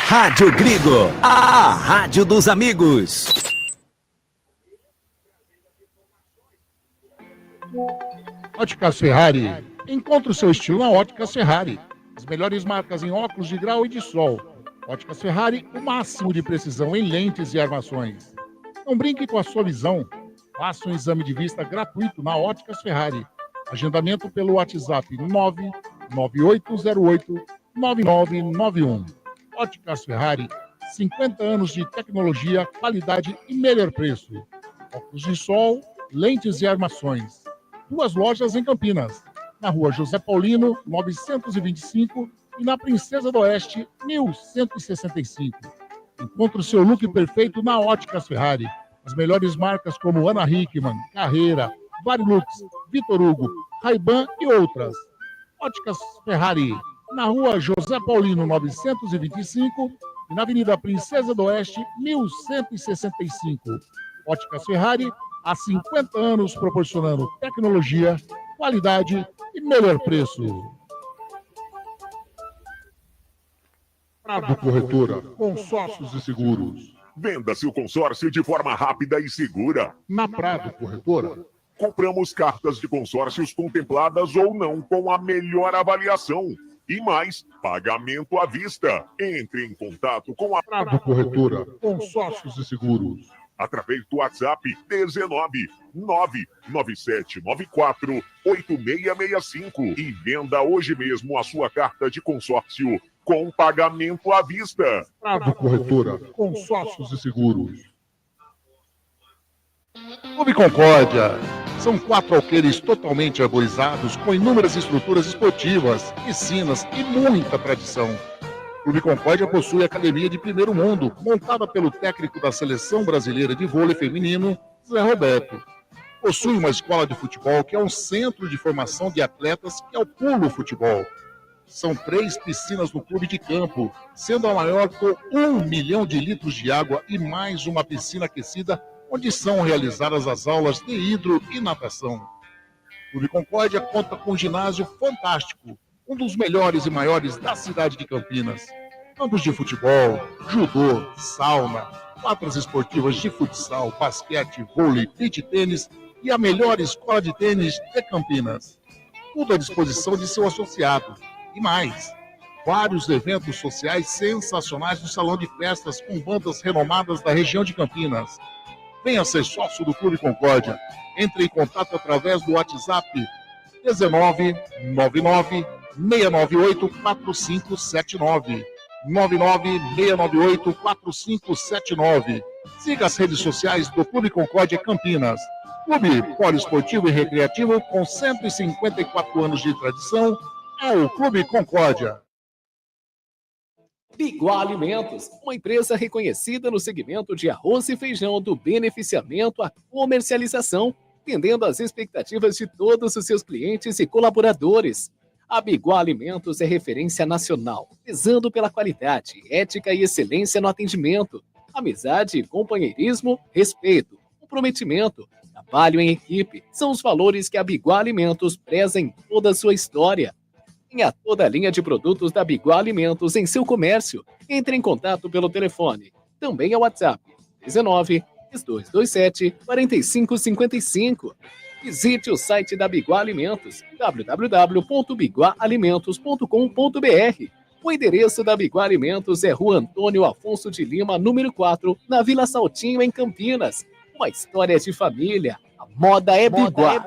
Rádio Grigo, a rádio dos amigos. Óticas Ferrari. Encontre o seu estilo na Óticas Ferrari. As melhores marcas em óculos de grau e de sol. Óticas Ferrari, o máximo de precisão em lentes e armações. Não brinque com a sua visão. Faça um exame de vista gratuito na Óticas Ferrari. Agendamento pelo WhatsApp 99808-9991. Óticas Ferrari, 50 anos de tecnologia, qualidade e melhor preço. Óculos de sol, lentes e armações. 2 lojas em Campinas, na rua José Paulino, 925 e na Princesa do Oeste, 1165. Encontre o seu look perfeito na Óticas Ferrari. As melhores marcas como Ana Hickman, Carreira, Varilux, Vitor Hugo, Ray-Ban e outras. Óticas Ferrari, na rua José Paulino, 925 e na Avenida Princesa do Oeste, 1165. Óticas Ferrari, há 50 anos proporcionando tecnologia, qualidade e melhor preço. Prado Corretora, consórcios e seguros. Venda seu consórcio de forma rápida e segura. Na Prado Corretora, compramos cartas de consórcios contempladas ou não com a melhor avaliação. E mais, pagamento à vista. Entre em contato com a Prado Corretora, consórcios e seguros. Através do WhatsApp 19 99794 8665 e venda hoje mesmo a sua carta de consórcio com pagamento à vista. Prado Corretora, consórcios e seguros. Clube Concórdia. São 4 alqueires totalmente arborizados com inúmeras estruturas esportivas, piscinas e muita tradição. Clube Concórdia possui academia de primeiro mundo, montada pelo técnico da Seleção Brasileira de Vôlei Feminino, Zé Roberto. Possui uma escola de futebol que é um centro de formação de atletas que é o Pulo Futebol. São 3 piscinas no clube de campo, sendo a maior com 1 milhão de litros de água e mais uma piscina aquecida, onde são realizadas as aulas de hidro e natação. O Clube Concórdia conta com um ginásio fantástico, um dos melhores e maiores da cidade de Campinas. Campos de futebol, judô, sauna, quadras esportivas de futsal, basquete, vôlei, beach tênis e a melhor escola de tênis de Campinas. Tudo à disposição de seu associado. E mais, vários eventos sociais sensacionais no salão de festas com bandas renomadas da região de Campinas. Venha ser sócio do Clube Concórdia. Entre em contato através do WhatsApp 19 99 698 4579. 99 698 4579. Siga as redes sociais do Clube Concórdia Campinas. Clube poliesportivo e recreativo com 154 anos de tradição é o Clube Concórdia. Biguá Alimentos, uma empresa reconhecida no segmento de arroz e feijão do beneficiamento à comercialização, atendendo às expectativas de todos os seus clientes e colaboradores. A Biguá Alimentos é referência nacional, prezando pela qualidade, ética e excelência no atendimento, amizade, companheirismo, respeito, comprometimento, trabalho em equipe, são os valores que a Biguá Alimentos preza em toda a sua história. Tenha toda a linha de produtos da Biguá Alimentos em seu comércio. Entre em contato pelo telefone. Também é o WhatsApp 19 3227 4555. Visite o site da Biguá Alimentos, www.biguaalimentos.com.br. O endereço da Biguá Alimentos é Rua Antônio Afonso de Lima, número 4, na Vila Saltinho, em Campinas. Uma história de família. A moda é Biguá.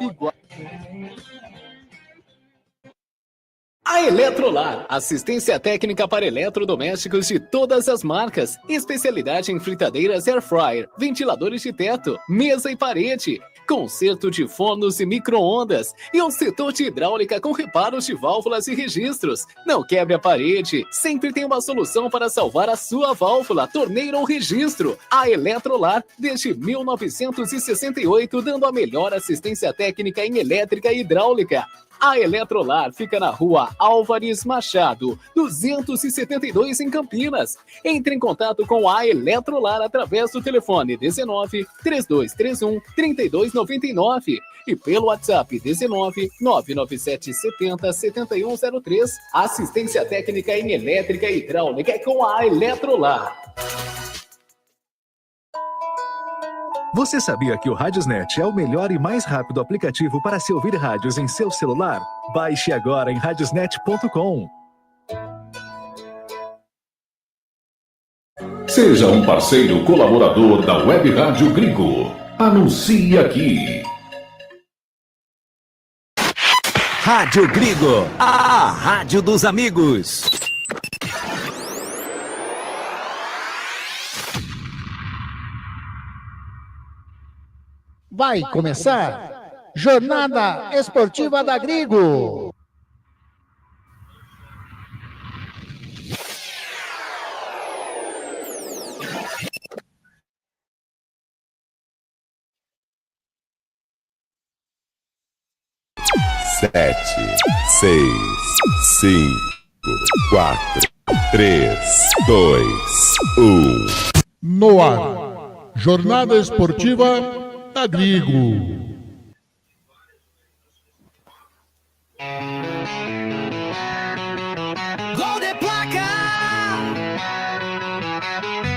A Eletrolar, assistência técnica para eletrodomésticos de todas as marcas, especialidade em fritadeiras air fryer, ventiladores de teto, mesa e parede, conserto de fornos e micro-ondas e um setor de hidráulica com reparos de válvulas e registros. Não quebre a parede, sempre tem uma solução para salvar a sua válvula, torneira ou registro. A Eletrolar, desde 1968, dando a melhor assistência técnica em elétrica e hidráulica. A Eletrolar fica na Rua Álvares Machado, 272 em Campinas. Entre em contato com a Eletrolar através do telefone 19 3231 3299. e pelo WhatsApp 19 997 70 7103. Assistência técnica em elétrica e hidráulica com a Eletrolar. Você sabia que o Radiosnet é o melhor e mais rápido aplicativo para se ouvir rádios em seu celular? Baixe agora em radiosnet.com. Seja um parceiro colaborador da Web Rádio Gringo. Anuncie aqui. Rádio Gringo, a rádio dos amigos. Vai começar Jornada Esportiva da Gringo. Sete, 6, 5, 4, 3, 2, 1. No ar, Jornada Esportiva da Gringo. Gol de placa!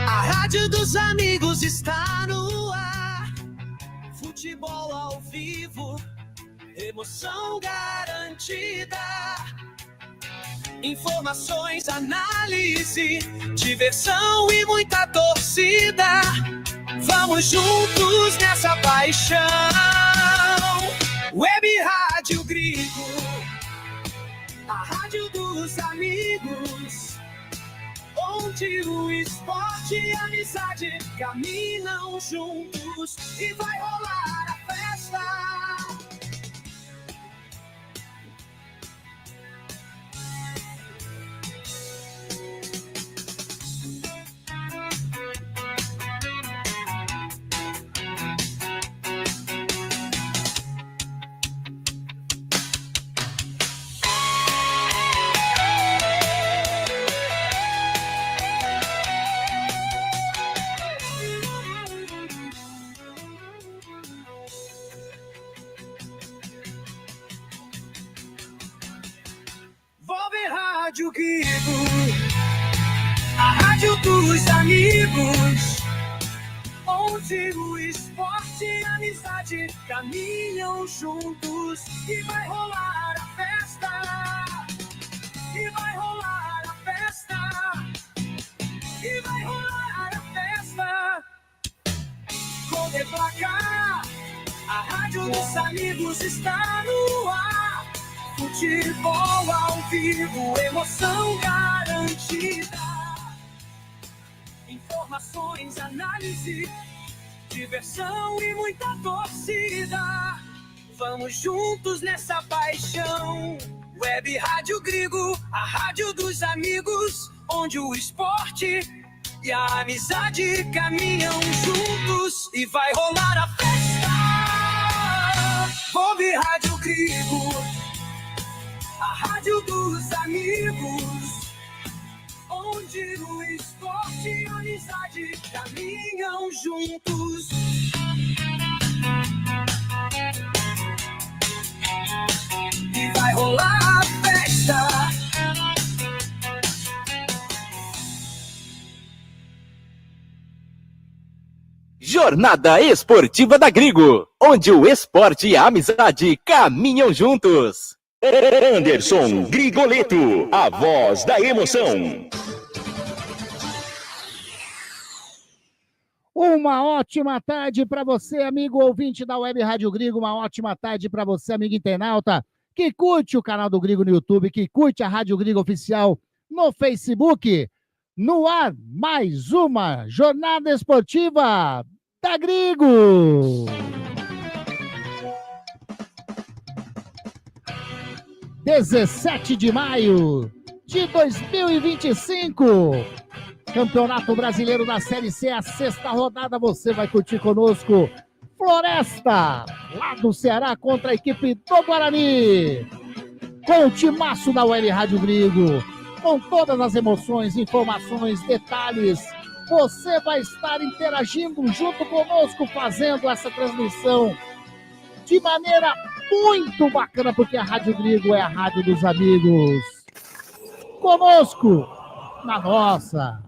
A rádio dos amigos está no ar. Futebol ao vivo, emoção garantida. Informações, análise, diversão e muita torcida. Vamos juntos nessa paixão. Web Rádio Gringo, a rádio dos amigos, onde o esporte e a amizade caminham juntos e vai rolar a festa. Rádio Gringo, a rádio dos amigos, onde o esporte e a amizade caminham juntos e vai rolar a festa, e vai rolar a festa, e vai rolar a festa. Gol de placa, a rádio dos amigos está no ar. Futebol ao vivo, emoção garantida. Informações, análise, diversão e muita torcida. Vamos juntos nessa paixão. Web Rádio Gringo, a rádio dos amigos, onde o esporte e a amizade caminham juntos e vai rolar a festa. Web Rádio Gringo, a rádio dos amigos, onde o esporte e a amizade caminham juntos. E vai rolar a festa. Jornada Esportiva da Gringo, onde o esporte e a amizade caminham juntos. Anderson Grigoleto, a voz da emoção. Uma ótima tarde para você, amigo ouvinte da Web Rádio Gringo. Uma ótima tarde para você, amigo internauta, que curte o canal do Gringo no YouTube, que curte a Rádio Gringo Oficial no Facebook. No ar, mais uma Jornada Esportiva da Gringo. 17 de maio de 2025. Campeonato Brasileiro da Série C, a sexta rodada. Você vai curtir conosco. Floresta, lá do Ceará, contra a equipe do Guarani. Com o timaço da Web Rádio Gringo. Com todas as emoções, informações, detalhes. Você vai estar interagindo junto conosco, fazendo essa transmissão de maneira muito bacana, porque a Rádio Grigo é a rádio dos amigos. Conosco, na nossa.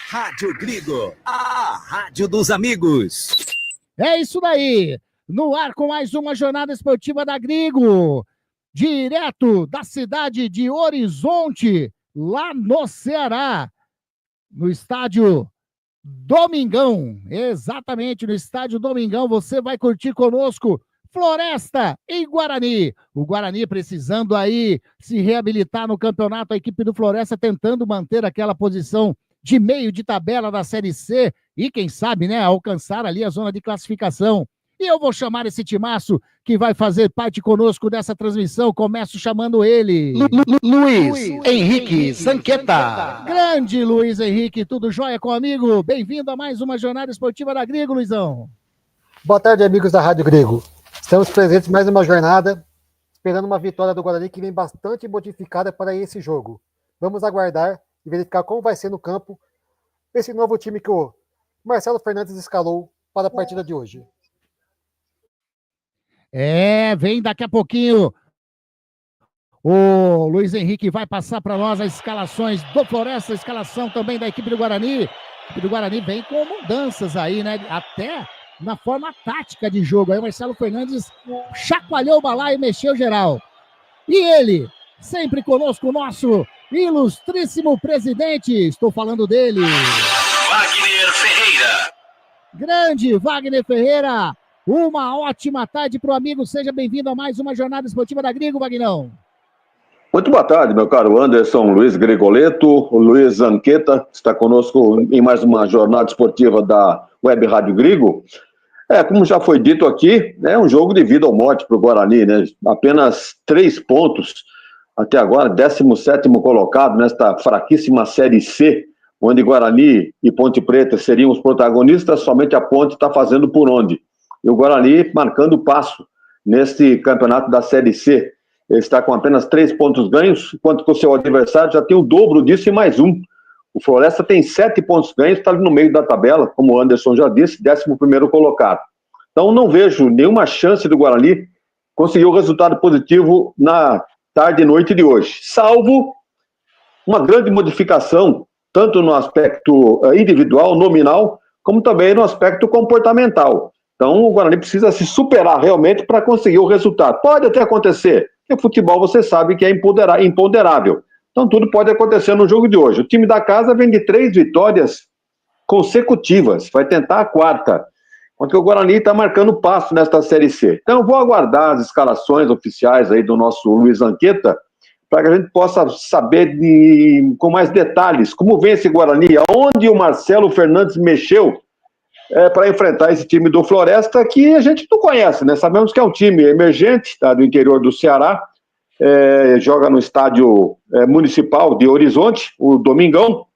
Rádio Grigo, a rádio dos amigos. É isso daí. No ar com mais uma jornada esportiva da Grigo. Direto da cidade de Horizonte, lá no Ceará. No estádio Domingão. Exatamente, no estádio Domingão. Você vai curtir conosco Floresta e Guarani. O Guarani precisando aí se reabilitar no campeonato. A equipe do Floresta tentando manter aquela posição de meio de tabela da Série C e, quem sabe, né, alcançar ali a zona de classificação. E eu vou chamar esse timaço que vai fazer parte conosco dessa transmissão. Começo chamando ele. Luiz Henrique Zanqueta. Grande Luiz Henrique, tudo jóia com o amigo? Bem-vindo a mais uma jornada esportiva da Grigo, Luizão. Boa tarde, amigos da Rádio Grigo. Estamos presentes em mais uma jornada, esperando uma vitória do Guarani que vem bastante modificada para esse jogo. Vamos aguardar e verificar como vai ser no campo esse novo time que o Marcelo Fernandes escalou para a partida de hoje. Vem daqui a pouquinho. O Luiz Henrique vai passar para nós as escalações do Floresta, a escalação também da equipe do Guarani. A equipe do Guarani vem com mudanças aí, né? Até na forma tática de jogo. Aí o Marcelo Fernandes chacoalhou o balaio e mexeu geral. E ele, sempre conosco, o nosso ilustríssimo presidente, estou falando dele. Wagner Ferreira. Grande Wagner Ferreira. Uma ótima tarde para o amigo. Seja bem-vindo a mais uma jornada esportiva da Grigo, Vagnão. Muito boa tarde, meu caro Anderson Luiz Grigoleto, o Luiz Zanqueta, que está conosco em mais uma jornada esportiva da Web Rádio Grigo. Como já foi dito aqui, é um jogo de vida ou morte para o Guarani, né? Apenas 3 pontos até agora, 17º colocado nesta fraquíssima Série C, onde Guarani e Ponte Preta seriam os protagonistas, somente a Ponte está fazendo por onde? E o Guarani marcando passo neste campeonato da Série C. Ele está com apenas 3 pontos ganhos, enquanto que o seu adversário já tem o dobro disso e mais um. O Floresta tem 7 pontos ganhos, está ali no meio da tabela, como o Anderson já disse, 11º colocado. Então não vejo nenhuma chance do Guarani conseguir o resultado positivo na tarde e noite de hoje, salvo uma grande modificação, tanto no aspecto individual, nominal, como também no aspecto comportamental. Então o Guarani precisa se superar realmente para conseguir o resultado. Pode até acontecer, porque futebol você sabe que é imponderável. Então tudo pode acontecer no jogo de hoje. O time da casa vem de 3 vitórias consecutivas, vai tentar a 4ª, porque o Guarani está marcando passo nesta Série C. Então eu vou aguardar as escalações oficiais aí do nosso Luiz Zanqueta, para que a gente possa saber com mais detalhes como vem esse Guarani, aonde o Marcelo Fernandes mexeu para enfrentar esse time do Floresta, que a gente não conhece, né? Sabemos que é um time emergente, tá, do interior do Ceará, joga no estádio municipal de Horizonte, o Domingão,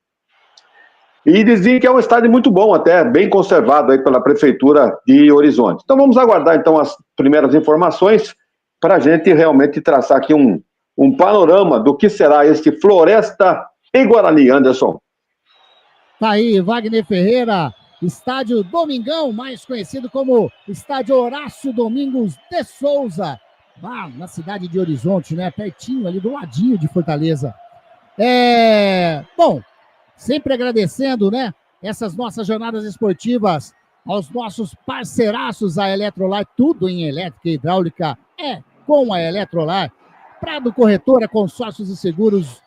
e dizem que é um estádio muito bom, até bem conservado aí pela Prefeitura de Horizonte. Então vamos aguardar então as primeiras informações para a gente realmente traçar aqui um panorama do que será este Floresta e Guarani, Anderson. Tá aí, Wagner Ferreira, estádio Domingão, mais conhecido como estádio Horácio Domingos de Souza, lá na cidade de Horizonte, né? Pertinho ali do ladinho de Fortaleza. Bom, sempre agradecendo, né, essas nossas jornadas esportivas aos nossos parceiraços, a Eletrolar, tudo em elétrica e hidráulica é com a Eletrolar. Prado Corretora, Consórcios e Seguros,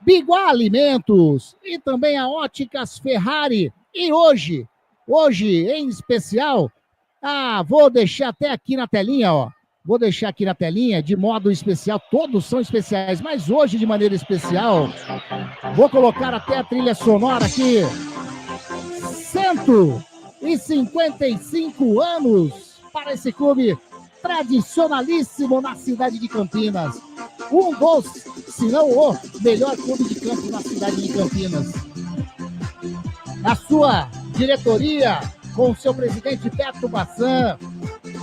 Biguá Alimentos e também a Óticas Ferrari. E hoje em especial, vou deixar até aqui na telinha, ó. Vou deixar aqui na telinha, de modo especial, todos são especiais, mas hoje, de maneira especial, vou colocar até a trilha sonora aqui. 155 anos para esse clube tradicionalíssimo na cidade de Campinas. Um dos, se não o melhor clube de campo na cidade de Campinas. A sua diretoria, com o seu presidente Beto Bassan,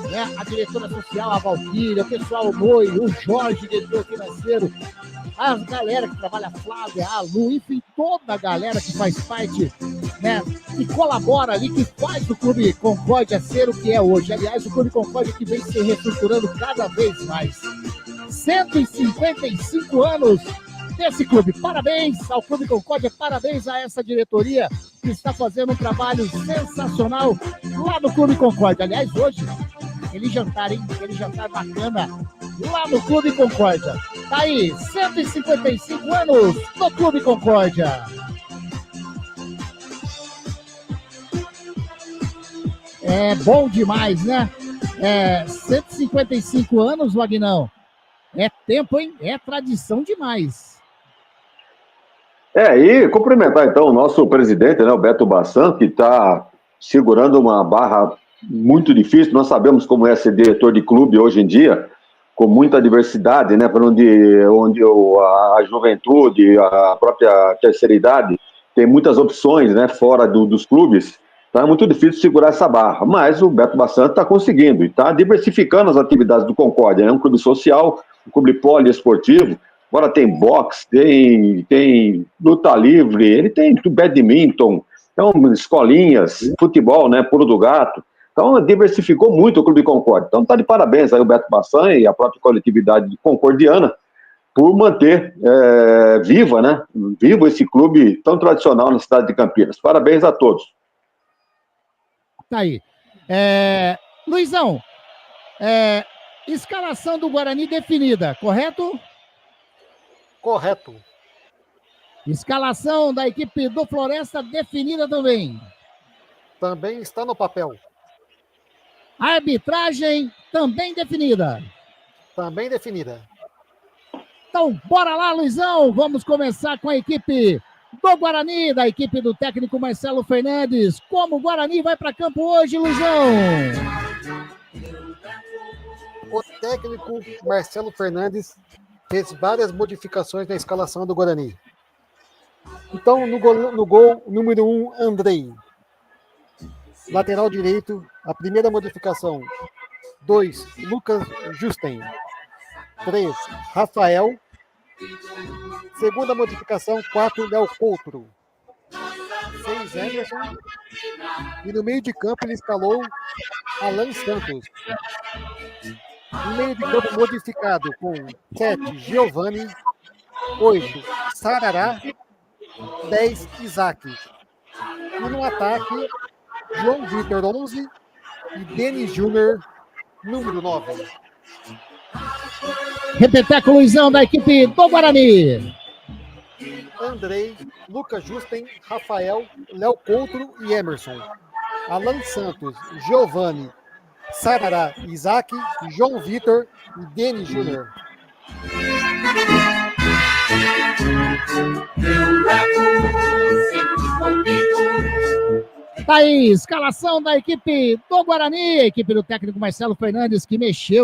né, a diretora social, a Valquíria, o pessoal Moi, o Jorge, diretor financeiro, a galera que trabalha, a Flávia, a Lu, enfim, toda a galera que faz parte né, que colabora ali, que faz o Clube Concórdia ser o que é hoje. Aliás, o Clube Concórdia que vem se reestruturando cada vez mais. 155 anos desse clube. Parabéns ao Clube Concórdia, parabéns a essa diretoria que está fazendo um trabalho sensacional lá no Clube Concórdia. Aliás, hoje, aquele jantar, hein? Aquele jantar bacana lá no Clube Concórdia. Tá aí, 155 anos no Clube Concórdia. É bom demais, né? 155 anos, Wagnão. É tempo, hein? É tradição demais. E cumprimentar então o nosso presidente, né, o Beto Bassan, que está segurando uma barra muito difícil. Nós sabemos como é ser diretor de clube hoje em dia, com muita diversidade, né, para onde a juventude, a própria terceira idade, tem muitas opções, né, fora dos clubes. Então é muito difícil segurar essa barra, mas o Beto Bassan está conseguindo e está diversificando as atividades do Concórdia. É um clube social, um clube poliesportivo. Agora tem boxe, tem luta livre, ele tem badminton, então, escolinhas, futebol, né, pulo do gato. Então, diversificou muito o Clube Concórdia. Então, tá de parabéns aí o Beto Bassan e a própria coletividade concordiana por manter vivo esse clube tão tradicional na cidade de Campinas. Parabéns a todos. Tá aí. Luizão, escalação do Guarani definida, correto? Correto. Escalação da equipe do Floresta definida também. Também está no papel. Arbitragem também definida. Também definida. Então, bora lá, Luizão. Vamos começar com a equipe do Guarani, da equipe do técnico Marcelo Fernandes. Como o Guarani vai para campo hoje, Luizão? O técnico Marcelo Fernandes fez várias modificações na escalação do Guarani. Então, no gol número 1, Andrei. Lateral direito, a primeira modificação. 2, Lucas Justen. 3, Rafael. Segunda modificação, 4, Léo Coutro. 6, Emerson. E no meio de campo ele escalou Alan Santos. No meio de campo modificado com 7, Giovani. 8, Sarará. 10, Isaac. E no ataque, João Vitor, 11. E Denis Júnior, número 9. Repeteco, Luizão, da equipe do Guarani. Andrei, Lucas Justen, Rafael, Léo Coutro e Emerson. Alan Santos, Giovani, Sarará, Isaac, João Vitor e Denis Júnior. Tá aí, escalação da equipe do Guarani, a equipe do técnico Marcelo Fernandes, que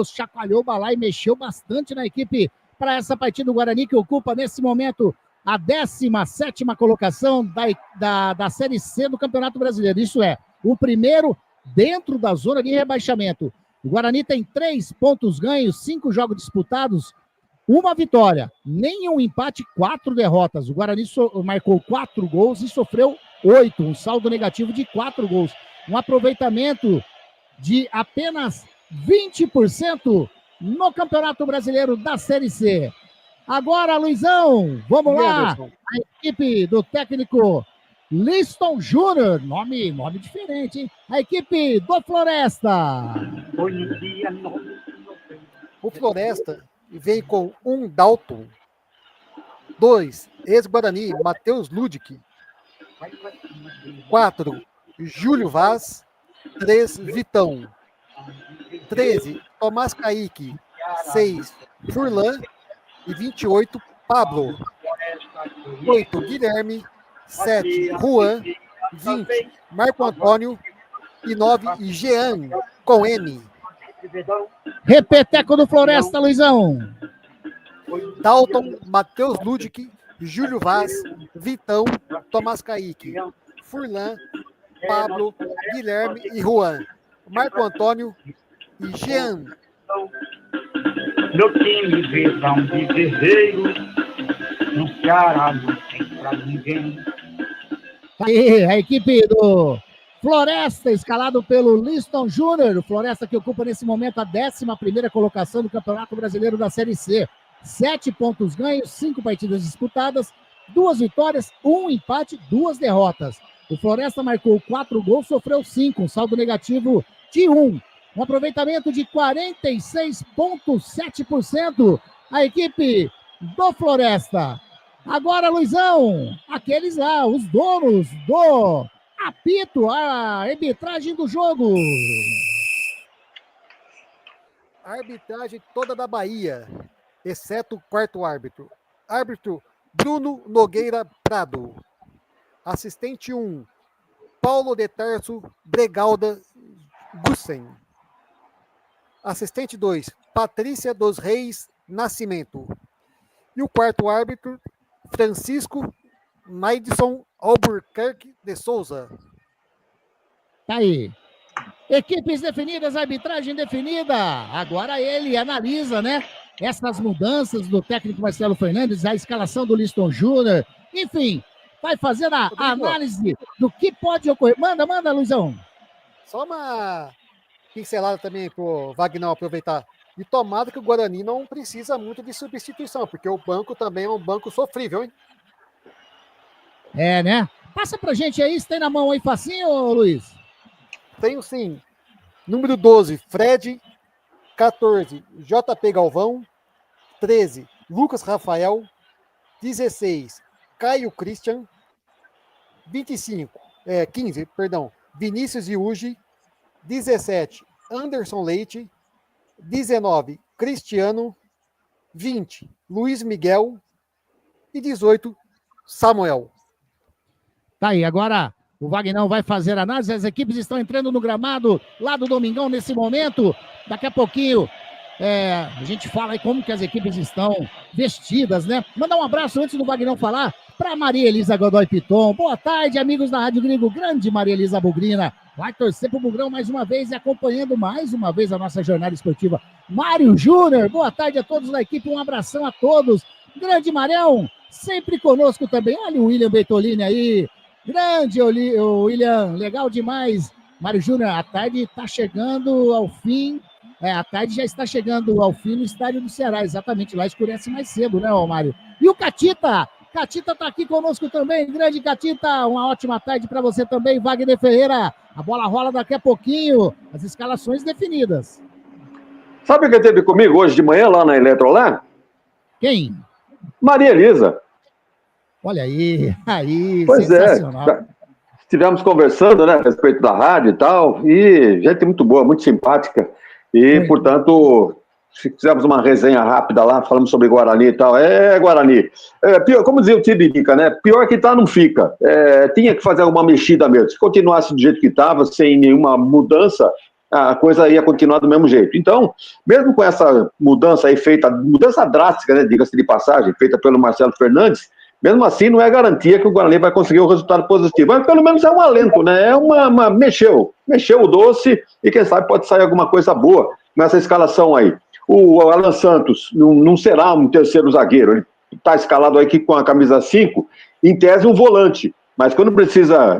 chacoalhou o balai e mexeu bastante na equipe para essa partida do Guarani, que ocupa nesse momento a 17ª colocação da Série C do Campeonato Brasileiro. Isso é, o primeiro dentro da zona de rebaixamento. O Guarani tem 3 pontos ganhos, 5 jogos disputados, 1 vitória, nenhum empate, 4 derrotas. O Guarani marcou 4 gols e sofreu 8, um saldo negativo de 4 gols. Um aproveitamento de apenas 20% no Campeonato Brasileiro da Série C. Agora, Luizão, vamos lá. A equipe do técnico Liston Júnior, nome diferente, hein? A equipe do Floresta. O Floresta vem com 1, Dalton. 2, ex-Guarani, Matheus Ludic. 4, Júlio Vaz. 3, Vitão. 13, Tomás Kaique. 6, Furlan. E 28, Pablo. 8, Guilherme. 7, Juan. 20, Marco Antônio. E 9, Jean, com M. Repeteco do Floresta, Luizão. Dalton, Matheus Ludic, Júlio Vaz, Vitão, Tomás Kaique, Furlan, Pablo, Guilherme e Juan. Marco Antônio e Jean. Meu time, visão de guerreiro, no Ceará não tem pra ninguém. Aí, a equipe do Floresta, escalado pelo Liston Júnior. O Floresta que ocupa nesse momento a 11ª colocação do Campeonato Brasileiro da Série C. 7 pontos ganhos, 5 partidas disputadas, 2 vitórias, 1 empate, 2 derrotas. O Floresta marcou 4 gols, sofreu 5, um saldo negativo de 1. Um aproveitamento de 46,7%. A equipe do Floresta. Agora, Luizão, aqueles lá, os donos do apito, a arbitragem do jogo. A arbitragem toda da Bahia, exceto o quarto árbitro. Árbitro Bruno Nogueira Prado. Assistente 1, Paulo de Tarso Bregalda Gussen. Assistente 2, Patrícia dos Reis Nascimento. E o quarto árbitro, Francisco Naidson Albuquerque de Souza. Tá aí. Equipes definidas, arbitragem definida. Agora ele analisa, né? Essas mudanças do técnico Marcelo Fernandes, a escalação do Liston Júnior. Enfim, vai fazer a análise do que pode ocorrer. Manda, Luizão. Só uma pincelada também pro Wagner aproveitar. E tomara que o Guarani não precisa muito de substituição, porque o banco também é um banco sofrível, hein? É, né? Passa pra gente aí, se tem na mão aí facinho, Luiz? Tenho sim. Número 12, Fred. 14, JP Galvão. 13, Lucas Rafael. 16, Caio Christian. 15, Vinícius Iugi. 17, Anderson Leite. 19, Cristiano. 20, Luiz Miguel. E 18, Samuel. Tá aí, agora o Wagner vai fazer a análise. As equipes estão entrando no gramado lá do Domingão nesse momento. Daqui a pouquinho a gente fala aí como que as equipes estão vestidas, né? Mandar um abraço antes do Wagner falar para Maria Elisa Godoy Piton. Boa tarde, amigos da Rádio Gringo. Grande Maria Elisa Bugrina. Vai torcer pro Bugrão mais uma vez e acompanhando mais uma vez a nossa jornada esportiva. Mário Júnior, boa tarde a todos da equipe. Um abração a todos. Grande Marião, sempre conosco também. Olha o William Bertolini aí. Grande William, legal demais. Mário Júnior, a tarde está chegando ao fim. A tarde já está chegando ao fim no estádio do Ceará, exatamente. Lá escurece mais cedo, né, Mário? E o Catita está aqui conosco também. Grande Catita, uma ótima tarde para você também, Wagner Ferreira. A bola rola daqui a pouquinho, as escalações definidas. Sabe quem teve comigo hoje de manhã lá na Eletrolá? Quem? Maria Elisa. Olha aí, pois sensacional. Estivemos conversando, né, a respeito da rádio e tal, e gente muito boa, muito simpática, e, portanto, fizemos uma resenha rápida lá, falamos sobre Guarani e tal. Guarani, pior, como dizia o Tibirica, né, pior que tá não fica, tinha que fazer alguma mexida mesmo, se continuasse do jeito que estava, sem nenhuma mudança, a coisa ia continuar do mesmo jeito. Então, mesmo com essa mudança aí feita, mudança drástica, né, diga-se de passagem, feita pelo Marcelo Fernandes, mesmo assim, não é garantia que o Guarani vai conseguir um resultado positivo. Mas pelo menos é um alento, né? Mexeu o doce e quem sabe pode sair alguma coisa boa nessa escalação aí. O Alan Santos não será um terceiro zagueiro. Ele está escalado aqui com a camisa 5, em tese um volante. Mas quando precisa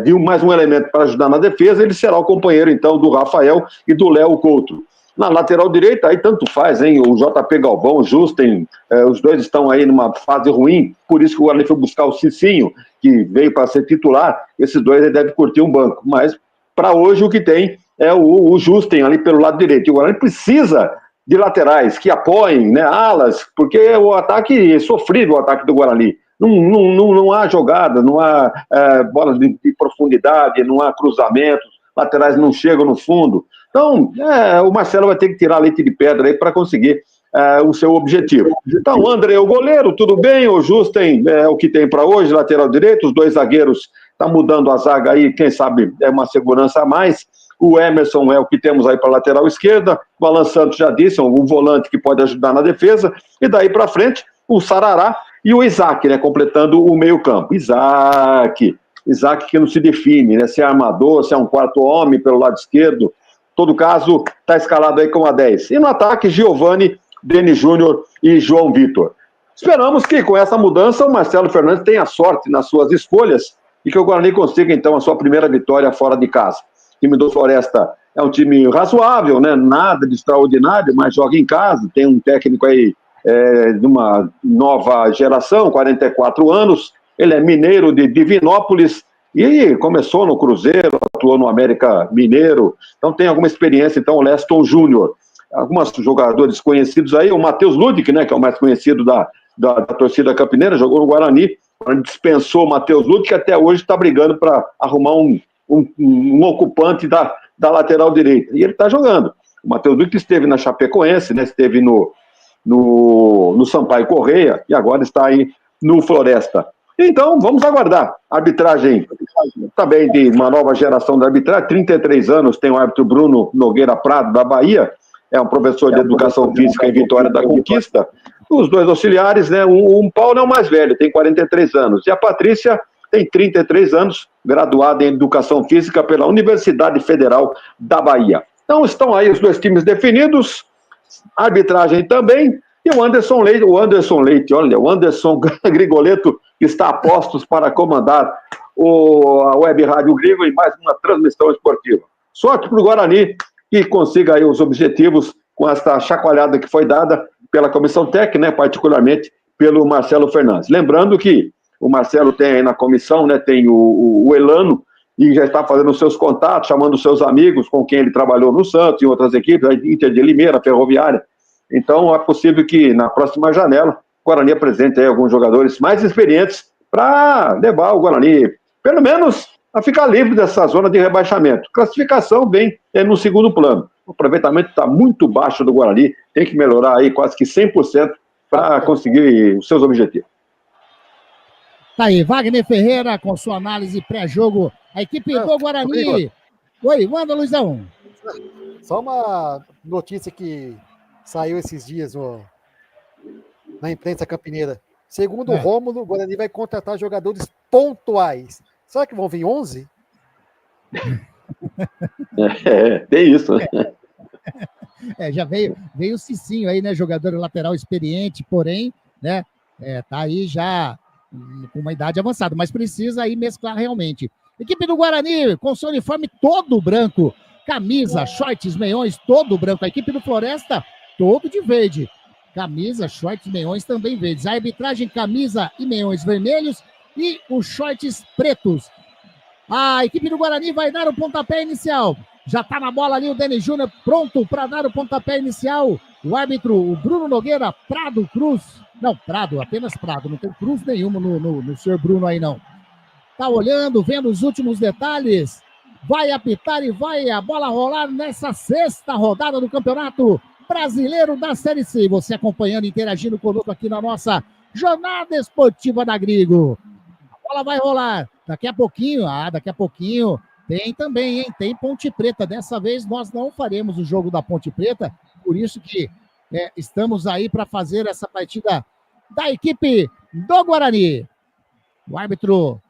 de mais um elemento para ajudar na defesa, ele será o companheiro, então, do Rafael e do Léo Couto. Na lateral direita, aí tanto faz, hein? O JP Galvão, o Justen, os dois estão aí numa fase ruim, por isso que o Guarani foi buscar o Cicinho, que veio para ser titular. Esses dois aí devem curtir um banco. Mas, para hoje, o que tem é o Justen ali pelo lado direito. E o Guarani precisa de laterais que apoiem, né, alas, porque o ataque é sofrido, o ataque do Guarani. Não há jogada, não há bola de profundidade, não há cruzamentos, laterais não chegam no fundo. Então, o Marcelo vai ter que tirar leite de pedra aí para conseguir o seu objetivo. Então, o André, o goleiro, tudo bem, o Justen é o que tem para hoje, lateral direito, os dois zagueiros, tá mudando a zaga aí, quem sabe é uma segurança a mais. O Emerson é o que temos aí para lateral esquerda, o Alan Santos já disse, um volante que pode ajudar na defesa, e daí para frente, o Sarará e o Isaac, né, completando o meio campo. Isaac que não se define, né, se é armador, se é um quarto homem pelo lado esquerdo. Todo caso, está escalado aí com a 10. E no ataque, Giovani, Denis Júnior e João Vitor. Esperamos que com essa mudança o Marcelo Fernandes tenha sorte nas suas escolhas e que o Guarani consiga, então, a sua primeira vitória fora de casa. O time do Floresta é um time razoável, né? Nada de extraordinário, mas joga em casa, tem um técnico aí de uma nova geração, 44 anos, ele é mineiro de Divinópolis e começou no Cruzeiro, atuou no América Mineiro, então tem alguma experiência, então, o Leston Júnior. Alguns jogadores conhecidos aí, o Matheus Ludwig, né, que é o mais conhecido da torcida campineira, jogou no Guarani, dispensou o Matheus Ludwig, que até hoje está brigando para arrumar um ocupante da lateral direita, e ele está jogando. O Matheus Ludwig esteve na Chapecoense, né, esteve no Sampaio Correia, e agora está aí no Floresta. Então, vamos aguardar. A arbitragem também de uma nova geração de arbitragem, 33 anos, tem o árbitro Bruno Nogueira Prado, da Bahia, é um professor de educação física em Vitória da Conquista. Os dois auxiliares, né? O Paulo é o mais velho, tem 43 anos, e a Patrícia tem 33 anos, graduada em educação física pela Universidade Federal da Bahia. Então, estão aí os dois times definidos, a arbitragem também, e o Anderson Grigoleto está a postos para comandar a Web Rádio Grigo em mais uma transmissão esportiva. Sorte para o Guarani, que consiga aí os objetivos com essa chacoalhada que foi dada pela comissão técnica, né, particularmente pelo Marcelo Fernandes. Lembrando que o Marcelo tem aí na comissão, né, tem o Elano, e já está fazendo os seus contatos, chamando os seus amigos com quem ele trabalhou no Santos, em outras equipes, a Inter de Limeira, Ferroviária. Então, é possível que na próxima janela, o Guarani apresente aí alguns jogadores mais experientes para levar o Guarani, pelo menos, a ficar livre dessa zona de rebaixamento. Classificação vem no segundo plano. O aproveitamento está muito baixo do Guarani, tem que melhorar aí quase que 100% para conseguir os seus objetivos. Tá aí, Wagner Ferreira com sua análise pré-jogo. A equipe do Guarani. Oi, manda, Luizão. Só uma notícia que saiu esses dias na imprensa campineira. Segundo o Rômulo, o Guarani vai contratar jogadores pontuais. Será que vão vir 11? Tem isso, né? Já veio o Cicinho aí, né? Jogador lateral experiente, porém, né? Tá aí já com uma idade avançada, mas precisa aí mesclar realmente. Equipe do Guarani com seu uniforme todo branco, camisa, shorts, meiões, todo branco. A equipe do Floresta, todo de verde. Camisa, shorts, meiões também verdes. A arbitragem, camisa e meiões vermelhos e os shorts pretos. A equipe do Guarani vai dar o pontapé inicial. Já tá na bola ali o Denis Júnior, pronto para dar o pontapé inicial. O árbitro, o Bruno Nogueira, Prado, Cruz. Não, Prado, apenas Prado. Não tem cruz nenhuma no senhor Bruno aí, não. Tá olhando, vendo os últimos detalhes. Vai apitar e vai a bola rolar nessa sexta rodada do Campeonato Brasileiro da Série C. Você acompanhando, interagindo conosco aqui na nossa Jornada Esportiva da Grigo. A bola vai rolar. Daqui a pouquinho tem também, hein? Tem Ponte Preta. Dessa vez nós não faremos o jogo da Ponte Preta, por isso que estamos aí para fazer essa partida da equipe do Guarani. O árbitro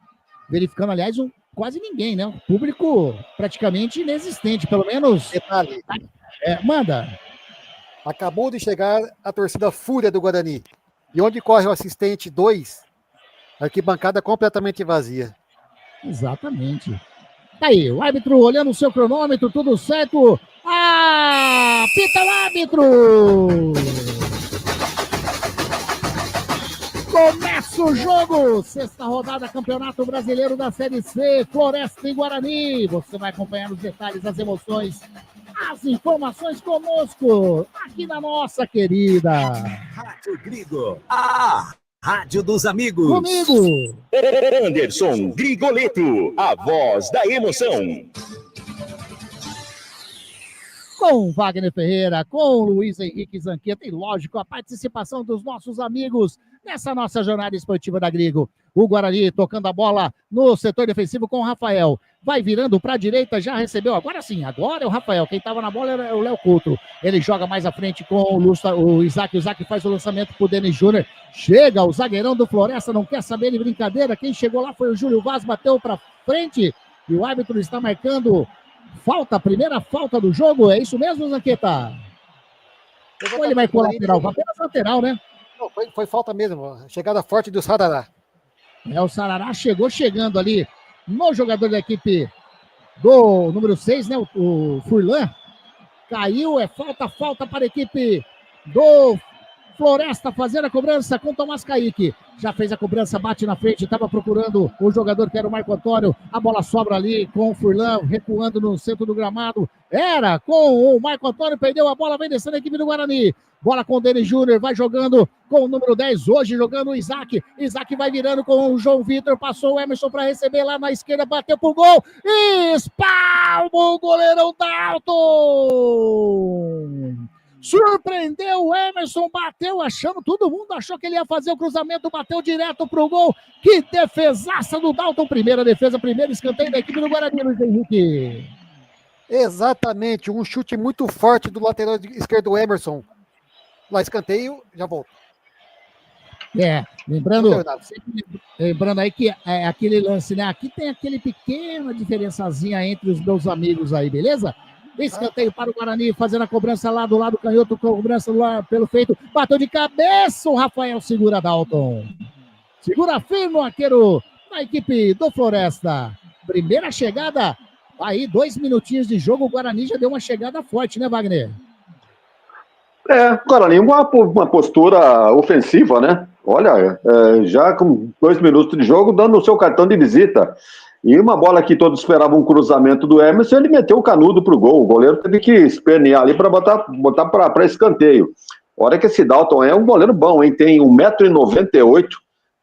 verificando, aliás, quase ninguém, né? O público praticamente inexistente, pelo menos. Detalhe. Manda. Acabou de chegar a torcida Fúria do Guarani. E onde corre o assistente 2, arquibancada completamente vazia. Exatamente. Tá aí, o árbitro olhando o seu cronômetro, tudo certo. Pita o árbitro! Começa o jogo! Sexta rodada, Campeonato Brasileiro da Série C, Floresta e Guarani. Você vai acompanhar os detalhes, as emoções, as informações conosco, aqui na nossa querida Rádio Grigo, a Rádio dos Amigos. Comigo, Anderson Grigoleto, a voz da emoção. com Wagner Ferreira, com Luiz Henrique Zanqueta e, lógico, a participação dos nossos amigos nessa nossa jornada esportiva da Grigo. O Guarani tocando a bola no setor defensivo com o Rafael. Vai virando para a direita, já recebeu. Agora sim, agora é o Rafael. Quem estava na bola era o Léo Couto. Ele joga mais à frente com o Isaac. O Isaac faz o lançamento para o Denis Júnior. Chega o zagueirão do Floresta, não quer saber de brincadeira. Quem chegou lá foi o Júlio Vaz, bateu para frente. E o árbitro está marcando falta, a primeira falta do jogo. É isso mesmo, Zanqueta? Ou ele vai com lateral? Apenas lateral, né? Não, foi falta mesmo. Chegada forte do Sarará. O Sarará chegou chegando ali no jogador da equipe do número 6, né? O Furlan. Caiu, falta para a equipe do Floresta fazendo a cobrança com Tomás Kaique. Já fez a cobrança, bate na frente, estava procurando o jogador que era o Marco Antônio. A bola sobra ali com o Furlan, recuando no centro do gramado. Era com o Marco Antônio, perdeu a bola, vem descendo a equipe do Guarani. Bola com o Denis Júnior, vai jogando com o número 10, hoje jogando o Isaac. Isaac vai virando com o João Vitor, passou o Emerson para receber lá na esquerda, bateu pro gol. Espalma o goleirão Dalton! Surpreendeu o Emerson, bateu achando, todo mundo achou que ele ia fazer o cruzamento, bateu direto pro gol. Que defesaça do Dalton, primeira defesa, primeiro escanteio da equipe do Guarani, Luiz Henrique. Exatamente, um chute muito forte do lateral esquerdo do Emerson. Lá, escanteio, já volto. Lembrando aí que é aquele lance, né? Aqui tem aquele pequena diferençazinha entre os meus amigos aí, beleza? Escanteio para o Guarani, fazendo a cobrança lá do lado canhoto, cobrança lá pelo feito, bateu de cabeça, o Rafael segura Dalton. Segura firme o arqueiro da equipe do Floresta. Primeira chegada, aí 2 minutinhos de jogo, o Guarani já deu uma chegada forte, né, Wagner? Guarani, uma postura ofensiva, né? Olha, já com 2 minutos de jogo, dando o seu cartão de visita. E uma bola que todos esperavam um cruzamento do Emerson, ele meteu o canudo pro gol. O goleiro teve que espernear ali para botar para escanteio. Olha que esse Dalton é um goleiro bom, hein? Tem 1,98 m,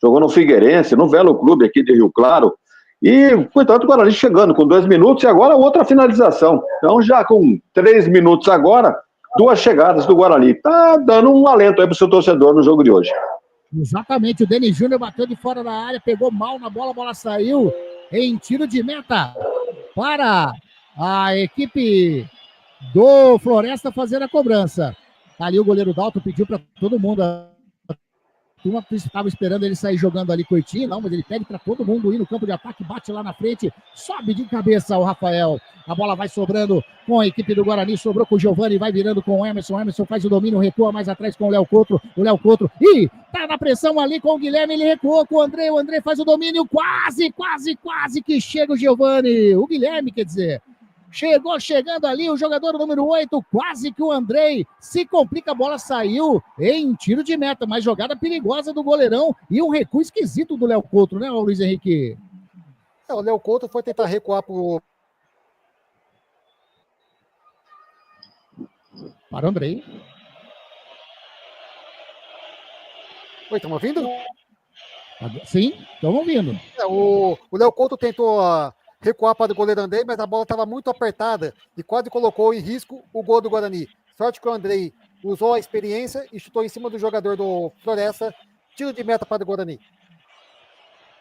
jogou no Figueirense, no Velo Clube aqui de Rio Claro. E, portanto, o Guarani chegando com 2 minutos e agora outra finalização. Então, já com 3 minutos agora, 2 chegadas do Guarani. Tá dando um alento aí pro seu torcedor no jogo de hoje. Exatamente, o Denis Júnior bateu de fora da área, pegou mal na bola, a bola saiu em tiro de meta para a equipe do Floresta fazer a cobrança. Ali o goleiro Dalton pediu para todo mundo, a turma estava esperando ele sair jogando ali curtinho, não, mas ele pede para todo mundo ir no campo de ataque, bate lá na frente, sobe de cabeça o Rafael. A bola vai sobrando com a equipe do Guarani, sobrou com o Giovani, vai virando com o Emerson. O Emerson faz o domínio, recua mais atrás com o Léo Couto. O Léo Couto, tá na pressão ali com o Guilherme, ele recuou com o André. O André faz o domínio, quase que chega o Giovani. O Guilherme, quer dizer, chegando ali o jogador número 8, quase que o Andrei se complica, a bola saiu em tiro de meta, mas jogada perigosa do goleirão e um recuo esquisito do Léo Couto, né, Luiz Henrique? O Léo Couto foi tentar recuar para o Andrei. Oi, estão ouvindo? Sim, estamos ouvindo. O Léo Couto tentou recuar para o goleiro Andrei, mas a bola estava muito apertada e quase colocou em risco o gol do Guarani. Sorte que o Andrei usou a experiência e chutou em cima do jogador do Floresta. Tiro de meta para o Guarani.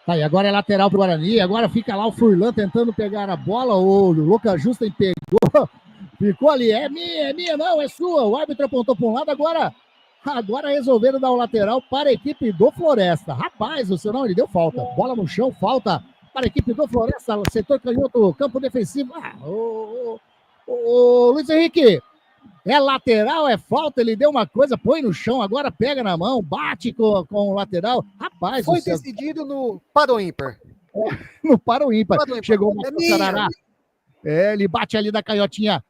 Tá, e agora é lateral para o Guarani. Agora fica lá o Furlan tentando pegar a bola. O Lucas Justen pegou. Ficou ali. É minha, não, é sua. O árbitro apontou para um lado. Agora resolveram dar o lateral para a equipe do Floresta. Rapaz, o senão ele deu falta. Bola no chão, falta para a equipe do Floresta, setor canhoto, campo defensivo. Luiz Henrique, é lateral, é falta, ele deu uma coisa, põe no chão, agora pega na mão, bate com o lateral. Rapaz, foi decidido no para o ímpar. No para o ímpar. Chegou o Sarará. Ele bate ali da canhotinha,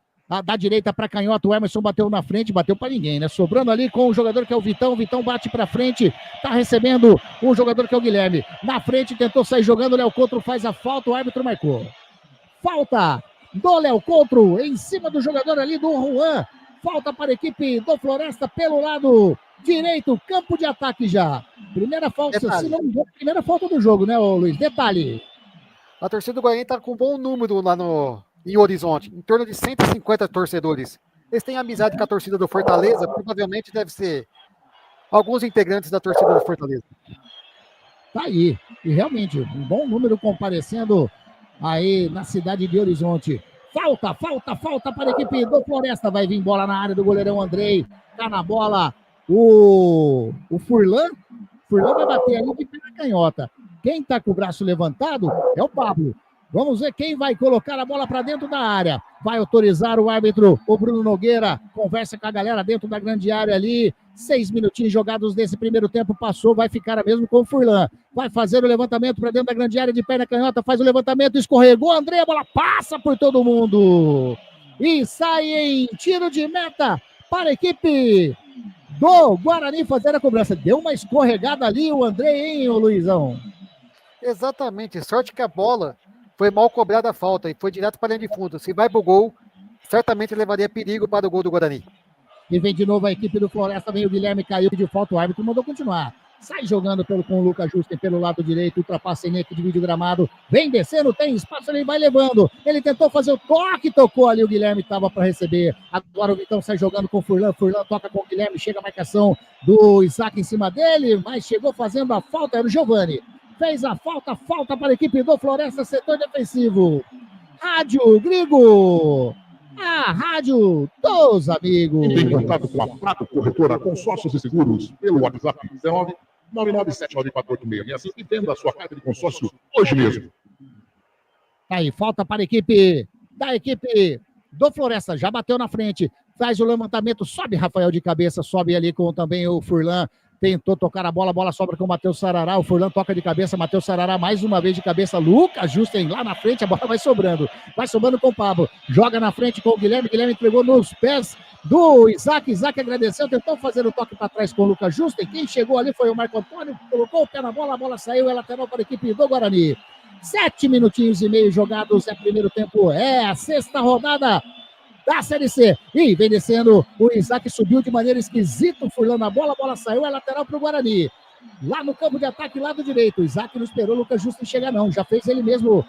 da direita para canhota, o Emerson bateu na frente, bateu para ninguém, né? Sobrando ali com o jogador que é o Vitão, o Vitão bate para frente, tá recebendo o jogador que é o Guilherme. Na frente, tentou sair jogando, o Léo Couto faz a falta, o árbitro marcou. Falta do Léo Couto em cima do jogador ali do Juan. Falta para a equipe do Floresta pelo lado direito, campo de ataque já. Primeira falta, se não me engano, primeira falta do jogo, né, Luiz? Detalhe. A torcida do Guarani tá com um bom número lá em Horizonte, em torno de 150 torcedores. Eles têm amizade com a torcida do Fortaleza, provavelmente deve ser alguns integrantes da torcida do Fortaleza. Tá aí, e realmente, um bom número comparecendo aí na cidade de Horizonte. Falta para a equipe do Floresta, vai vir bola na área do goleirão Andrei, tá na bola o Furlan vai bater ali de pé na canhota. Quem tá com o braço levantado é o Pablo. Vamos ver quem vai colocar a bola para dentro da área. Vai autorizar o árbitro, o Bruno Nogueira. Conversa com a galera dentro da grande área ali. 6 minutinhos jogados desse primeiro tempo. Passou, vai ficar mesmo com o Furlan. Vai fazer o levantamento para dentro da grande área de perna canhota. Faz o levantamento, escorregou. André, a bola passa por todo mundo. E sai em tiro de meta para a equipe do Guarani fazer a cobrança. Deu uma escorregada ali o André, hein, o Luizão? Exatamente. Sorte que a bola foi mal cobrada a falta e foi direto para a linha de fundo. Se vai pro gol, certamente levaria perigo para o gol do Guarani. E vem de novo a equipe do Floresta, vem o Guilherme, caiu de falta, o árbitro mandou continuar. Sai jogando com o Lucas Justen pelo lado direito, ultrapassa em que divide o gramado, vem descendo, tem espaço, ele vai levando. Ele tentou fazer o toque, tocou ali, o Guilherme estava para receber. Agora o Vitão sai jogando com o Furlan, Furlan toca com o Guilherme, chega a marcação do Isaac em cima dele, mas chegou fazendo a falta, era o Giovani. Fez a falta para a equipe do Floresta, setor defensivo. Rádio Grigo, a rádio dos amigos. Em contato com a Prato Corretora Consórcios e Seguros pelo WhatsApp 1999794866. E venda a sua carta de consórcio hoje mesmo. Aí, falta para a equipe do Floresta. Já bateu na frente, faz o levantamento, sobe Rafael de cabeça, sobe ali com também o Furlan. Tentou tocar a bola sobra com o Matheus Sarará, o Furlan toca de cabeça, Matheus Sarará mais uma vez de cabeça, Lucas Justen lá na frente, a bola vai sobrando com o Pablo, joga na frente com o Guilherme entregou nos pés do Isaac agradeceu, tentou fazer o toque para trás com o Lucas Justen, quem chegou ali foi o Marco Antônio, colocou o pé na bola, a bola saiu, é lateral para a equipe do Guarani. 7 minutinhos e meio jogados, é primeiro tempo, é a sexta rodada da Série C. E vem descendo, o Isaac subiu de maneira esquisita, o Furlan na bola, a bola saiu, é lateral para o Guarani. Lá no campo de ataque, lado direito, o Isaac não esperou o Lucas Justen chegar não, já fez ele mesmo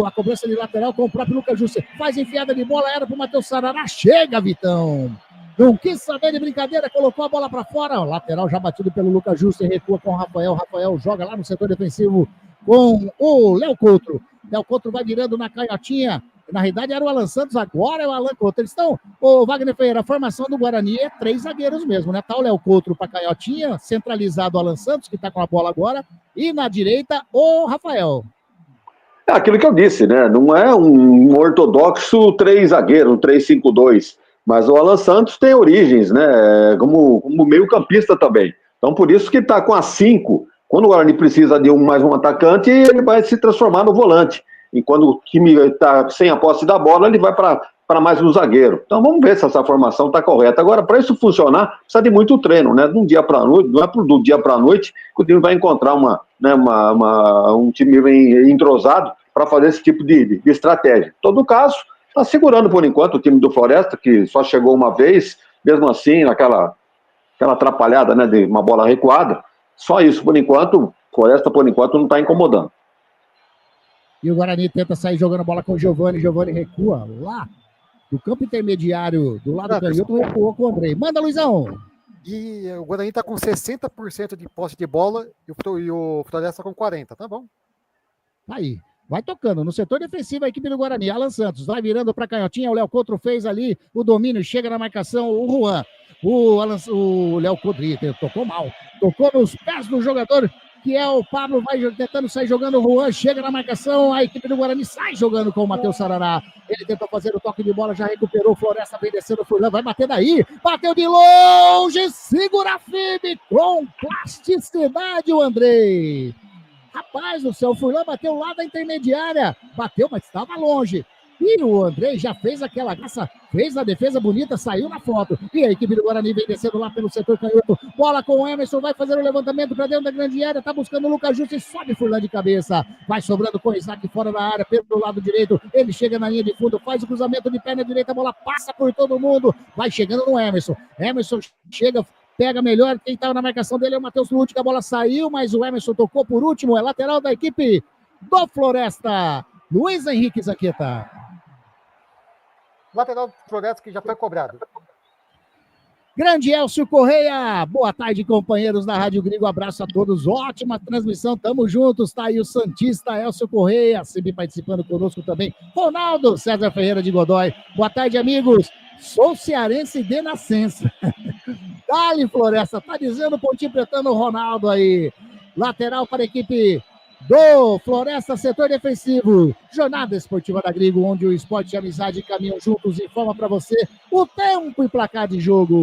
a cobrança de lateral com o próprio Lucas Justen. Faz enfiada de bola, era para o Matheus Sarará, chega Vitão. Não quis saber de brincadeira, colocou a bola para fora, lateral já batido pelo Lucas Justen, recua com o Rafael joga lá no setor defensivo com o Léo Coutro. Léo Coutro vai virando na canhotinha. Na realidade era o Alan Santos, agora é o Alan Coutro. Eles estão, o Wagner Ferreira, a formação do Guarani é 3 zagueiros mesmo, né? Tá o Léo Coutro para canhotinha, centralizado o Alan Santos, que tá com a bola agora, e na direita o Rafael. É aquilo que eu disse, né? Não é um ortodoxo 3 zagueiro, um 3-5-2, mas o Alan Santos tem origens, né? Como meio campista também. Então por isso que tá com a 5. Quando o Guarani precisa de mais um atacante, ele vai se transformar no volante. E quando o time está sem a posse da bola, ele vai para mais um zagueiro. Então vamos ver se essa formação está correta. Agora, para isso funcionar, precisa de muito treino, né? De um dia para a noite, não é do dia para a noite que o time vai encontrar um time bem entrosado para fazer esse tipo de estratégia. Em todo caso, está segurando por enquanto o time do Floresta, que só chegou uma vez, mesmo assim, aquela atrapalhada, né, de uma bola recuada. Só isso, por enquanto, Floresta, por enquanto, não está incomodando. E o Guarani tenta sair jogando bola com o Giovani recua lá do campo intermediário, do lado do canhoto, recuou com o Andrei. Manda, Luizão! E o Guarani está com 60% de posse de bola e o Floresta com 40%, tá bom? Aí, vai tocando no setor defensivo a equipe do Guarani. Alan Santos vai virando para a canhotinha, o Léo Coutro fez ali o domínio, chega na marcação, o Juan. O Léo Coutro tocou mal, tocou nos pés do jogador, que é o Pablo, vai tentando sair jogando, o Juan chega na marcação, a equipe do Guarani sai jogando com o Matheus Sarará. Ele tentou fazer o toque de bola, já recuperou, o Floresta vem descendo, o Furlan vai bater daí, bateu de longe, segura firme, com plasticidade o Andrei. Rapaz do céu, o Furlan bateu lá da intermediária, bateu, mas estava longe. E o Andrei já fez aquela graça, fez a defesa bonita, saiu na foto. E a equipe do Guarani vem descendo lá pelo setor canhoto. Bola com o Emerson, vai fazer o levantamento para dentro da grande área. Tá buscando o Lucas Justen, sobe Furlan de cabeça. Vai sobrando com o Isaac fora da área, pelo lado direito. Ele chega na linha de fundo, faz o cruzamento de perna direita. A bola passa por todo mundo. Vai chegando no Emerson. Emerson chega, pega melhor. Quem estava na marcação dele é o Matheus Lute, que a bola saiu, mas o Emerson tocou por último. É lateral da equipe do Floresta. Luiz Henrique Zanqueta. Lateral do Floresta que já foi cobrado. Grande Elcio Correia, boa tarde, companheiros da Rádio Grigo, abraço a todos, ótima transmissão, tamo juntos, tá aí o santista Elcio Correia, sempre participando conosco também, Ronaldo César Ferreira de Godoy, boa tarde, amigos, sou cearense de nascença, Dali Floresta, tá dizendo o Pontinho Pretano Ronaldo aí, lateral para a equipe do Floresta, setor defensivo. Jornada Esportiva da Grigo, onde o esporte e a amizade caminham juntos, informa para você o tempo e placar de jogo.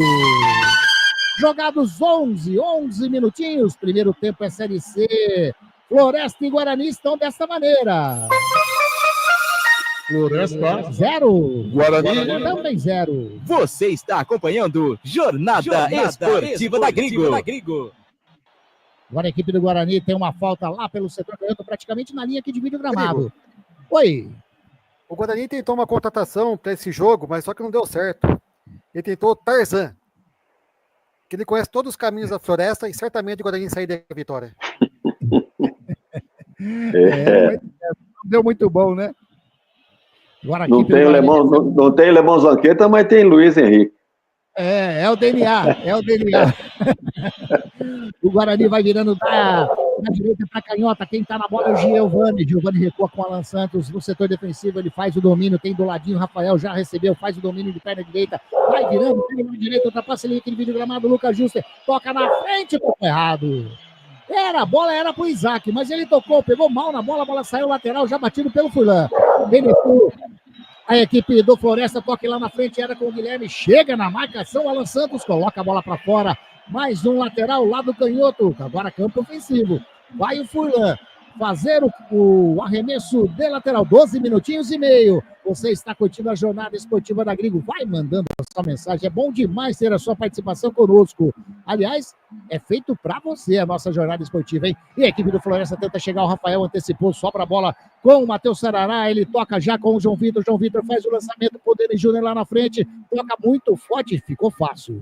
Jogados 11 minutinhos. Primeiro tempo é Série C. Floresta e Guarani estão dessa maneira. Floresta 0. Guarani também 0. Você está acompanhando Jornada Esportiva da Grigo. Agora a equipe do Guarani tem uma falta lá pelo setor canhoto, praticamente na linha que divide o gramado. Oi. O Guarani tentou uma contratação para esse jogo, mas só que não deu certo. Ele tentou Tarzan, que ele conhece todos os caminhos da Floresta e certamente o Guarani sair da vitória. Não deu muito bom, né? Agora, não tem Lemão Zanqueta, mas tem Luiz Henrique. É o DNA. O Guarani vai virando da direita para canhota. Quem tá na bola é o Giovani. Giovani recua com o Alan Santos no setor defensivo. Ele faz o domínio, tem do ladinho. Rafael já recebeu, faz o domínio de perna direita. Vai virando, tem na direita, ultrapassa ali aquele vídeo gramado. Lucas Juster toca na frente, tocou errado. A bola era pro Isaac, mas ele tocou, pegou mal na bola, a bola saiu lateral, já batido pelo Furlan. A equipe do Floresta toca lá na frente, era com o Guilherme, chega na marcação, Alan Santos coloca a bola para fora, mais um lateral lá do canhoto, agora campo ofensivo, vai o Furlan fazer o arremesso de lateral, 12 minutinhos e meio, você está curtindo a Jornada Esportiva da Grigo, vai mandando a sua mensagem, é bom demais ter a sua participação conosco, aliás, é feito para você a nossa Jornada Esportiva, hein? E a equipe do Floresta tenta chegar, o Rafael antecipou, sobra a bola com o Matheus Sarará, ele toca já com o João Vitor faz o lançamento pro Denis Júnior lá na frente, toca muito forte, ficou fácil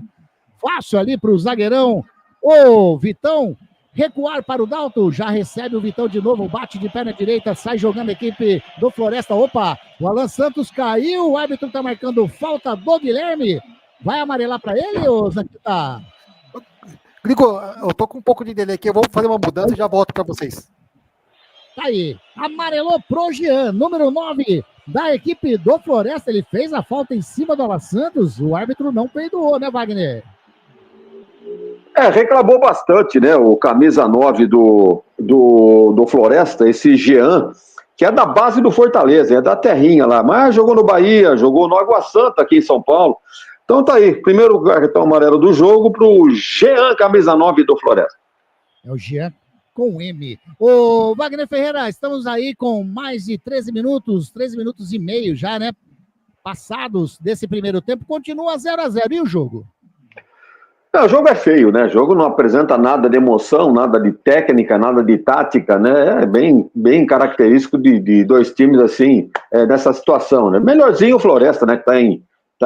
ali pro zagueirão, o Vitão, recuar para o Dalton, já recebe o Vitão de novo, bate de perna direita, sai jogando a equipe do Floresta, opa, o Alan Santos caiu, o árbitro tá marcando falta do Guilherme, vai amarelar para ele, ô Zanquita? Grigo, eu tô com um pouco de delay aqui, eu vou fazer uma mudança e já volto para vocês. Tá aí, amarelou pro Jean, número 9 da equipe do Floresta, ele fez a falta em cima do Alan Santos, o árbitro não perdoou, né, Wagner? Reclamou bastante, né? O camisa 9 do Floresta, esse Jean, que é da base do Fortaleza, é da terrinha lá, mas jogou no Bahia, jogou no Água Santa aqui em São Paulo. Então tá aí, primeiro cartão amarelo do jogo pro Jean, camisa 9 do Floresta. É o Jean com M. Ô, Wagner Ferreira, estamos aí com mais de 13 minutos e meio já, né? Passados desse primeiro tempo, continua 0-0. E o jogo? O jogo é feio, né? O jogo não apresenta nada de emoção, nada de técnica, nada de tática, né? É bem característico de dois times assim, nessa situação, né? Melhorzinho o Floresta, né? Que tá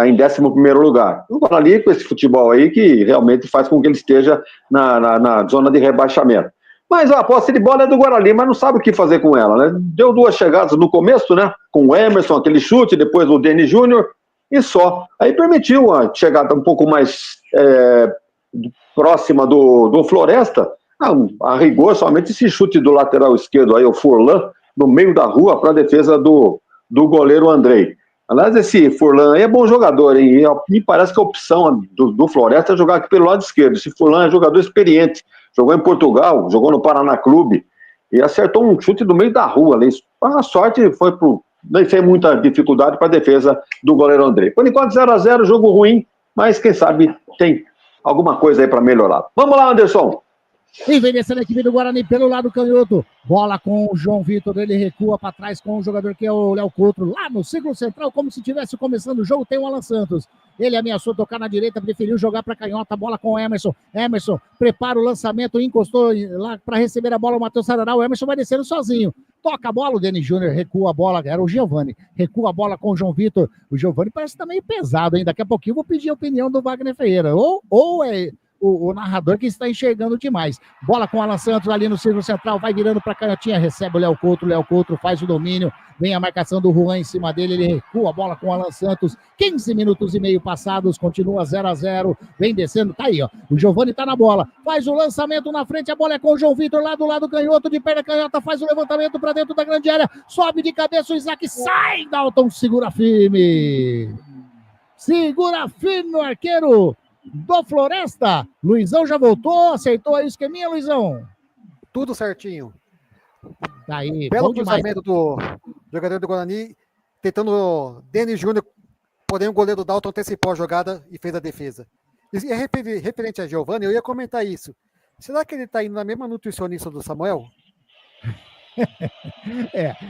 em 11º lugar. O Guarani com esse futebol aí que realmente faz com que ele esteja na zona de rebaixamento. Mas a posse de bola é do Guarani, mas não sabe o que fazer com ela, né? Deu 2 chegadas no começo, né? Com o Emerson, aquele chute, depois o Denis Júnior, e só. Aí permitiu a chegada um pouco mais próxima do Floresta, a rigor, somente esse chute do lateral esquerdo, aí o Furlan, no meio da rua, para a defesa do goleiro Andrei. Aliás, esse Furlan aí é bom jogador, hein? Me parece que a opção do Floresta é jogar aqui pelo lado esquerdo. Esse Furlan é jogador experiente, jogou em Portugal, jogou no Paraná Clube, e acertou um chute do meio da rua ali. A sorte foi sem muita dificuldade para a defesa do goleiro Andrei. Por enquanto, 0-0, jogo ruim, mas quem sabe tem alguma coisa aí para melhorar. Vamos lá, Anderson. E vem descendo a equipe do Guarani pelo lado canhoto. Bola com o João Vitor, ele recua para trás com o jogador que é o Léo Coutro. Lá no círculo central, como se estivesse começando o jogo, tem o Alan Santos. Ele ameaçou tocar na direita, preferiu jogar para canhota. Bola com o Emerson. Emerson prepara o lançamento, encostou lá para receber a bola o Matheus Sarará. O Emerson vai descendo sozinho. Toca a bola, o Denis Júnior recua a bola, era o Giovani. Recua a bola com o João Vitor. O Giovani parece que tá meio pesado, hein? Daqui a pouquinho eu vou pedir a opinião do Wagner Ferreira. Ou é o narrador que está enxergando demais. Bola com o Alan Santos ali no círculo central, vai virando para a canhotinha, recebe o Léo Coutro faz o domínio, vem a marcação do Juan em cima dele, ele recua a bola com o Alan Santos, 15 minutos e meio passados, continua 0-0, vem descendo, tá aí, ó, o Giovani tá na bola, faz o lançamento na frente, a bola é com o João Vitor lá do lado canhoto, de perna canhota, faz o levantamento para dentro da grande área, sobe de cabeça o Isaac, sai, Dalton, segura firme o arqueiro do Floresta. Luizão já voltou, acertou aí o esqueminha, Luizão? Tudo certinho. Daí, Belo bom demais. cruzamento do jogador do Guarani, tentando Denis Júnior, porém o goleiro Dalton antecipou a jogada e fez a defesa. E referente a Giovani, eu ia comentar isso. Será que ele está indo na mesma nutricionista do Samuel?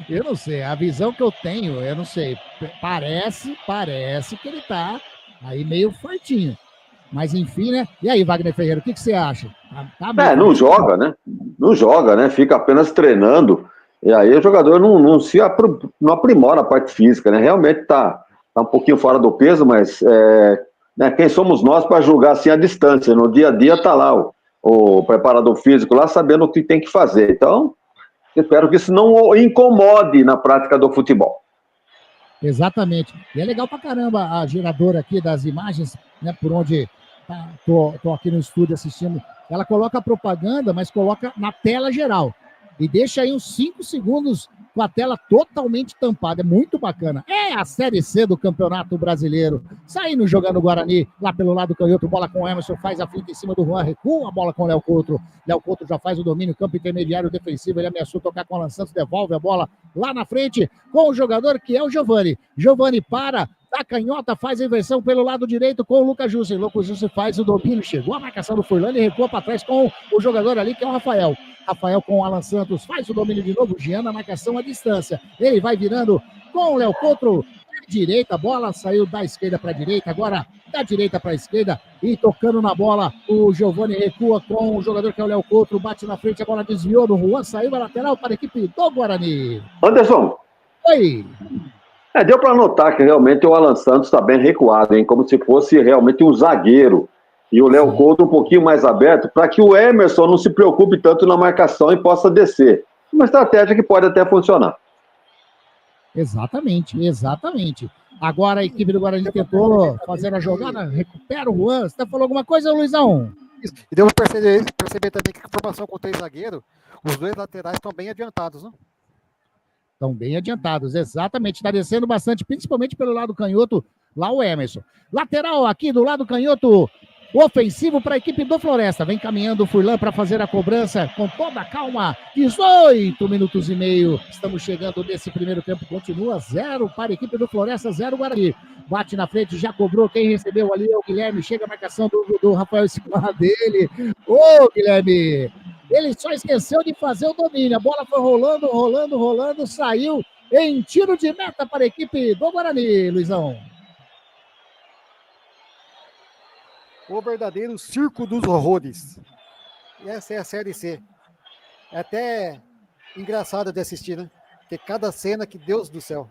Eu não sei, a visão que eu tenho, eu não sei, parece que ele tá aí meio fortinho, mas enfim, né? E aí, Wagner Ferreira, o que você acha? Não joga, né? Não joga, né? Fica apenas treinando, e aí o jogador não aprimora a parte física, né? Realmente tá um pouquinho fora do peso, mas né, quem somos nós para julgar assim a distância? No dia a dia tá lá o preparador físico lá sabendo o que tem que fazer, então espero que isso não o incomode na prática do futebol. Exatamente. E é legal pra caramba a geradora aqui das imagens, né? Por onde tô aqui no estúdio assistindo. Ela coloca a propaganda, mas coloca na tela geral. E deixa aí uns 5 segundos com a tela totalmente tampada. É muito bacana. É a Série C do Campeonato Brasileiro. Saindo jogando o Guarani, lá pelo lado canhoto, bola com o Emerson, faz a finta em cima do Juan, recua a bola com o Léo Couto. Léo Couto já faz o domínio, campo intermediário defensivo, ele ameaçou tocar com o Alan Santos, devolve a bola lá na frente com o jogador que é o Giovani. Giovani para, da canhota, faz a inversão pelo lado direito com o Lucas Jussen. Lucas Jussen faz o domínio, chegou a marcação do Furlan e recua para trás com o jogador ali que é o Rafael. Rafael com o Alan Santos, faz o domínio de novo, Jean na marcação à distância. Ele vai virando com o Léo Couto, direita, a bola saiu da esquerda para a direita, agora da direita para a esquerda e tocando na bola, o Giovani recua com o jogador que é o Léo Couto, bate na frente, a bola desviou do Juan, saiu a lateral para a equipe do Guarani. Anderson. Oi. Deu para notar que realmente o Alan Santos está bem recuado, hein? Como se fosse realmente um zagueiro. E o Léo Couto um pouquinho mais aberto, para que o Emerson não se preocupe tanto na marcação e possa descer. Uma estratégia que pode até funcionar. Exatamente. Agora a equipe do Guarani tentou fazer a jogada, recupera o Juan. Você falou alguma coisa, Luizão? E deu para perceber também que a formação com 3 zagueiros, os 2 laterais estão bem adiantados, né? Estão bem adiantados, exatamente. Está descendo bastante, principalmente pelo lado canhoto, lá o Emerson. Lateral aqui do lado canhoto, ofensivo para a equipe do Floresta. Vem caminhando o Furlan para fazer a cobrança com toda a calma. 18 minutos e meio. Estamos chegando nesse primeiro tempo. Continua 0 para a equipe do Floresta, 0 Guarani. Bate na frente, já cobrou. Quem recebeu ali é o Guilherme. Chega a marcação do Rafael em cima dele. Ô, Guilherme! Ele só esqueceu de fazer o domínio. A bola foi rolando. Saiu em tiro de meta para a equipe do Guarani, Luizão. O verdadeiro circo dos horrores. E essa é a Série C. É até engraçado de assistir, né? Porque cada cena, que Deus do céu.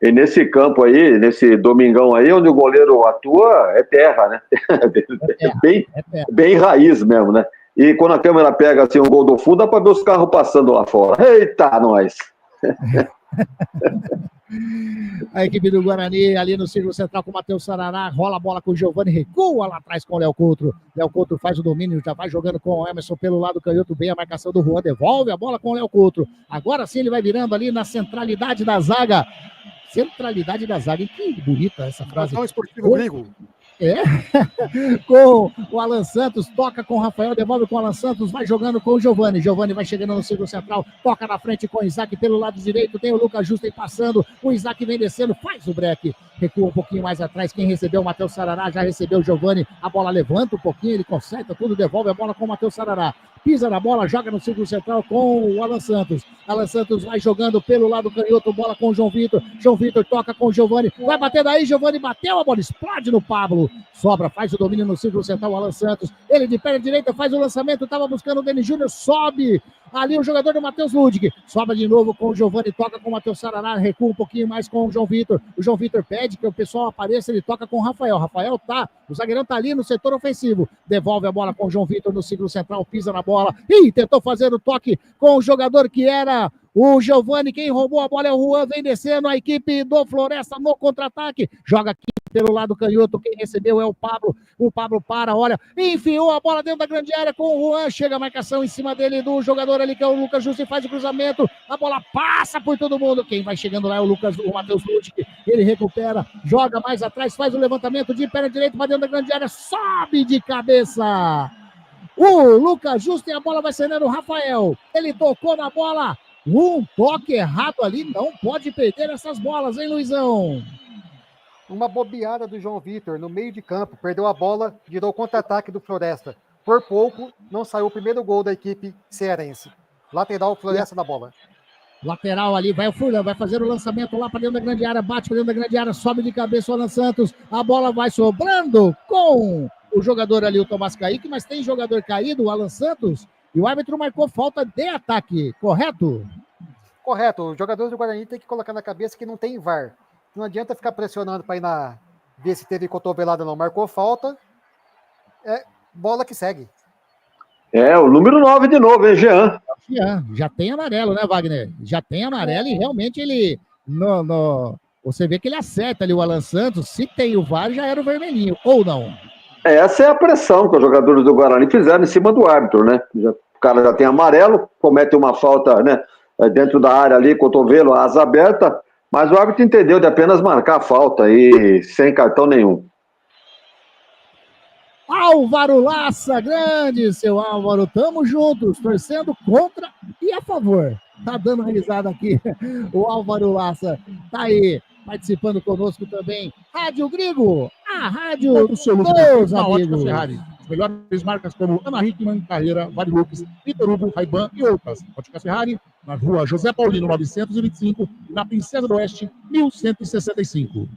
E nesse campo aí, nesse domingão aí, onde o goleiro atua, é terra, né? Bem raiz mesmo, né? E quando a câmera pega assim um gol do fundo, dá para ver os carros passando lá fora. Eita, nós! A equipe do Guarani ali no círculo central com o Matheus Sarará, rola a bola com o Giovani, recua lá atrás com o Léo Couto. Léo Couto faz o domínio, já vai jogando com o Emerson pelo lado canhoto, bem a marcação do Juan, devolve a bola com o Léo Couto. Agora sim ele vai virando ali na centralidade da zaga. Centralidade da zaga, e que bonita essa frase. Esportivo Grigo. Com o Alan Santos, toca com o Rafael, devolve com o Alan Santos, vai jogando com o Giovani. Giovani vai chegando no círculo central, toca na frente com o Isaac pelo lado direito, tem o Lucas Justen passando, o Isaac vem descendo, faz o break, recua um pouquinho mais atrás, quem recebeu o Matheus Sarará, já recebeu o Giovani, a bola levanta um pouquinho, ele conserta tudo, devolve a bola com o Matheus Sarará, pisa na bola, joga no círculo central com o Alan Santos. Alan Santos vai jogando pelo lado canhoto, bola com o João Vitor toca com o Giovani, vai bater daí, Giovani bateu, a bola explode no Pablo, sobra, faz o domínio no círculo central, o Alan Santos, ele de perna direita faz o lançamento, estava buscando o Denis Júnior, sobe ali o jogador do Matheus Ludwig, sobra de novo com o Giovani, toca com o Matheus Sarará, recua um pouquinho mais com o João Vitor pede que o pessoal apareça, ele toca com o Rafael o zagueirão tá ali no setor ofensivo, devolve a bola com o João Vitor no círculo central, pisa na bola, e tentou fazer o toque com o jogador que era o Giovani, quem roubou a bola é o Juan, vem descendo a equipe do Floresta no contra-ataque, joga aqui pelo lado canhoto, quem recebeu é o Pablo para, olha, enfiou a bola dentro da grande área com o Juan, chega a marcação em cima dele do jogador ali que é o Lucas Justen, faz o cruzamento, a bola passa por todo mundo, quem vai chegando lá é o Matheus Ludwig, ele recupera, joga mais atrás, faz o levantamento de perna direita para dentro da grande área, sobe de cabeça, o Lucas Justo, e a bola vai saindo o Rafael. Ele tocou na bola. Um toque errado ali, não pode perder essas bolas, hein, Luizão? Uma bobeada do João Vitor no meio de campo, perdeu a bola, virou contra-ataque do Floresta. Por pouco, não saiu o primeiro gol da equipe cearense. Lateral, Floresta na bola. Lateral ali, vai o Furlan, vai fazer o lançamento lá para dentro da grande área, bate para dentro da grande área, sobe de cabeça o Alan Santos, a bola vai sobrando com o jogador ali, o Tomás Kaique, mas tem jogador caído, o Alan Santos, e o árbitro marcou falta de ataque, correto? Correto, os jogadores do Guarani tem que colocar na cabeça que não tem VAR. Não adianta ficar pressionando para ir ver se teve cotovelada ou não. Marcou falta, bola que segue. O número 9 de novo, hein, Jean? Já tem amarelo, né, Wagner? Já tem amarelo e realmente ele, você vê que ele acerta ali o Alan Santos, se tem o VAR já era o vermelhinho, ou não? Essa é a pressão que os jogadores do Guarani fizeram em cima do árbitro, né? O cara já tem amarelo, comete uma falta, né, dentro da área ali, cotovelo, asa aberta, mas o árbitro entendeu de apenas marcar a falta e sem cartão nenhum. Álvaro Laça, grande, seu Álvaro, tamo juntos, torcendo contra e a favor. Tá dando risada aqui, o Álvaro Laça tá aí, participando conosco também. Rádio Grigo, a rádio dos amigos. Ferrari. As melhores marcas como Ana Hickman, Carreira, Varilux, Vitor Hugo, Ray-Ban e outras. Óticas Ferrari, na rua José Paulino, 925, na Princesa do Oeste, 1165.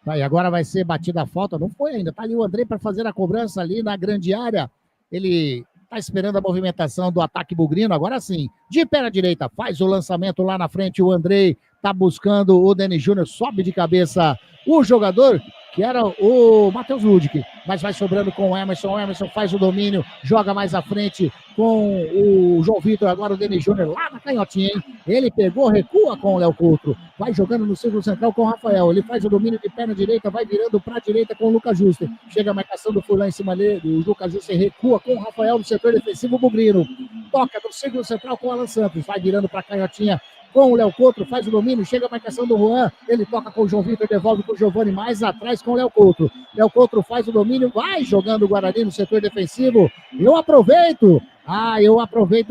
Tá, e agora vai ser batida a falta, não foi ainda, tá ali o Andrei para fazer a cobrança ali na grande área, ele tá esperando a movimentação do ataque bugrino, agora sim, de pé na direita, faz o lançamento lá na frente, o Andrei tá buscando o Denis Júnior, sobe de cabeça o jogador, que era o Matheus Ludic, mas vai sobrando com o Emerson faz o domínio, joga mais à frente com o João Vitor, agora o Denis Júnior lá na canhotinha, hein? Ele pegou, recua com o Léo Couto, vai jogando no círculo central com o Rafael, ele faz o domínio de perna direita, vai virando para a direita com o Lucas Juster, chega a marcação do Furlan em cima dele, o Lucas Juster recua com o Rafael no setor defensivo bugrino, toca no círculo central com o Alan Santos, vai virando para a canhotinha com o Léo Couto, faz o domínio, chega a marcação do Juan, ele toca com o João Vitor, devolve com o Giovani, mais atrás com o Léo Couto. Léo Couto faz o domínio, vai jogando o Guarani no setor defensivo. Eu aproveito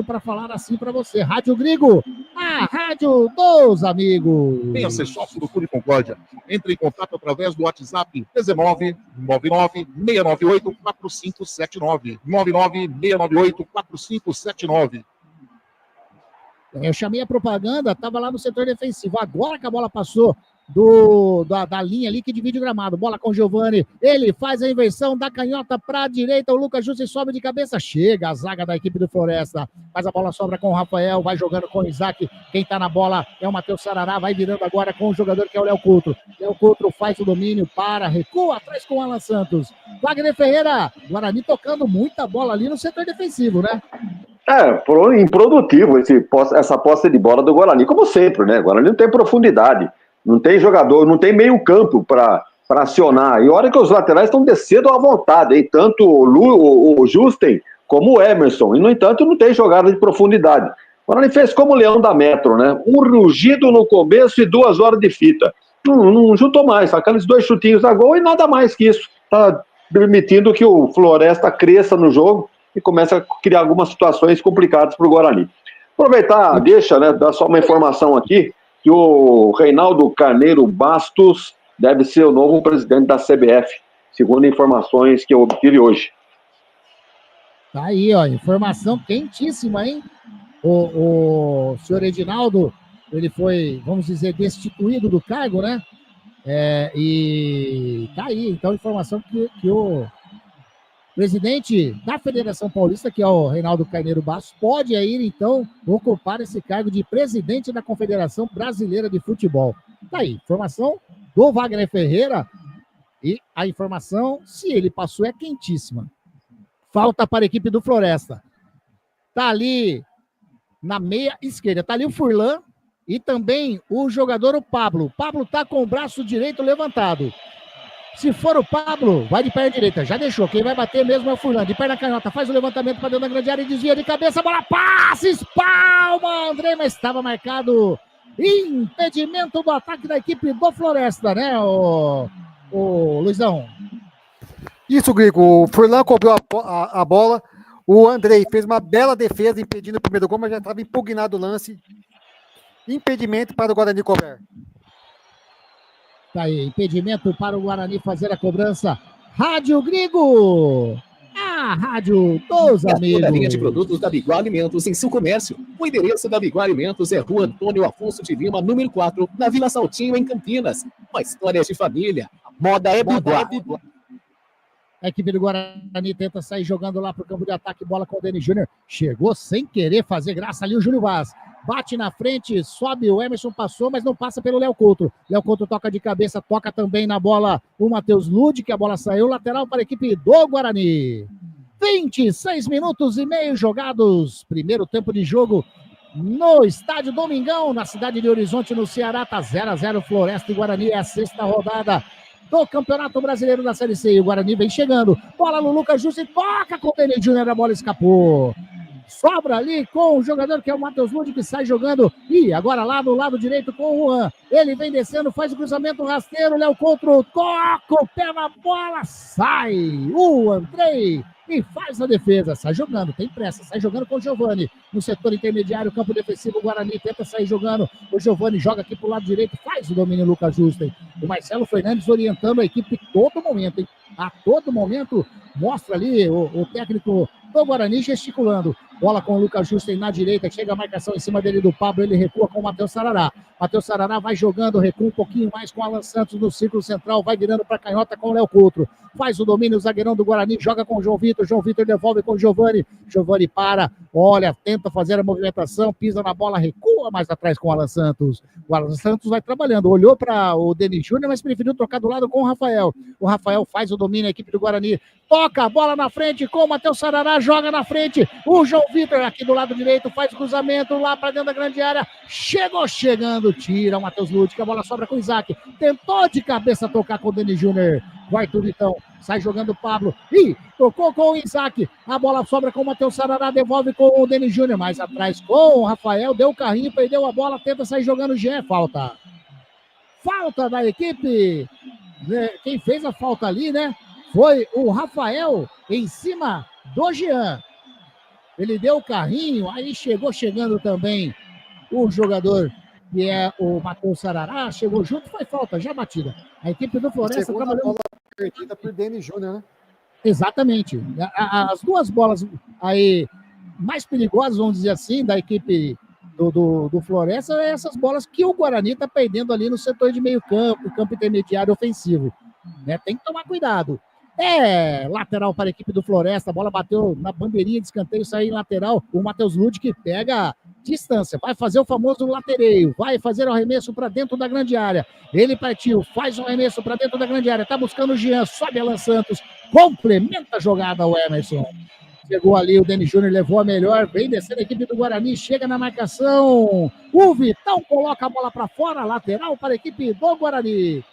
para falar assim para você. Rádio Grigo, a rádio dos amigos. Venha ser sócio do Clube Concórdia. Entre em contato através do WhatsApp 19 99 698 4579. 99 698 4579. Eu chamei a propaganda, estava lá no setor defensivo. Agora que a bola passou da linha ali que divide o gramado. Bola com o Giovani. Ele faz a inversão da canhota para a direita. O Lucas Justo sobe de cabeça. Chega a zaga da equipe do Floresta. Mas a bola sobra com o Rafael. Vai jogando com o Isaac. Quem está na bola é o Matheus Sarará. Vai virando agora com o jogador que é o Léo Couto. Léo Couto faz o domínio. Recua atrás com o Alan Santos. Wagner Ferreira. Guarani tocando muita bola ali no setor defensivo, né? Improdutivo essa posse de bola do Guarani, como sempre, né? O Guarani não tem profundidade, não tem jogador, não tem meio campo para acionar. E olha que os laterais estão descendo à vontade, hein? Tanto o Justen como o Emerson. E, no entanto, não tem jogada de profundidade. O Guarani fez como o Leão da Metro, né? Um rugido no começo e 2 horas de fita. Não juntou mais, aqueles 2 chutinhos a gol e nada mais que isso. Está permitindo que o Floresta cresça no jogo e começa a criar algumas situações complicadas para o Guarani. Aproveitar, dar só uma informação aqui, que o Reinaldo Carneiro Bastos deve ser o novo presidente da CBF, segundo informações que eu obtive hoje. Tá aí, ó, informação quentíssima, hein? O senhor Edinaldo, ele foi, vamos dizer, destituído do cargo, né? E tá aí, então, informação que o presidente da Federação Paulista, que é o Reinaldo Carneiro Bastos, pode aí, então, ocupar esse cargo de presidente da Confederação Brasileira de Futebol. Tá aí, informação do Wagner Ferreira, e a informação, se ele passou, é quentíssima. Falta para a equipe do Floresta. Tá ali na meia esquerda, tá ali o Furlan e também o jogador, o Pablo. O Pablo tá com o braço direito levantado. Se for o Pablo, vai de perna direita. Já deixou. Quem vai bater mesmo é o Furlan. De perna canhota. Faz o levantamento para dentro da grande área e desvia de cabeça. Bola passa, espalma, André, mas estava marcado impedimento do ataque da equipe do Floresta, né, o Luizão? Isso, Grigo. O Furlan cobrou a bola. O Andrei fez uma bela defesa impedindo o primeiro gol, mas já estava impugnado o lance. Impedimento para o Guarani cobrar. Tá aí, impedimento para o Guarani fazer a cobrança. Rádio Grigo, a rádio dos amigos. A linha de produtos da Biguá Alimentos em seu comércio. O endereço da Biguá Alimentos é Rua Antônio Afonso de Lima, número 4, na Vila Saltinho, em Campinas. Uma história de família. A moda é Biguá. A equipe do Guarani tenta sair jogando lá para o campo de ataque, bola com o Denis Júnior. Chegou sem querer fazer graça ali o Júlio Vaz. Bate na frente, sobe, o Emerson passou, mas não passa pelo Léo Couto. Léo Couto toca de cabeça, toca também na bola o Matheus Lud, que a bola saiu, lateral para a equipe do Guarani. 26 minutos e meio jogados. Primeiro tempo de jogo no estádio Domingão, na cidade de Horizonte, no Ceará. Tá 0-0 Floresta e Guarani, é a sexta rodada do Campeonato Brasileiro da Série C. E o Guarani vem chegando. Bola no Lucas Justo e toca com o Denis Júnior, a bola escapou. Sobra ali com o jogador que é o Matheus Lud, que sai jogando. E agora lá do lado direito com o Juan. Ele vem descendo, faz o cruzamento rasteiro. Léo Couto toca o pé na bola. Sai o Andrei e faz a defesa. Sai jogando, tem pressa. Sai jogando com o Giovani. No setor intermediário, campo defensivo, o Guarani tenta sair jogando. O Giovani joga aqui pro lado direito. Faz o domínio Lucas Justo. O Marcelo Fernandes orientando a equipe a todo momento. Hein? A todo momento mostra ali o técnico do Guarani gesticulando. Bola com o Lucas Justo na direita, chega a marcação em cima dele do Pablo, ele recua com o Matheus Sarará. Matheus Sarará vai jogando, recua um pouquinho mais com o Alan Santos no círculo central, vai virando para a canhota com o Léo Couto. Faz o domínio, o zagueirão do Guarani, joga com o João Vitor devolve com o Giovani. Giovani para, olha, tenta fazer a movimentação, pisa na bola, recua mais atrás com o Alan Santos. O Alan Santos vai trabalhando, olhou para o Denis Júnior, mas preferiu trocar do lado com o Rafael. O Rafael faz o domínio, a equipe do Guarani toca a bola na frente com o Matheus Sarará, joga na frente, o João Vitor aqui do lado direito, faz o cruzamento lá para dentro da grande área, chegando, tira o Matheus Lud, que a bola sobra com o Isaac, tentou de cabeça tocar com o Denis Júnior, vai tudo então, sai jogando o Pablo, e tocou com o Isaac, a bola sobra com o Matheus Sarará, devolve com o Denis Júnior, mais atrás com o Rafael, deu o carrinho, perdeu a bola, tenta sair jogando o Jean, falta da equipe, quem fez a falta ali, né, foi o Rafael em cima do Jean. Ele deu o carrinho, aí chegando também o jogador que é o Matheus Sarará, chegou junto, foi falta, já batida. A equipe do Floresta trabalhou. Bola perdida por Denis Júnior, né? Exatamente. As duas bolas aí mais perigosas, vamos dizer assim, da equipe do Floresta, é essas bolas que o Guarani está perdendo ali no setor de meio campo, campo intermediário ofensivo. Né? Tem que tomar cuidado. Lateral para a equipe do Floresta, a bola bateu na bandeirinha de escanteio, saiu em lateral, o Matheus Lud que pega distância, vai fazer o famoso latereio, vai fazer o arremesso para dentro da grande área, ele partiu, faz o arremesso para dentro da grande área, tá buscando o Jean, sobe Alan Santos, complementa a jogada o Emerson, chegou ali o Denis Júnior, levou a melhor, vem descendo a equipe do Guarani, chega na marcação, o Vitão coloca a bola para fora, lateral para a equipe do Guarani.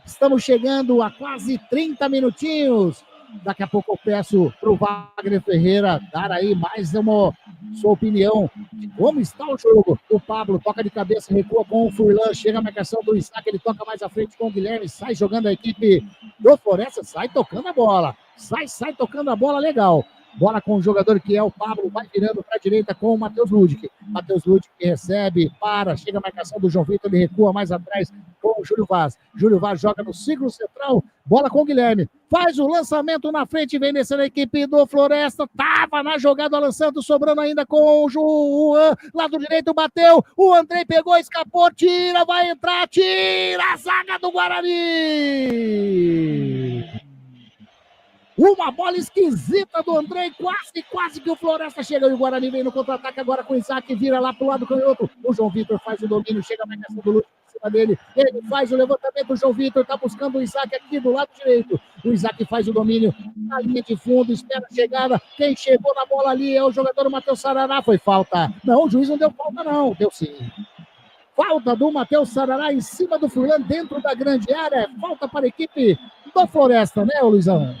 Estamos chegando a quase 30 minutinhos. Daqui a pouco eu peço para o Wagner Ferreira dar aí mais uma sua opinião de como está o jogo. O Pablo toca de cabeça, recua com o Furlan, chega a marcação do Isaac, ele toca mais à frente com o Guilherme, sai jogando a equipe do Floresta, sai tocando a bola. Sai tocando a bola, legal. Bola com o jogador que é o Pablo, vai virando para a direita com o Matheus Ludic. Matheus Ludic recebe, chega a marcação do João Vitor, ele recua mais atrás com o Júlio Vaz. Júlio Vaz joga no círculo central, bola com o Guilherme. Faz o lançamento na frente, vem descendo a equipe do Floresta. Tava na jogada o Alan Santos, sobrando ainda com o Juan. Lado direito bateu, o Andrei pegou, escapou, tira, vai entrar, tira a zaga do Guarani. Uma bola esquisita do Andrei, quase que o Floresta chega e o Guarani vem no contra-ataque agora com o Isaac, vira lá pro lado canhoto. O João Vitor faz o domínio, chega a marcação do Lúcio em cima dele. Ele faz o levantamento, o João Vitor tá buscando o Isaac aqui do lado direito. O Isaac faz o domínio na linha de fundo, espera a chegada. Quem chegou na bola ali é o jogador Matheus Sarará, foi falta. Não, o juiz não deu falta não, deu sim. Falta do Matheus Sarará em cima do Furlan, dentro da grande área. Falta para a equipe do Floresta, né, Luizão?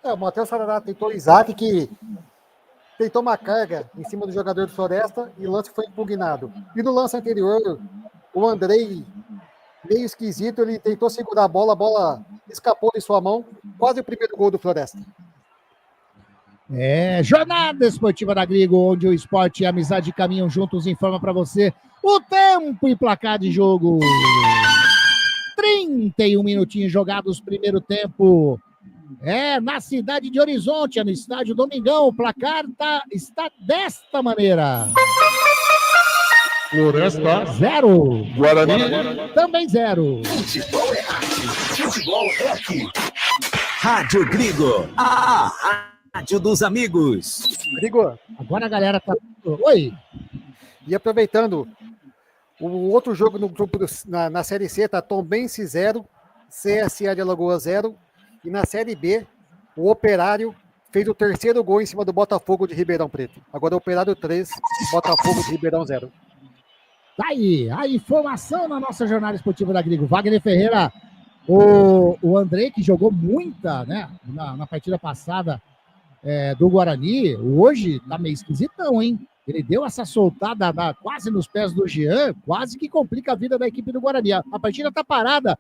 O Matheus Sarará tentou o Isaac, que tentou uma carga em cima do jogador do Floresta e o lance foi impugnado. E no lance anterior, o Andrei, meio esquisito, ele tentou segurar a bola escapou de sua mão quase o primeiro gol do Floresta. Jornada Esportiva da Grigo, onde o esporte e a amizade caminham juntos, informa para você o tempo e placar de jogo. 31 minutinhos jogados, primeiro tempo. Na cidade de Horizonte, no estádio Domingão. O placar está desta maneira. Floresta 0. Guarani também 0. Futebol é aqui. Rádio Grigo, a rádio dos amigos. Grigo, agora a galera tá... Oi. E aproveitando, o outro jogo no grupo na Série C tá Tombense 0, CSA de Alagoas 0, e na Série B, o Operário fez o terceiro gol em cima do Botafogo de Ribeirão Preto. Agora o Operário 3, Botafogo de Ribeirão 0. Tá aí, a informação na nossa jornada esportiva da Grigo. Wagner Ferreira, o Andrei, que jogou muita, né, na partida passada do Guarani, hoje tá meio esquisitão, hein? Ele deu essa soltada quase nos pés do Jean, quase que complica a vida da equipe do Guarani. A partida tá parada,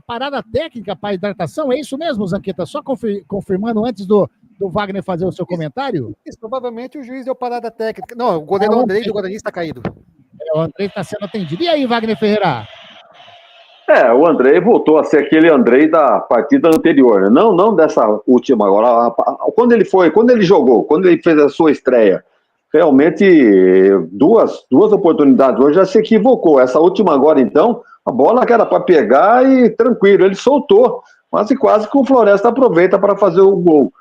parada técnica para hidratação, é isso mesmo, Zanqueta? Só confirmando antes do Wagner fazer o seu comentário? Isso, provavelmente o juiz deu parada técnica. Não, o goleiro Andrei do Guarani está caído. O Andrei está sendo atendido. E aí, Wagner Ferreira? O Andrei voltou a ser aquele Andrei da partida anterior, né? Não dessa última agora. Quando ele jogou, quando ele fez a sua estreia, realmente duas oportunidades hoje já se equivocou. Essa última agora, então, a bola que era para pegar e tranquilo, ele soltou, mas quase que o Floresta aproveita para fazer o gol.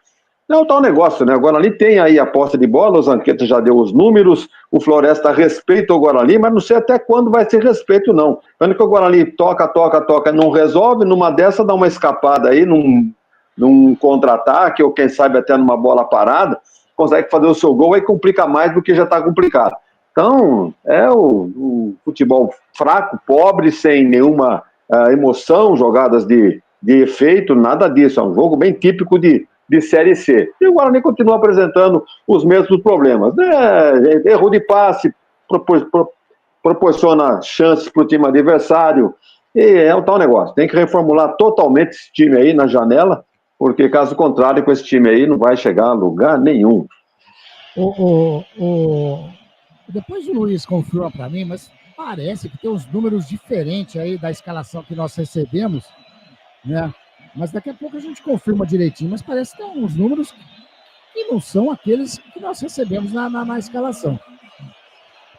Não, tá um negócio, né? O Guarani tem aí a posse de bola, o Zanqueta já deu os números, o Floresta respeita o Guarani, mas não sei até quando vai ser respeito, não. Quando que o Guarani toca, não resolve, numa dessa dá uma escapada aí, num contra-ataque, ou quem sabe até numa bola parada, consegue fazer o seu gol, aí complica mais do que já tá complicado. Então, o futebol fraco, pobre, sem nenhuma emoção, jogadas de efeito, nada disso, é um jogo bem típico de Série C. E o Guarani continua apresentando os mesmos problemas. Erro de passe, proporciona chances para o time adversário, e é um tal negócio. Tem que reformular totalmente esse time aí na janela, porque caso contrário, com esse time aí não vai chegar a lugar nenhum. Depois o Luiz confirma para mim, mas parece que tem uns números diferentes aí da escalação que nós recebemos, né? Mas daqui a pouco a gente confirma direitinho, mas parece que tem uns números que não são aqueles que nós recebemos na escalação.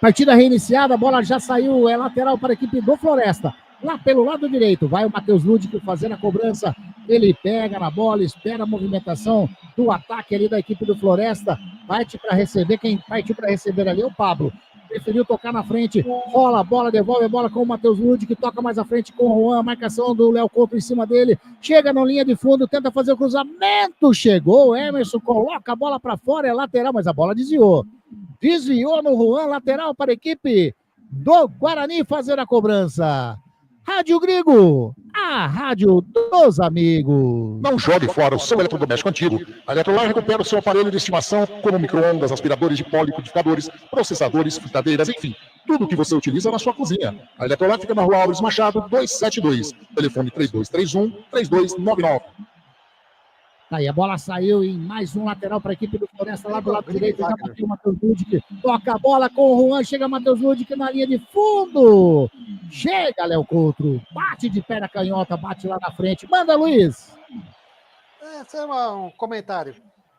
Partida reiniciada, a bola já saiu, é lateral para a equipe do Floresta. Lá pelo lado direito, vai o Matheus Ludic fazendo a cobrança, ele pega na bola, espera a movimentação do ataque ali da equipe do Floresta, parte para receber, quem partiu para receber ali é o Pablo. Preferiu tocar na frente, rola a bola, devolve a bola com o Matheus Ludic, que toca mais à frente com o Juan, a marcação do Léo Couto em cima dele, chega na linha de fundo, tenta fazer o cruzamento, chegou, o Emerson coloca a bola para fora, é lateral, mas a bola desviou no Juan, lateral para a equipe do Guarani fazer a cobrança. Rádio Grigo, a rádio dos amigos. Não jogue fora o seu eletrodoméstico antigo. A Eletrolar recupera o seu aparelho de estimação, como micro-ondas, aspiradores de pó, liquidificadores, processadores, fritadeiras, enfim, tudo que você utiliza na sua cozinha. A Eletrolar fica na rua Álvares Machado, 272, telefone 3231-3299. Aí a bola saiu em mais um lateral para a equipe do Floresta, lá do lado direito, já bateu o Matheus Ludic, toca a bola com o Juan, chega Matheus Ludic na linha de fundo, chega Léo Couto, bate de pé na canhota, bate lá na frente, manda Luiz. Esse é um comentário.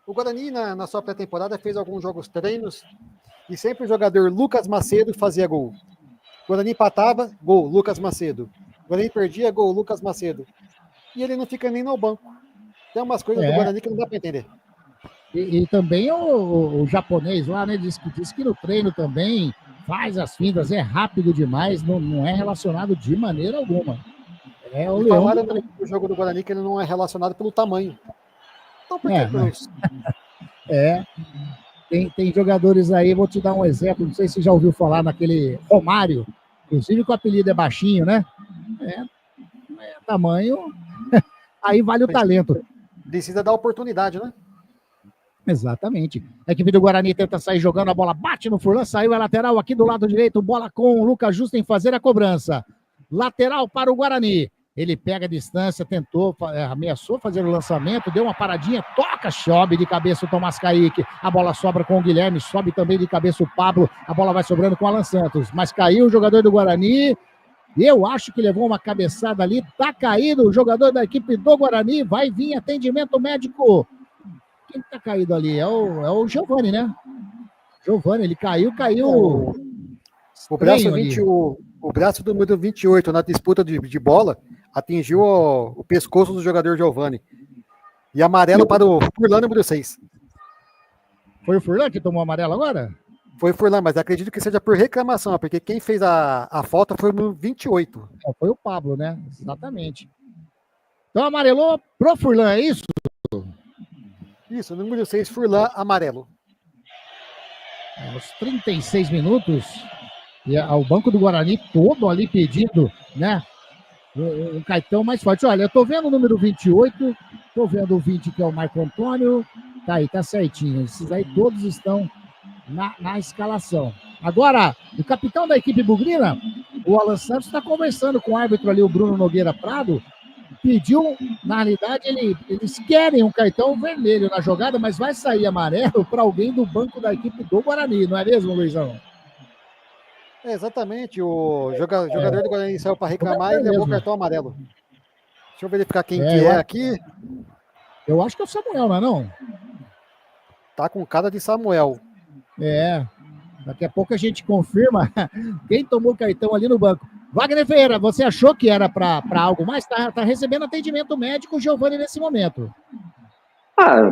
O Guarani na sua pré-temporada fez alguns jogos treinos e sempre o jogador Lucas Macedo fazia gol. O Guarani empatava, gol, Lucas Macedo. O Guarani perdia, gol, Lucas Macedo. E ele não fica nem no banco. Tem umas coisas do Guarani que não dá para entender. E também o japonês lá, né, disse que no treino também faz as fintas, é rápido demais, não é relacionado de maneira alguma. O Leão... Falaram no jogo do Guarani que ele não é relacionado pelo tamanho. Então por que mas... Tem jogadores aí, vou te dar um exemplo, não sei se você já ouviu falar naquele Romário, inclusive que o apelido é baixinho, né? Tamanho, aí vale o talento. Precisa dar oportunidade, né? Exatamente. A equipe do Guarani tenta sair jogando, a bola bate no Furlan, saiu a lateral aqui do lado direito, bola com o Lucas Justo em fazer a cobrança. Lateral para o Guarani. Ele pega a distância, tentou, ameaçou fazer o lançamento, deu uma paradinha, toca, sobe de cabeça o Tomás Kaique. A bola sobra com o Guilherme, sobe também de cabeça o Pablo. A bola vai sobrando com o Alan Santos. Mas caiu o jogador do Guarani. Eu acho que levou uma cabeçada ali. Tá caído o jogador da equipe do Guarani. Vai vir atendimento médico. Quem tá caído ali? É o Giovani, né? Giovani, ele caiu. O braço do número 28 na disputa de bola atingiu o pescoço do jogador Giovani. E amarelo para o Furlan, número 6. Foi o Furlan que tomou amarelo agora? Foi o Furlan, mas acredito que seja por reclamação, porque quem fez a falta foi o número 28. Foi o Pablo, né? Exatamente. Então amarelou pro Furlan, é isso? Isso, número 6, Furlan, amarelo. Aos 36 minutos, e o banco do Guarani todo ali pedindo, né? Um cartão mais forte. Olha, eu tô vendo o número 28, tô vendo o 20, que é o Marco Antônio. Tá aí, tá certinho. Esses aí todos estão na escalação. Agora, o capitão da equipe bugrina, o Alan Santos, está conversando com o árbitro ali, o Bruno Nogueira Prado. Pediu, na realidade, eles querem um cartão vermelho na jogada, mas vai sair amarelo para alguém do banco da equipe do Guarani, não é mesmo, Luizão? Exatamente, o jogador do Guarani saiu para reclamar e levou o cartão amarelo. Deixa eu verificar quem que é aqui. Eu acho que é o Samuel, não é não? Tá com cara de Samuel. Daqui a pouco a gente confirma quem tomou o cartão ali no banco. Wagner Ferreira, você achou que era para algo mais? Tá recebendo atendimento médico o Giovani nesse momento.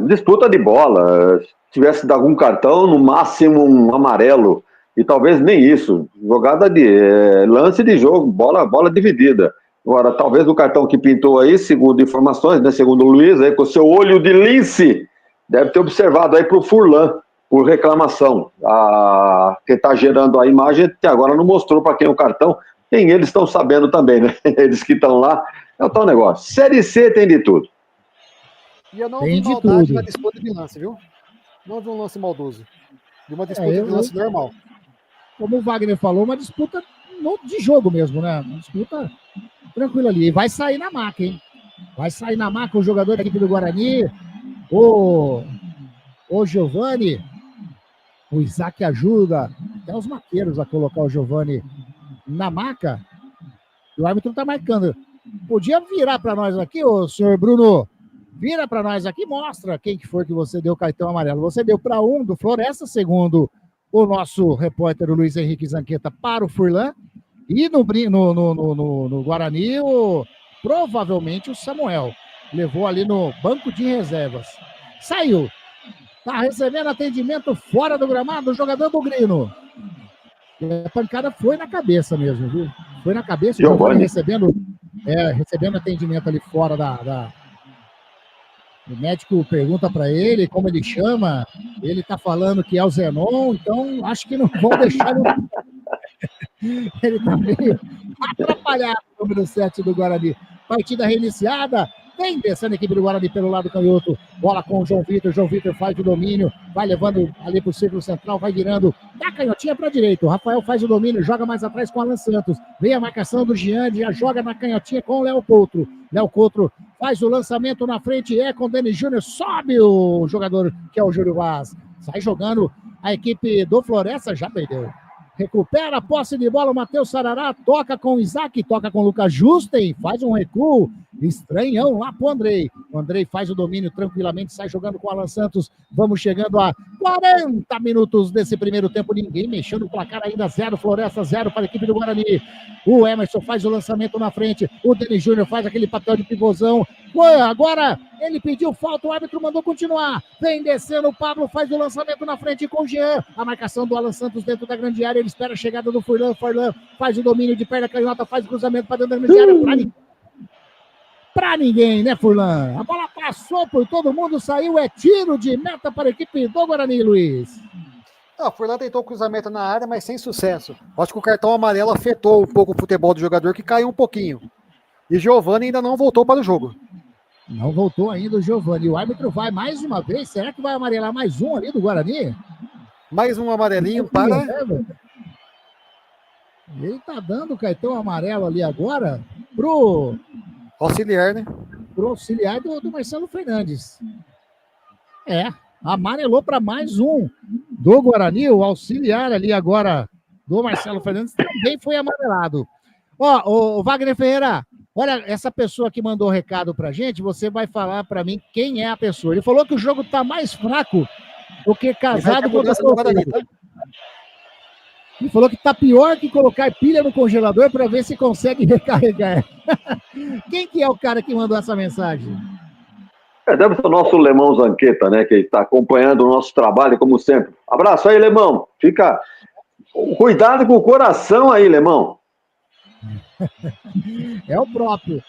Disputa de bola. Se tivesse dado algum cartão, no máximo um amarelo. E talvez nem isso. Jogada de lance de jogo, bola dividida. Agora, talvez o cartão que pintou aí, segundo informações, né, segundo o Luiz, aí, com o seu olho de lince, deve ter observado aí pro Furlan, por reclamação. Quem está gerando a imagem, até agora não mostrou para quem é o cartão. Quem eles estão sabendo também, né? Eles que estão lá. É o tal negócio. Série C tem de tudo. E eu não vi maldade na disputa de lance, viu? Não vi um lance maldoso. Vi uma disputa de lance normal. Como o Wagner falou, uma disputa de jogo mesmo, né? Uma disputa tranquila ali. E vai sair na maca, hein? Vai sair na maca o jogador da equipe do Guarani, o Giovani, o Isaac ajuda até os maqueiros a colocar o Giovani na maca. E o árbitro tá marcando. Podia virar para nós aqui, ô senhor Bruno? Vira para nós aqui, mostra quem que foi que você deu o cartão amarelo. Você deu para um do Floresta, segundo o nosso repórter o Luiz Henrique Zanqueta, para o Furlan. E no Guarani, provavelmente o Samuel. Levou ali no banco de reservas. Saiu. Tá recebendo atendimento fora do gramado o jogador bugrino. A pancada foi na cabeça mesmo, viu? Foi na cabeça. O Giovani recebendo atendimento ali fora O médico pergunta para ele como ele chama. Ele tá falando que é o Zenon, então acho que não vão deixar ele tá meio atrapalhado, o número 7 do Guarani. Partida reiniciada. Vem descendo a equipe do Guarani pelo lado canhoto. Bola com o João Vitor. João Vitor faz o domínio. Vai levando ali pro círculo central. Vai virando. Dá canhotinha para direita. O Rafael faz o domínio. Joga mais atrás com o Alan Santos. Vem a marcação do Jean. Já joga na canhotinha com o Léo Coutro. Léo Coutro faz o lançamento na frente. Com o Denis Júnior. Sobe o jogador que é o Júlio Vaz. Sai jogando. A equipe do Floresta já perdeu. Recupera a posse de bola, o Matheus Sarará toca com o Isaac, toca com o Lucas Justen, faz um recuo estranhão lá pro Andrei. O Andrei faz o domínio tranquilamente, sai jogando com o Alan Santos. Vamos chegando a 40 minutos desse primeiro tempo, ninguém mexeu no placar ainda, 0 Floresta, 0 para a equipe do Guarani. O Emerson faz o lançamento na frente, o Denis Júnior faz aquele papel de pivôzão. Agora ele pediu falta, o árbitro mandou continuar. Vem descendo, o Pablo faz o lançamento na frente com o Jean. A marcação do Alan Santos dentro da grande área, ele espera a chegada do Furlan. Furlan faz o domínio de perna canhota, faz o cruzamento para dentro da grande área. Pra ninguém, né, Furlan? A bola passou por todo mundo, saiu, é tiro de meta para a equipe do Guarani, Luiz. O Furlan tentou o cruzamento na área, mas sem sucesso. Acho que o cartão amarelo afetou um pouco o futebol do jogador, que caiu um pouquinho. E Giovani ainda não voltou para o jogo. Não voltou ainda o Giovani. O árbitro vai mais uma vez. Será que vai amarelar mais um ali do Guarani? Mais um amarelinho para... Ele tá dando o cartão amarelo ali agora pro Auxiliar, né? Pro auxiliar do Marcelo Fernandes. Amarelou para mais um do Guarani, o auxiliar ali agora do Marcelo Fernandes também foi amarelado. O Wagner Ferreira, olha, essa pessoa que mandou o recado pra gente, você vai falar pra mim quem é a pessoa. Ele falou que o jogo tá mais fraco do que casado com o Guarani, tá? Ele falou que tá pior que colocar pilha no congelador para ver se consegue recarregar. Quem que é o cara que mandou essa mensagem? Deve ser o nosso Lemão Zanqueta, né? Que está acompanhando o nosso trabalho, como sempre. Abraço aí, Lemão. Fica... Cuidado com o coração aí, Lemão. É o próprio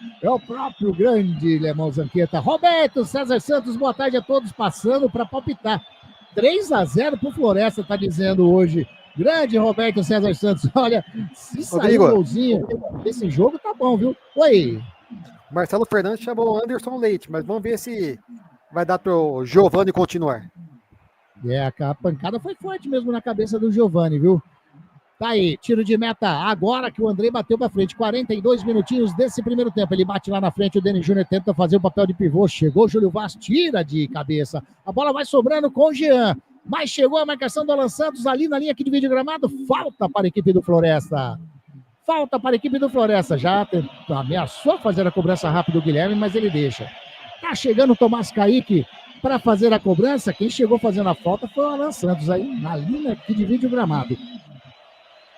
grande Lemão Zanqueta. Roberto César Santos, boa tarde a todos, passando para palpitar. 3-0 pro Floresta, tá dizendo hoje. Grande Roberto César Santos. Olha, se sair um golzinho desse jogo, tá bom, viu? Oi. Marcelo Fernandes chamou o Anderson Leite, mas vamos ver se vai dar pro Giovani continuar. A pancada foi forte mesmo na cabeça do Giovani, viu? Tá aí, tiro de meta agora que o Andrei bateu pra frente. 42 minutinhos desse primeiro tempo. Ele bate lá na frente, o Denis Júnior tenta fazer o papel de pivô. Chegou o Júlio Vaz, tira de cabeça. A bola vai sobrando com o Jean. Mas chegou a marcação do Alan Santos ali na linha aqui de vídeo gramado. Falta para a equipe do Floresta. Já ameaçou fazer a cobrança rápida o Guilherme, mas ele deixa. Tá chegando o Tomás Kaique para fazer a cobrança. Quem chegou fazendo a falta foi o Alan Santos aí na linha aqui de vídeo gramado.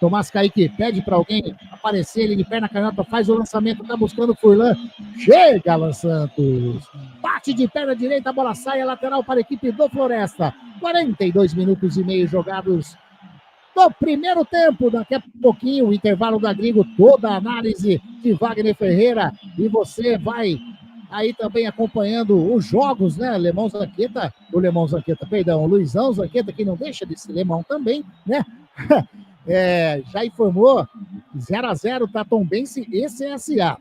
Tomás Kaique pede para alguém aparecer, ele de perna canhota, faz o lançamento, tá buscando o Furlan. Chega Alan Santos. Bate de perna direita, a bola sai, a lateral para a equipe do Floresta. 42 minutos e meio jogados no primeiro tempo. Daqui a pouquinho, o intervalo da Gringo, toda a análise de Wagner Ferreira. E você vai aí também acompanhando os jogos, né? O Luizão Zanqueta, que não deixa de ser Lemão também, né? Já informou 0-0 tá Tombense e CSA.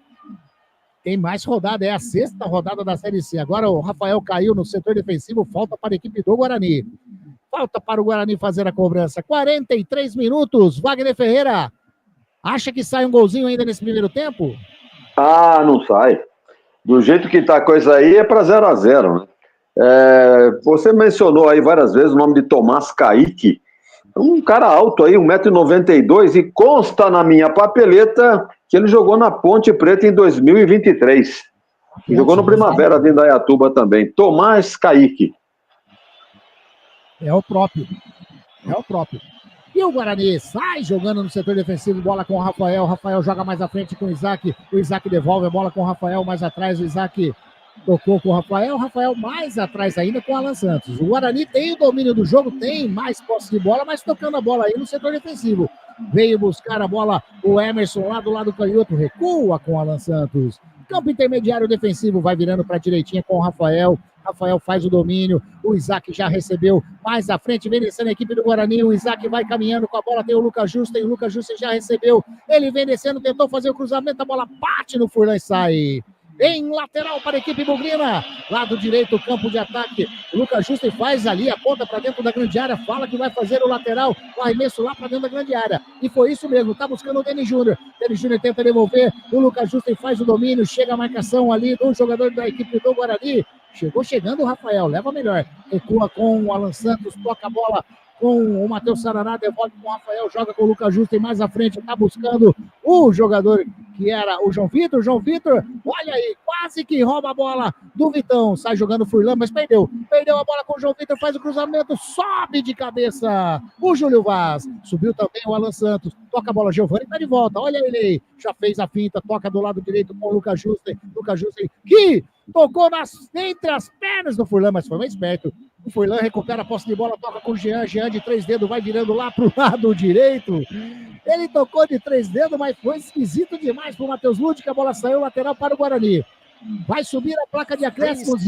Tem mais rodada, é a 6ª rodada da Série C. Agora o Rafael caiu no setor defensivo, falta para a equipe do Guarani. Falta para o Guarani fazer a cobrança. 43 minutos, Wagner Ferreira. Acha que sai um golzinho ainda nesse primeiro tempo? Não sai. Do jeito que tá a coisa aí, é para 0-0, né? Você mencionou aí várias vezes o nome de Tomás Kaique. Um cara alto aí, 1,92 m, e consta na minha papeleta que ele jogou na Ponte Preta em 2023. Jogou no Primavera de Indaiatuba também. Tomás Kaique. É o próprio. E o Guarani sai jogando no setor defensivo, bola com o Rafael. Rafael joga mais à frente com o Isaac. O Isaac devolve a bola com o Rafael mais atrás. O Isaac tocou com o Rafael. Rafael mais atrás ainda com o Alan Santos. O Guarani tem o domínio do jogo, tem mais posse de bola, mas tocando a bola aí no setor defensivo. Veio buscar a bola o Emerson lá do lado canhoto. Recua com o Alan Santos. Campo intermediário defensivo, vai virando para a direitinha com o Rafael. Rafael faz o domínio, o Isaac já recebeu mais à frente, vem descendo a equipe do Guarani, o Isaac vai caminhando com a bola, tem o Lucas Justen, o Lucas Justen já recebeu, ele vem descendo, tentou fazer o cruzamento, a bola bate no Furlan e sai. Em lateral para a equipe bugrina, lado direito, campo de ataque, o Lucas Justen faz ali a ponta para dentro da grande área, fala que vai fazer o lateral, o arremesso lá para dentro da grande área, e foi isso mesmo, tá buscando o Denis Júnior tenta devolver, o Lucas Justen faz o domínio, chega a marcação ali do jogador da equipe do Guarani, chegando o Rafael, leva melhor, recua com o Alan Santos, toca a bola com o Matheus Sarará, devolve com o Rafael, joga com o Lucas Justen mais à frente, tá buscando o jogador que era o João Vitor, olha aí, quase que rouba a bola do Vitão, sai jogando o Furlan, mas perdeu a bola com o João Vitor, faz o cruzamento, sobe de cabeça o Júlio Vaz, subiu também o Alan Santos, toca a bola, Giovani tá de volta, olha ele aí, já fez a finta, toca do lado direito com o Lucas Justen que tocou entre as pernas do Furlan, mas foi mais esperto. O Furlan recupera a posse de bola, toca com o Jean de 3 dedos, vai virando lá pro lado direito. Ele tocou de 3 dedos, mas foi esquisito demais pro Matheus Lúdico, a bola saiu lateral para o Guarani. Vai subir a placa de acréscimos.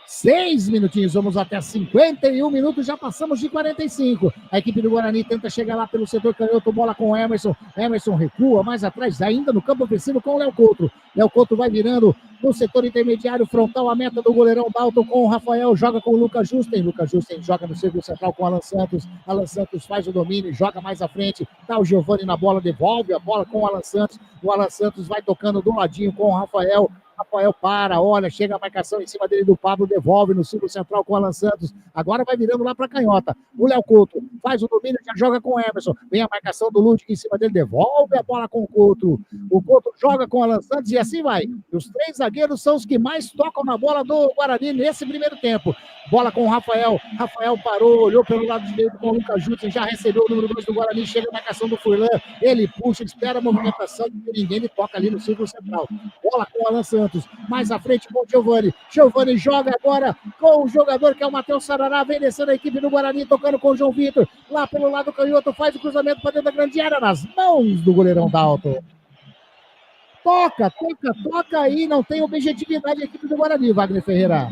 6 minutinhos, vamos até 51 minutos, já passamos de 45. A equipe do Guarani tenta chegar lá pelo setor canhoto, bola com o Emerson. Emerson recua mais atrás, ainda no campo ofensivo com o Léo Couto. Léo Couto vai virando no setor intermediário, frontal, a meta do goleirão Dalton com o Rafael, joga com o Lucas Justen. Lucas Justen joga no círculo central com o Alan Santos. Alan Santos faz o domínio, joga mais à frente, dá o Giovani na bola, devolve a bola com o Alan Santos. O Alan Santos vai tocando do ladinho com o Rafael. Rafael para, olha, chega a marcação em cima dele do Pablo, devolve no círculo central com o Alan Santos. Agora vai virando lá para a canhota. O Léo Couto faz o domínio, já joga com o Emerson. Vem a marcação do Ludwig em cima dele, devolve a bola com o Couto. O Couto joga com o Alan Santos e assim vai. Os 3 zagueiros são os que mais tocam na bola do Guarani nesse primeiro tempo. Bola com o Rafael. Rafael parou, olhou pelo lado direito com o Lucas Jutzen, já recebeu o número 2 do Guarani, chega a marcação do Furlan. Ele puxa, espera a movimentação de ninguém, ele toca ali no círculo central. Bola com o Alan Santos. Mais à frente com o Giovani. Giovani joga agora com o jogador que é o Matheus Sarará. Vem descendo a equipe do Guarani, tocando com o João Vitor. Lá pelo lado canhoto, faz o cruzamento para dentro da grande área nas mãos do goleirão Dalton. Toca aí. Não tem objetividade a equipe do Guarani, Wagner Ferreira.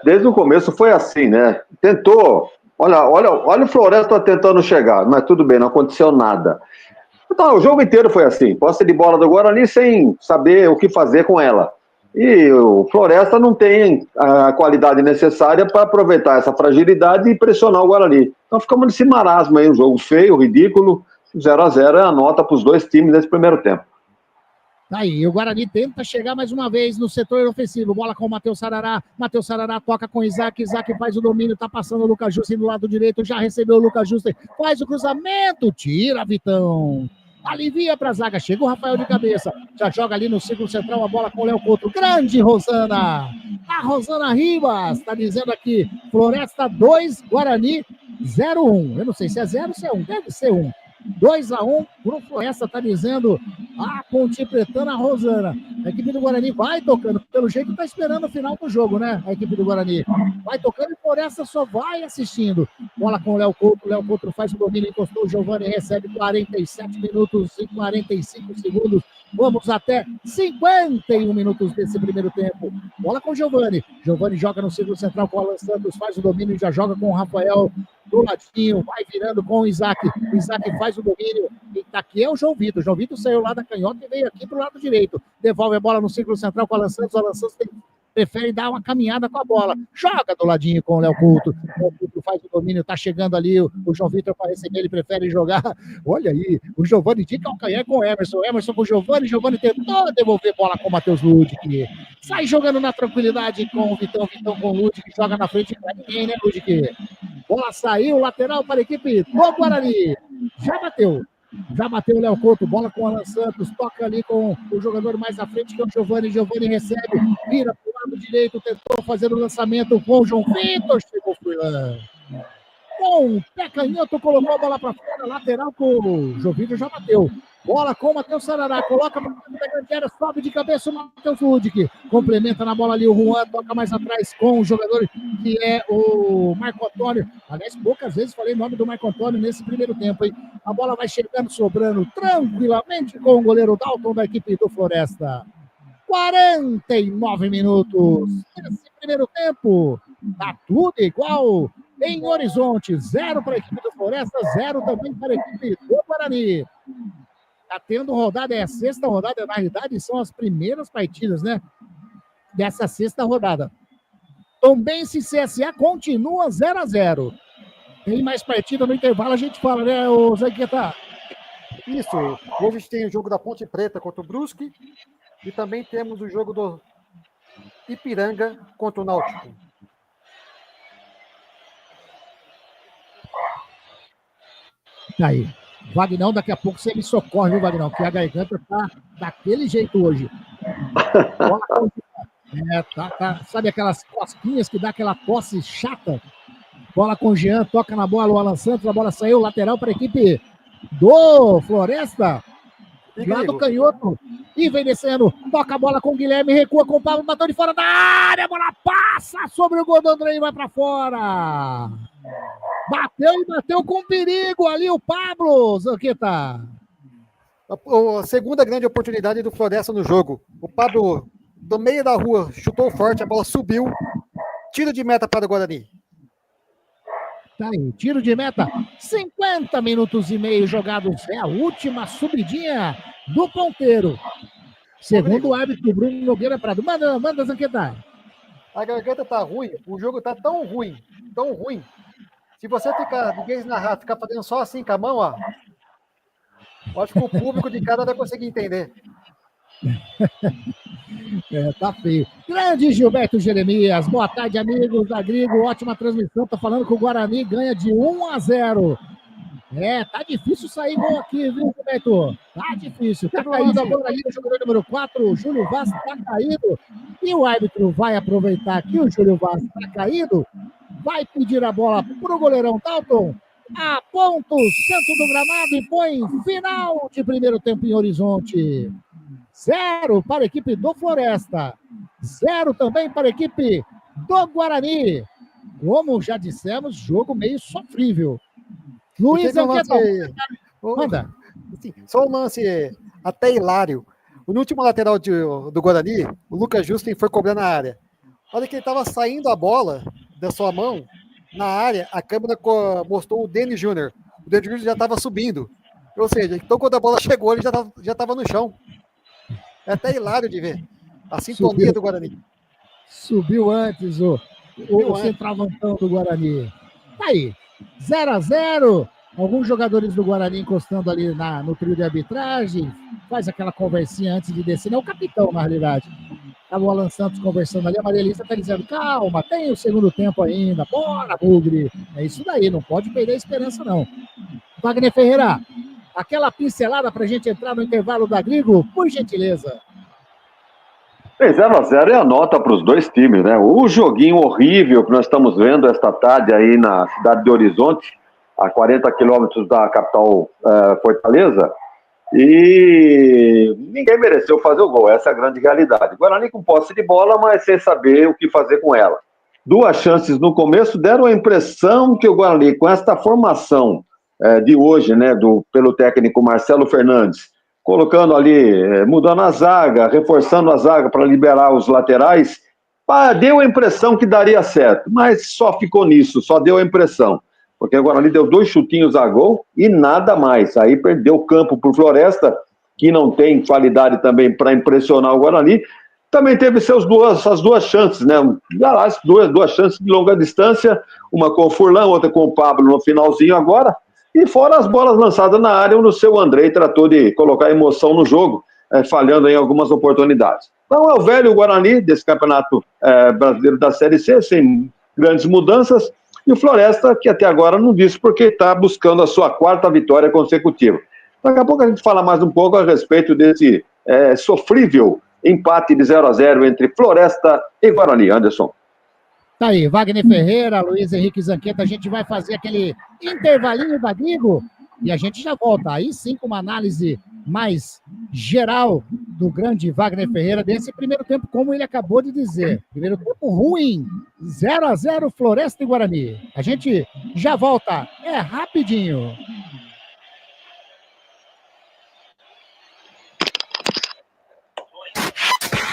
Desde o começo foi assim, né? Tentou. Olha o Floresta tentando chegar, mas tudo bem, não aconteceu nada. Então, o jogo inteiro foi assim, posse de bola do Guarani sem saber o que fazer com ela. E o Floresta não tem a qualidade necessária para aproveitar essa fragilidade e pressionar o Guarani. Então ficamos nesse marasmo aí, um jogo feio, ridículo, 0-0 é a nota para os 2 times nesse primeiro tempo. Aí, o Guarani tenta chegar mais uma vez no setor ofensivo. Bola com o Matheus Sarará. Matheus Sarará toca com o Isaac. Isaac faz o domínio, tá passando o Lucas Justen do lado direito. Já recebeu o Lucas Justen. Faz o cruzamento. Tira, Vitão. Alivia pra zaga. Chega o Rafael de cabeça. Já joga ali no círculo central a bola com o Léo Couto. Grande Rosana. A Rosana Ribas tá dizendo aqui. Floresta 2, Guarani 0-1. Eu não sei se é 0 ou se é 1. Deve ser 1. 2-1 pro Floresta, tá dizendo a Ponte Pretana, a Rosana. A equipe do Guarani vai tocando, pelo jeito tá esperando o final do jogo, né? A equipe do Guarani vai tocando e Floresta só vai assistindo. Bola com o Léo Couto faz o domínio, encostou o Giovani, recebe 47 minutos e 45 segundos. Vamos até 51 minutos desse primeiro tempo. Bola com o Giovani. Giovani joga no círculo central com o Alan Santos, faz o domínio, já joga com o Rafael do ladinho, vai virando com o Isaac. O Isaac faz o domínio. E aqui é o João Vitor. O João Vitor saiu lá da canhota e veio aqui pro lado direito. Devolve a bola no círculo central com o Alan Santos. O Alan Santos prefere dar uma caminhada com a bola. Joga do ladinho com o Léo Couto. O Léo Couto faz o domínio, tá chegando ali o João Vitor para receber, ele prefere jogar. Olha aí, o Giovani de calcanhar com o Emerson. Emerson com o Giovani tentou devolver bola com o Matheus Ludwig. Sai jogando na tranquilidade com o Vitão com o Ludwig, joga na frente para ninguém, né, Ludwig? Bola saiu, lateral para a equipe do Guarani. Já bateu o Léo Couto, bola com o Alan Santos, toca ali com o jogador mais à frente, que é o Giovani. Giovani recebe, vira para o lado direito, tentou fazer o lançamento com o João Vitor, chegou o Furlan. Com o pé canhoto, colocou a bola para fora, lateral com o João Vitor, já bateu. Bola com o Matheus Sarará, coloca para a grande área, sobe de cabeça o Matheus Ludwig. Complementa na bola ali o Juan, toca mais atrás com o jogador que é o Marco Antônio. Aliás, poucas vezes falei o nome do Marco Antônio nesse primeiro tempo, hein? A bola vai chegando, sobrando tranquilamente com o goleiro Dalton da equipe do Floresta. 49 minutos nesse primeiro tempo. Tá tudo igual em Horizonte. 0 para a equipe do Floresta, 0 também para a equipe do Guarani. Tá tendo rodada, é a 6ª rodada, na realidade são as primeiras partidas, né? Dessa 6ª rodada. Tombense e CSA continua 0-0. Tem mais partida no intervalo, a gente fala, né, o Zanqueta? Isso. Hoje a gente tem o jogo da Ponte Preta contra o Brusque e também temos o jogo do Ipiranga contra o Náutico. Tá aí. Vagnão, daqui a pouco você me socorre, viu, Vagnão? Que a garganta tá daquele jeito hoje. Sabe aquelas cosquinhas que dá aquela tosse chata? Bola com o Jean, toca na bola, o Alan Santos, a bola saiu, lateral para a equipe do Floresta. Lá do canhoto. E vem descendo, toca a bola com o Guilherme, recua com o Pablo, bateu de fora da área, a bola passa sobre o gol do Andrei e vai para fora. Bateu com perigo ali o Pablo, Zanqueta. A segunda grande oportunidade do Floresta no jogo. O Pablo, do meio da rua, chutou forte, a bola subiu. Tiro de meta para o Guarani. Tá aí, tiro de meta. 50 minutos e meio jogados. É a última subidinha do ponteiro. Segundo o árbitro Bruno Nogueira Prado. Manda, Zanqueta. A garganta tá ruim, o jogo tá tão ruim. Se você ficar, ninguém narrar, ficar fazendo só assim com a mão, ó, eu acho que o público de casa vai conseguir entender. Tá feio. Grande Gilberto Jeremias. Boa tarde, amigos da Grigo. Ótima transmissão. Tô falando que o Guarani ganha de 1-0. Tá difícil sair gol aqui, viu, Gilberto? Tá difícil. Tá caído agora ali o jogador número 4, o Júlio Vaz, tá caído. E o árbitro vai aproveitar que o Júlio Vaz tá caído, vai pedir a bola pro goleirão Dalton. Aponta o centro do gramado e põe final de primeiro tempo em Horizonte. 0 para a equipe do Floresta. 0 também para a equipe do Guarani. Como já dissemos, jogo meio sofrível. Luiz Anqueta, manda. Só um lance até hilário. No último lateral do Guarani, o Lucas Justin foi cobrar na área. Olha que ele estava saindo a bola da sua mão na área, a câmera mostrou o Denis Júnior. O Denis Júnior já estava subindo. Ou seja, então quando a bola chegou, ele já estava no chão. É até hilário de ver a sintonia do Guarani. Subiu antes o centroavantão do Guarani. Tá aí. 0-0. Alguns jogadores do Guarani encostando ali no trio de arbitragem. Faz aquela conversinha antes de descer. Não é o capitão, na realidade. Tava o Alan Santos conversando ali. A Maria Elisa tá dizendo, calma, tem o segundo tempo ainda. Bora, Bugre. É isso daí, não pode perder a esperança, não. Wagner Ferreira, aquela pincelada pra gente entrar no intervalo da Grigo, por gentileza. 0-0 é a nota para os dois times, né? O joguinho horrível que nós estamos vendo esta tarde aí na cidade de Horizonte, a 40 quilômetros da capital Fortaleza, e ninguém mereceu fazer o gol, essa é a grande realidade. Guarani com posse de bola, mas sem saber o que fazer com ela. 2 chances no começo deram a impressão que o Guarani, com esta formação de hoje, né, pelo técnico Marcelo Fernandes, colocando ali, mudando a zaga, reforçando a zaga para liberar os laterais, deu a impressão que daria certo, mas só ficou nisso, só deu a impressão, porque o Guarani deu 2 chutinhos a gol e nada mais, aí perdeu o campo para o Floresta, que não tem qualidade também para impressionar o Guarani, também teve essas 2 chances, né, as duas chances de longa distância, uma com o Furlan, outra com o Pablo no finalzinho agora, e fora as bolas lançadas na área, onde o seu Andrei tratou de colocar emoção no jogo, falhando em algumas oportunidades. Então é o velho Guarani desse campeonato brasileiro da Série C, sem grandes mudanças, e o Floresta, que até agora não disse porque está buscando a sua 4ª vitória consecutiva. Daqui a pouco a gente fala mais um pouco a respeito desse sofrível empate de 0-0 entre Floresta e Guarani. Anderson. Tá aí, Wagner Ferreira, Luiz Henrique Zanqueta, a gente vai fazer aquele intervalinho da Grigo e a gente já volta. Aí sim com uma análise mais geral do grande Wagner Ferreira desse primeiro tempo, como ele acabou de dizer. Primeiro tempo ruim, 0-0 Floresta e Guarani. A gente já volta, é rapidinho.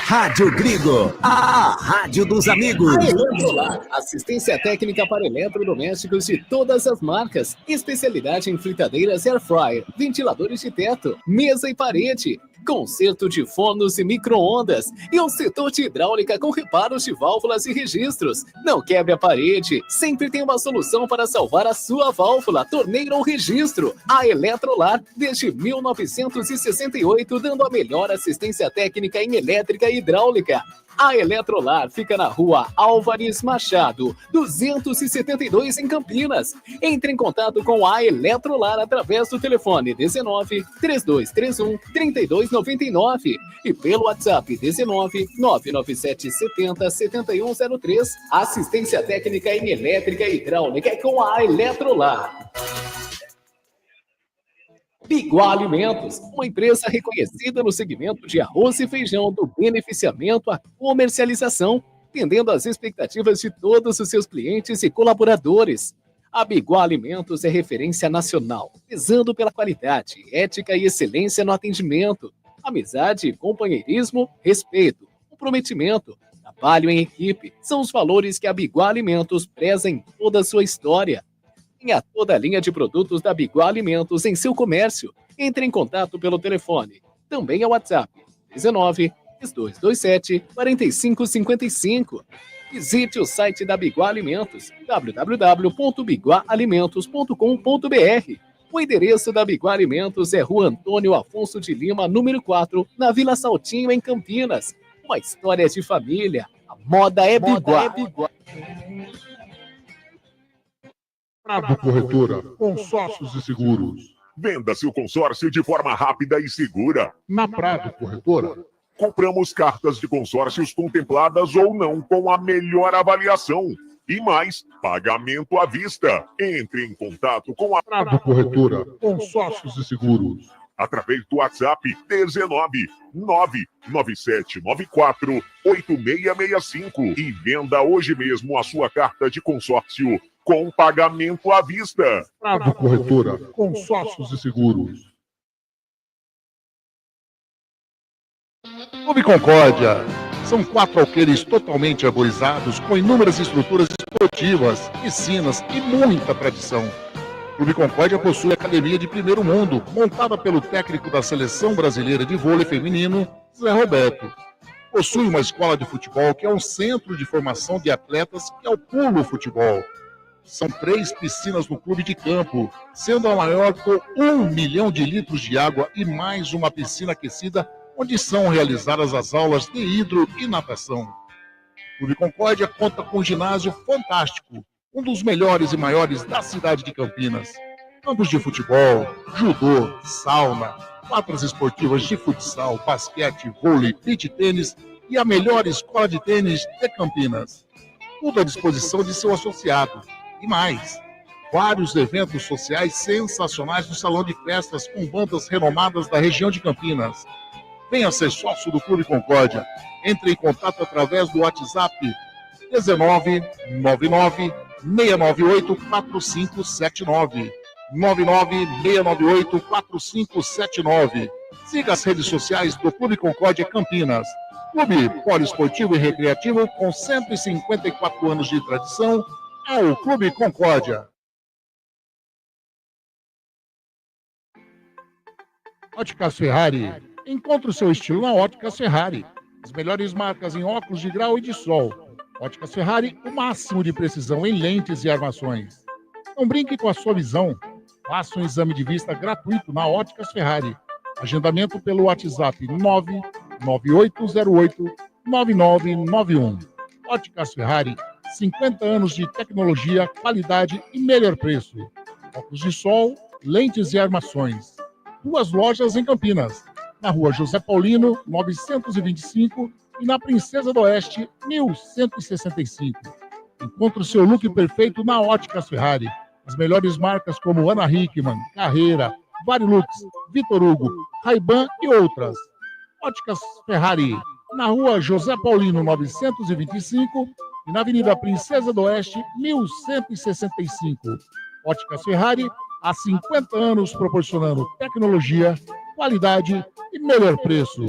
Rádio Grigo, a rádio dos amigos. A Eletrolar, assistência técnica para eletrodomésticos de todas as marcas. Especialidade em fritadeiras air fryer, ventiladores de teto, mesa e parede. Conserto de fornos e micro-ondas e um setor de hidráulica com reparos de válvulas e registros. Não quebre a parede, sempre tem uma solução para salvar a sua válvula, torneira ou registro. A Eletrolar, desde 1968, dando a melhor assistência técnica em elétrica e hidráulica. A Eletrolar fica na rua Álvares Machado, 272 em Campinas. Entre em contato com a Eletrolar através do telefone 19 3231 3299 e pelo WhatsApp 19 997 70 7103. Assistência técnica em elétrica e hidráulica é com a Eletrolar. Biguá Alimentos, uma empresa reconhecida no segmento de arroz e feijão, do beneficiamento à comercialização, atendendo às expectativas de todos os seus clientes e colaboradores. A Biguá Alimentos é referência nacional, prezando pela qualidade, ética e excelência no atendimento, amizade, companheirismo, respeito, comprometimento, trabalho em equipe, são os valores que a Biguá Alimentos preza em toda a sua história. Tenha toda a linha de produtos da Biguá Alimentos em seu comércio. Entre em contato pelo telefone, também é WhatsApp, 19-3227-4555. Visite o site da Biguá Alimentos, www.biguaalimentos.com.br. O endereço da Biguá Alimentos é Rua Antônio Afonso de Lima, número 4, na Vila Saltinho, em Campinas. Uma história de família. A moda é Biguá. Prado Corretora, consórcios e seguros. Venda seu consórcio de forma rápida e segura. Na Prado Corretora, compramos cartas de consórcios contempladas ou não com a melhor avaliação. E mais, pagamento à vista. Entre em contato com a Prado Corretora, consórcios e seguros. Através do WhatsApp 19997948665 e venda hoje mesmo a sua carta de consórcio com pagamento à vista. Prado Corretora, consórcios e seguros. Clube Concórdia. São 4 alqueires totalmente arborizados com inúmeras estruturas esportivas, piscinas e muita tradição. Clube Concórdia possui academia de primeiro mundo, montada pelo técnico da Seleção Brasileira de Vôlei Feminino, Zé Roberto. Possui uma escola de futebol que é um centro de formação de atletas que é o Pulo Futebol. São 3 piscinas no clube de campo, sendo a maior com 1 milhão de litros de água e mais uma piscina aquecida, onde são realizadas as aulas de hidro e natação. O Clube Concórdia conta com um ginásio fantástico, um dos melhores e maiores da cidade de Campinas. Campos de futebol, judô, sauna, quadras esportivas de futsal, basquete, vôlei, beach tênis e a melhor escola de tênis de Campinas. Tudo à disposição de seu associado. E mais, vários eventos sociais sensacionais no salão de festas com bandas renomadas da região de Campinas. Venha ser sócio do Clube Concórdia. Entre em contato através do WhatsApp 19996984579. 996984579. Siga as redes sociais do Clube Concórdia Campinas. Clube poliesportivo e recreativo com 154 anos de tradição é o Clube Concórdia. Óticas Ferrari. Encontre o seu estilo na Óticas Ferrari. As melhores marcas em óculos de grau e de sol. Óticas Ferrari, o máximo de precisão em lentes e armações. Não brinque com a sua visão. Faça um exame de vista gratuito na Óticas Ferrari. Agendamento pelo WhatsApp 99808-9991. Óticas Ferrari, 50 anos de tecnologia, qualidade e melhor preço. Óculos de sol, lentes e armações. 2 lojas em Campinas. Na Rua José Paulino, 925 e na Princesa do Oeste, 1165. Encontre o seu look perfeito na Óticas Ferrari. As melhores marcas como Ana Hickman, Carreira, Varilux, Vitor Hugo, Ray-Ban e outras. Óticas Ferrari, na Rua José Paulino, 925 e na Avenida Princesa do Oeste, 1165. Óticas Ferrari, há 50 anos proporcionando tecnologia, qualidade e melhor preço.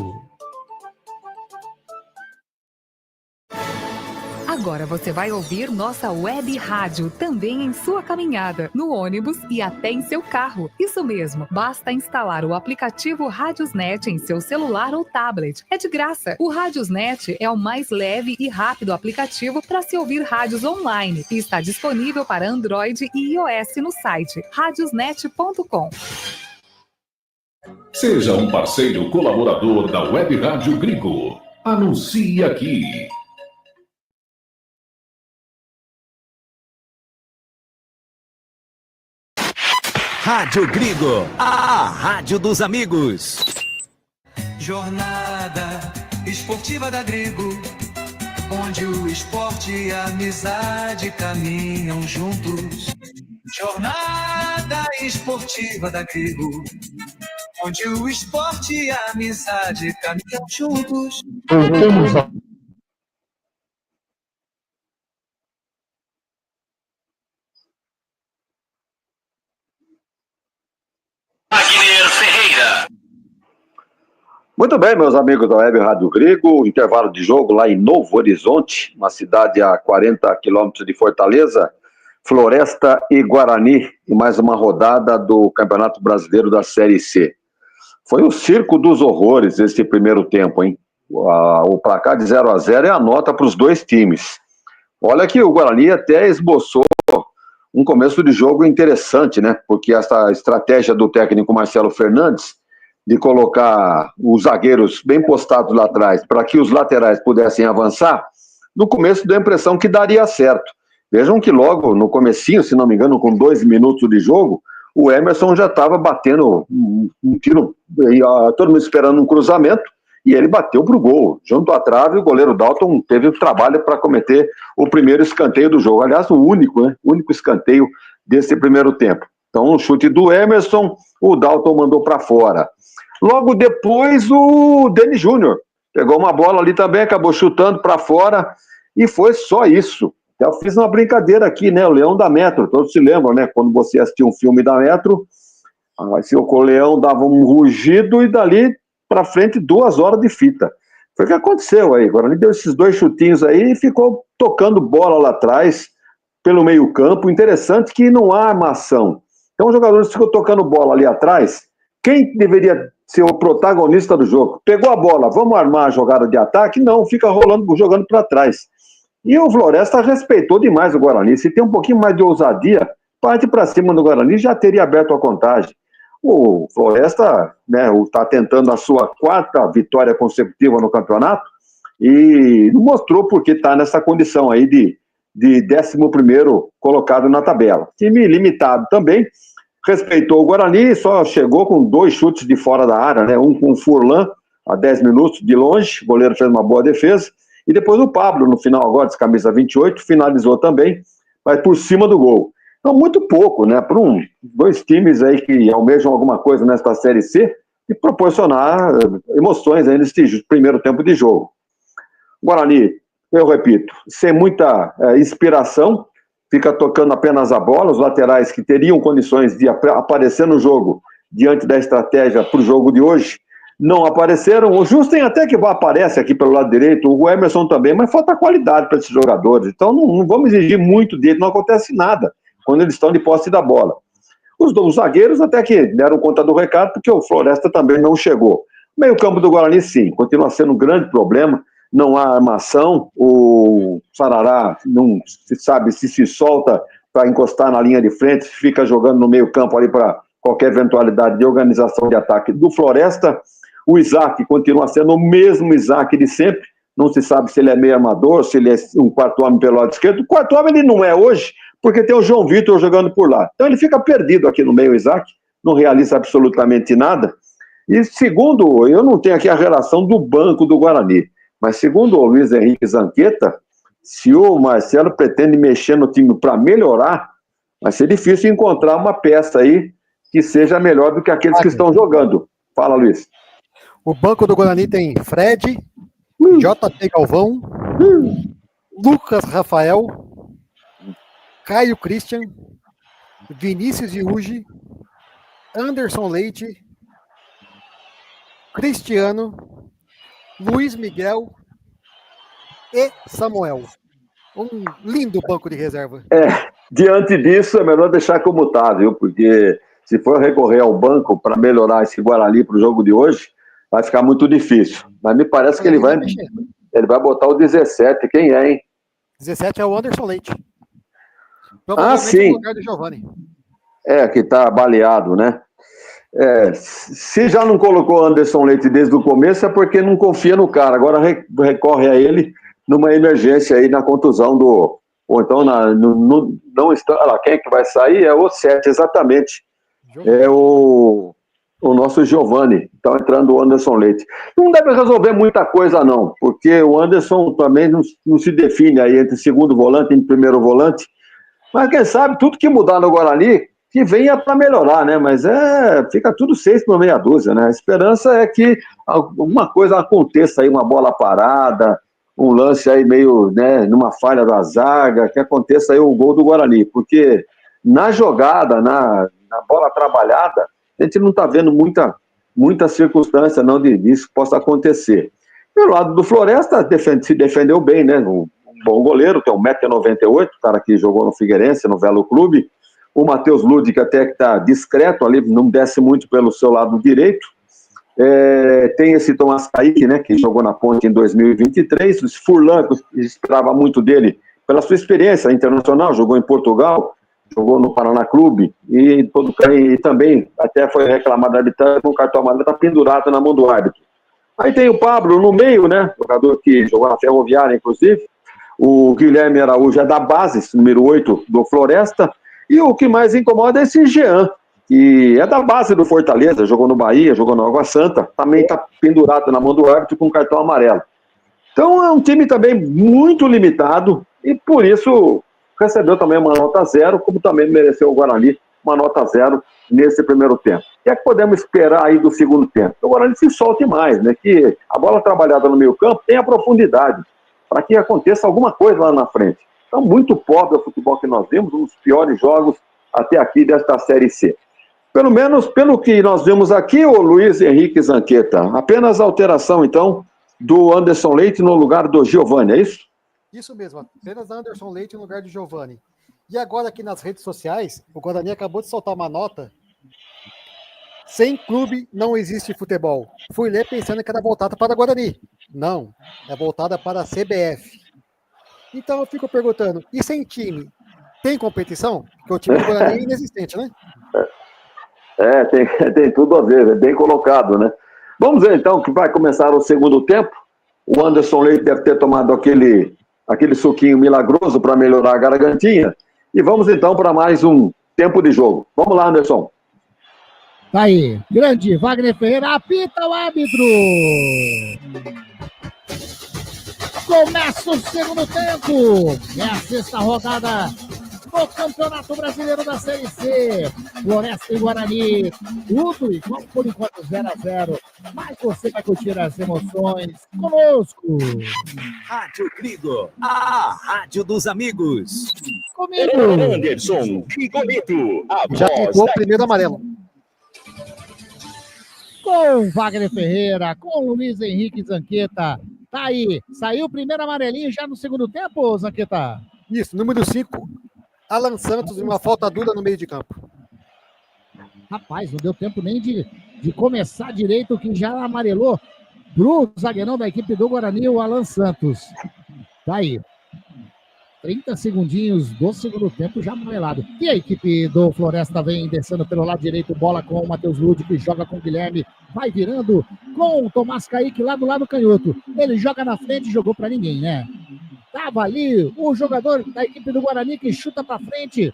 Agora você vai ouvir nossa web rádio também em sua caminhada, no ônibus e até em seu carro. Isso mesmo, basta instalar o aplicativo Radiosnet em seu celular ou tablet. É de graça. O Radiosnet é o mais leve e rápido aplicativo para se ouvir rádios online e está disponível para Android e iOS no site radiosnet.com. Seja um parceiro colaborador da Web Rádio Gringo. Anuncie aqui. Rádio Gringo, a rádio dos amigos. Jornada esportiva da Grigo, onde o esporte e a amizade caminham juntos. Jornada esportiva da Grigo, onde o esporte e a amizade caminham juntos. Voltamos a... Wagner Ferreira. Muito bem, meus amigos da Web Rádio Grego, intervalo de jogo lá em Novo Horizonte, uma cidade a 40 quilômetros de Fortaleza, Floresta e Guarani, e mais uma rodada do Campeonato Brasileiro da Série C. Foi o circo dos horrores esse primeiro tempo, hein? O placar de 0-0 é a nota para os dois times. Olha que o Guarani até esboçou um começo de jogo interessante, né? Porque essa estratégia do técnico Marcelo Fernandes de colocar os zagueiros bem postados lá atrás para que os laterais pudessem avançar, no começo deu a impressão que daria certo. Vejam que logo no comecinho, se não me engano, com 2 minutos de jogo, o Emerson já estava batendo um tiro, todo mundo esperando um cruzamento, e ele bateu para o gol. Junto à trave, o goleiro Dalton teve o trabalho para cometer o primeiro escanteio do jogo. Aliás, o único escanteio desse primeiro tempo. Então, um chute do Emerson, o Dalton mandou para fora. Logo depois, o Denis Júnior pegou uma bola ali também, acabou chutando para fora, e foi só isso. Eu fiz uma brincadeira aqui, né? O Leão da Metro, todos se lembram, né? Quando você assistia um filme da Metro, assim, o Leão dava um rugido e dali para frente 2 horas de fita. Foi o que aconteceu aí. Agora ele deu esses 2 chutinhos aí e ficou tocando bola lá atrás, pelo meio campo. Interessante que não há armação. Então os jogadores ficam tocando bola ali atrás. Quem deveria ser o protagonista do jogo? Pegou a bola, vamos armar a jogada de ataque? Não, fica rolando, jogando para trás. E o Floresta respeitou demais o Guarani. Se tem um pouquinho mais de ousadia, parte para cima do Guarani, já teria aberto a contagem. O Floresta, né, está tentando a sua 4ª vitória consecutiva no campeonato e mostrou porque está nessa condição aí de 11º colocado na tabela. Time limitado também, respeitou o Guarani, só chegou com 2 chutes de fora da área, né, um com o Furlan a 10 minutos de longe, o goleiro fez uma boa defesa, e depois o Pablo, no final agora, de camisa 28, finalizou também, mas por cima do gol. Então, muito pouco, né? Para 2 times aí que almejam alguma coisa nesta Série C e proporcionar emoções aí nesse primeiro tempo de jogo. Guarani, eu repito, sem muita inspiração, fica tocando apenas a bola, os laterais que teriam condições de aparecer no jogo diante da estratégia para o jogo de hoje, não apareceram. O Justen até que aparece aqui pelo lado direito, o Emerson também, mas falta qualidade para esses jogadores. Então não vamos exigir muito dele, não acontece nada quando eles estão de posse da bola. Os zagueiros até que deram conta do recado, porque o Floresta também não chegou. Meio campo do Guarani, sim, continua sendo um grande problema, não há armação, o Sarará não se sabe se solta para encostar na linha de frente, fica jogando no meio campo ali para qualquer eventualidade de organização de ataque do Floresta. O Isaac continua sendo o mesmo Isaac de sempre, não se sabe se ele é meio armador, se ele é um 4º homem pelo lado esquerdo. O 4º homem ele não é hoje, porque tem o João Vitor jogando por lá. Então ele fica perdido aqui no meio, Isaac, não realiza absolutamente nada. E segundo, eu não tenho aqui a relação do banco do Guarani, mas segundo o Luiz Henrique Zanqueta, se o Marcelo pretende mexer no time para melhorar, vai ser difícil encontrar uma peça aí que seja melhor do que aqueles que estão jogando. Fala, Luiz. O banco do Guarani tem Fred, JT Galvão, Lucas Rafael, Caio Christian, Vinícius Iugi, Anderson Leite, Cristiano, Luiz Miguel e Samuel. Um lindo banco de reserva. Diante disso é melhor deixar como está, viu? Porque se for recorrer ao banco para melhorar esse Guarani para o jogo de hoje, vai ficar muito difícil. Mas me parece que ele vai botar o 17. Quem é, hein? 17 é o Anderson Leite. Sim. No lugar do Giovani. Que está baleado, né? Se já não colocou o Anderson Leite desde o começo, é porque não confia no cara. Agora recorre a ele numa emergência aí na contusão do... Ou então, não está... Olha lá, quem é que vai sair? É o 7, exatamente. É o nosso Giovani. Está entrando o Anderson Leite. Não deve resolver muita coisa, não, porque o Anderson também não se define aí entre segundo volante e primeiro volante. Mas quem sabe, tudo que mudar no Guarani, que venha para melhorar, né? Mas fica tudo 6 por meia dúzia, né? A esperança é que alguma coisa aconteça aí, uma bola parada, um lance aí meio, né, numa falha da zaga, que aconteça aí o gol do Guarani, porque na jogada, na bola trabalhada, a gente não está vendo muita circunstância não disso que possa acontecer. Pelo lado do Floresta, se defendeu bem, né? Um bom goleiro, tem 1,98 m, cara que jogou no Figueirense, no Velo Clube. O Matheus Ludic até que está discreto ali, não desce muito pelo seu lado direito. Tem esse Tomás Kaique, né, que jogou na Ponte em 2023, o Furlan, que eu esperava muito dele, pela sua experiência internacional, jogou em Portugal, jogou no Paraná Clube, e também até foi reclamado da arbitragem com o cartão amarelo, está pendurado na mão do árbitro. Aí tem o Pablo no meio, né, jogador que jogou na Ferroviária, inclusive, o Guilherme Araújo é da base, número 8 do Floresta, e o que mais incomoda é esse Jean, que é da base do Fortaleza, jogou no Bahia, jogou no Água Santa, também está pendurado na mão do árbitro com cartão amarelo. Então é um time também muito limitado e por isso recebeu também uma nota 0, como também mereceu o Guarani uma nota 0 nesse primeiro tempo. O que é que podemos esperar aí do segundo tempo? O Guarani se solte mais, né? Que a bola trabalhada no meio campo tenha profundidade, para que aconteça alguma coisa lá na frente. Então muito pobre o futebol que nós vimos, um dos piores jogos até aqui desta Série C. Pelo menos pelo que nós vimos aqui, o Luiz Henrique Zanqueta. Apenas a alteração, então, do Anderson Leite no lugar do Giovani, é isso? Isso mesmo, apenas Anderson Leite no lugar do Giovani. E agora aqui nas redes sociais, o Guarani acabou de soltar uma nota. Sem clube não existe futebol. Fui ler pensando que era voltada para o Guarani. Não, é voltada para a CBF. Então eu fico perguntando, e sem time, tem competição? Porque o time do Guarani é inexistente, né? Tem tudo a ver, é bem colocado, né? Vamos ver então que vai começar o segundo tempo. O Anderson Leite deve ter tomado aquele suquinho milagroso para melhorar a gargantinha. E vamos então para mais um tempo de jogo. Vamos lá, Anderson. Tá aí, grande Wagner Ferreira, apita o árbitro. Começa o segundo tempo. É a sexta rodada do Campeonato Brasileiro da Série C. Floresta e Guarani, tudo igual por enquanto 0-0. Mas você vai curtir as emoções conosco. Rádio Grigo, a rádio dos amigos. Comigo. Anderson Rigoletto, a Já voz ficou o da... primeiro amarelo. Com Wagner Ferreira, com Luiz Henrique Zanqueta. Tá aí, saiu o primeiro amarelinho já no segundo tempo, Zanqueta? Isso, número 5. Alan Santos e uma falta dura no meio de campo. Rapaz, não deu tempo nem de começar direito, que já amarelou pro zagueirão da equipe do Guarani, o Alan Santos. Tá aí. 30 segundinhos do segundo tempo já amarelado. E a equipe do Floresta vem descendo pelo lado direito, bola com o Matheus Lúdio, que joga com o Guilherme, vai virando com o Tomás Kaique lá do lado canhoto. Ele joga na frente, jogou pra ninguém, né? Tava ali o jogador da equipe do Guarani que chuta pra frente,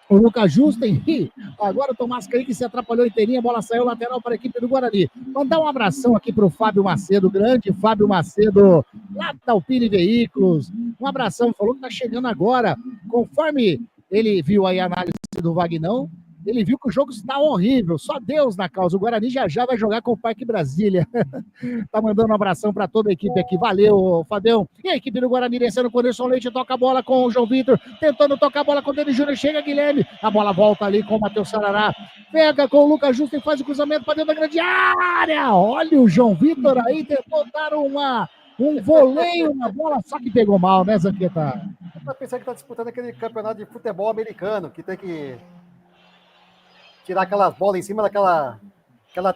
o Lucas Justen, e agora o Tomás Kaique se atrapalhou inteirinho, a bola saiu lateral para a equipe do Guarani. Mandar um abração aqui para o Fábio Macedo, grande Fábio Macedo, lá da Alpine Veículos. Um abração, falou que tá chegando agora. Conforme ele viu aí a análise do Vagnão, ele viu que o jogo está horrível, só Deus na causa. O Guarani já vai jogar com o Parque Brasília. Tá mandando um abração para toda a equipe aqui. Valeu, Fabião. E a equipe do Guarani descendo com o Anderson Leite, toca a bola com o João Vitor, tentando tocar a bola com o Denis Júnior, chega Guilherme, a bola volta ali com o Matheus Sarará, pega com o Lucas Justo e faz o cruzamento para dentro da grande área. Olha o João Vitor aí, tentou dar um voleio na bola, só que pegou mal, né, Zanqueta? Eu pensei que tá disputando aquele campeonato de futebol americano, que tem que tirar aquelas bolas em cima daquela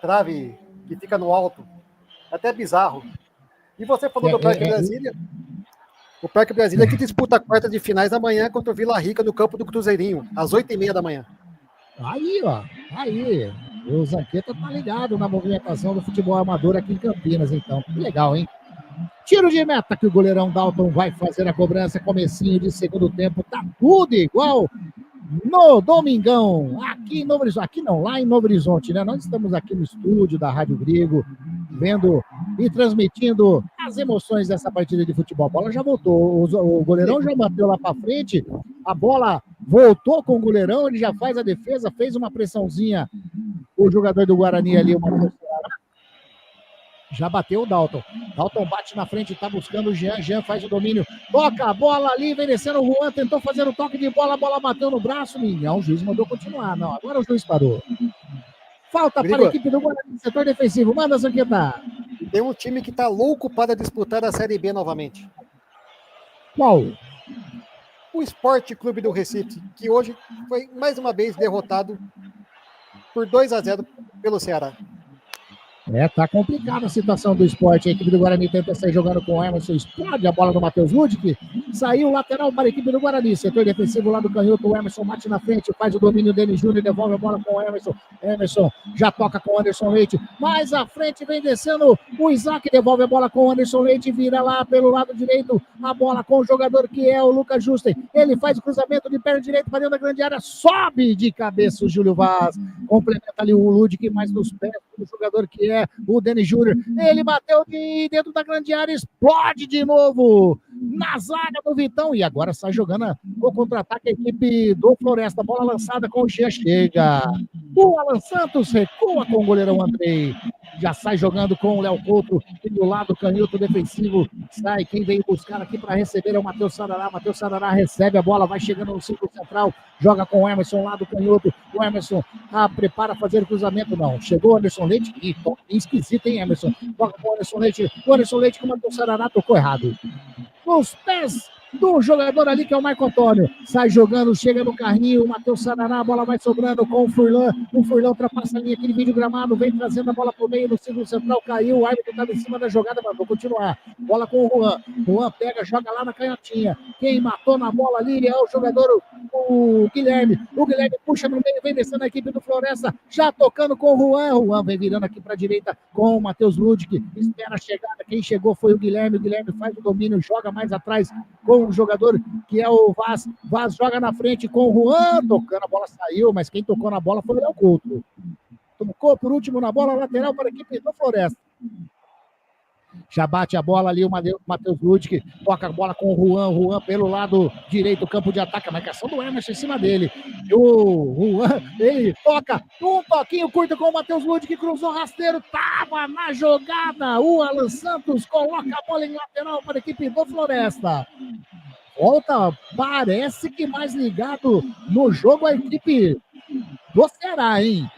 trave que fica no alto. É até bizarro. E você falou do Parque Brasília. O Parque Brasília que disputa a quarta de finais amanhã contra o Vila Rica no campo do Cruzeirinho, às 8h30 da manhã. Aí, ó. Aí. O Zanqueta tá ligado na movimentação do futebol amador aqui em Campinas, então. Que legal, hein? Tiro de meta que o goleirão Dalton vai fazer a cobrança. Comecinho de segundo tempo. Tá tudo igual no Domingão, aqui em Novo Horizonte, aqui não, lá em Novo Horizonte, né? Nós estamos aqui no estúdio da Rádio Grigo, vendo e transmitindo as emoções dessa partida de futebol. A bola já voltou, o goleirão já bateu lá para frente, a bola voltou com o goleirão, ele já faz a defesa, fez uma pressãozinha, o jogador do Guarani ali, o Matheus Ceará, já bateu o Dalton. Dalton bate na frente, tá buscando o Jean. Jean faz o domínio. Toca a bola ali, vem descendo o Juan. Tentou fazer o toque de bola. A bola bateu no braço. Não, o juiz mandou continuar. Não, agora o juiz parou. Falta para a equipe do Guarani, setor defensivo. Manda, Zanqueta. Tem um time que tá louco para disputar a Série B novamente. Qual? O Sport Clube do Recife, que hoje foi mais uma vez derrotado por 2-0 pelo Ceará. Tá complicada a situação do Sport. A equipe do Guarani tenta sair jogando com o Emerson, explode a bola do Matheus Ludic. Saiu lateral para a equipe do Guarani. Setor defensivo lá do canhoto, o Emerson bate na frente, faz o domínio dele, Júnior devolve a bola com o Emerson. Emerson já toca com o Anderson Leite. Mais à frente vem descendo o Isaac, devolve a bola com o Anderson Leite, vira lá pelo lado direito a bola com o jogador que é o Lucas Justen. Ele faz o cruzamento de perna direita para dentro da grande área, sobe de cabeça o Júlio Vaz. Complementa ali o Ludic, mais nos pés do jogador que é o Denis Júnior. Ele bateu de dentro da grande área, explode de novo na zaga do Vitão. E agora sai jogando o contra-ataque a equipe do Floresta. Bola lançada com o Jean, chega. O Alan Santos recua com o goleirão Andrei. Já sai jogando com o Léo Couto. E do lado canhoto defensivo sai. Quem veio buscar aqui para receber é o Matheus Sarará. Matheus Sarará recebe a bola, vai chegando no círculo central. Joga com o Emerson lá do canhoto. O Emerson prepara fazer o cruzamento. Não, chegou o Anderson Leite. E esquisito, hein, Emerson? Toca com o Anderson Leite. O Anderson Leite que o Matheus Sarará tocou errado. Nos pés do jogador ali que é o Marco Antônio. Sai jogando, chega no carrinho. O Matheus Sarará, a bola vai sobrando com o Furlan. O Furlan ultrapassa ali aquele vídeo gramado. Vem trazendo a bola pro meio no círculo central. Caiu. O árbitro estava em cima da jogada, mas vou continuar. Bola com o Juan. Juan pega, joga lá na canhotinha. Quem matou na bola ali é o jogador, o Guilherme. O Guilherme puxa no meio, vem descendo a equipe do Floresta. Já tocando com o Juan. O Juan vem virando aqui para a direita com o Matheus Ludic. Espera a chegada. Quem chegou foi o Guilherme. O Guilherme faz o domínio, joga mais atrás com o jogador que é o Vaz. Vaz joga na frente com o Juan, tocando, a bola saiu, mas quem tocou na bola foi o Léo Couto. Tocou por último na bola, lateral para a equipe do Floresta. Já bate a bola ali o Matheus Ludic, toca a bola com o Juan pelo lado direito, campo de ataque, a marcação do Emerson em cima dele. E o Juan, ele toca um toquinho curto com o Matheus Ludic, cruzou rasteiro, tava na jogada. O Alan Santos coloca a bola em lateral para a equipe do Floresta. Volta, parece que mais ligado no jogo a equipe do Ceará, hein?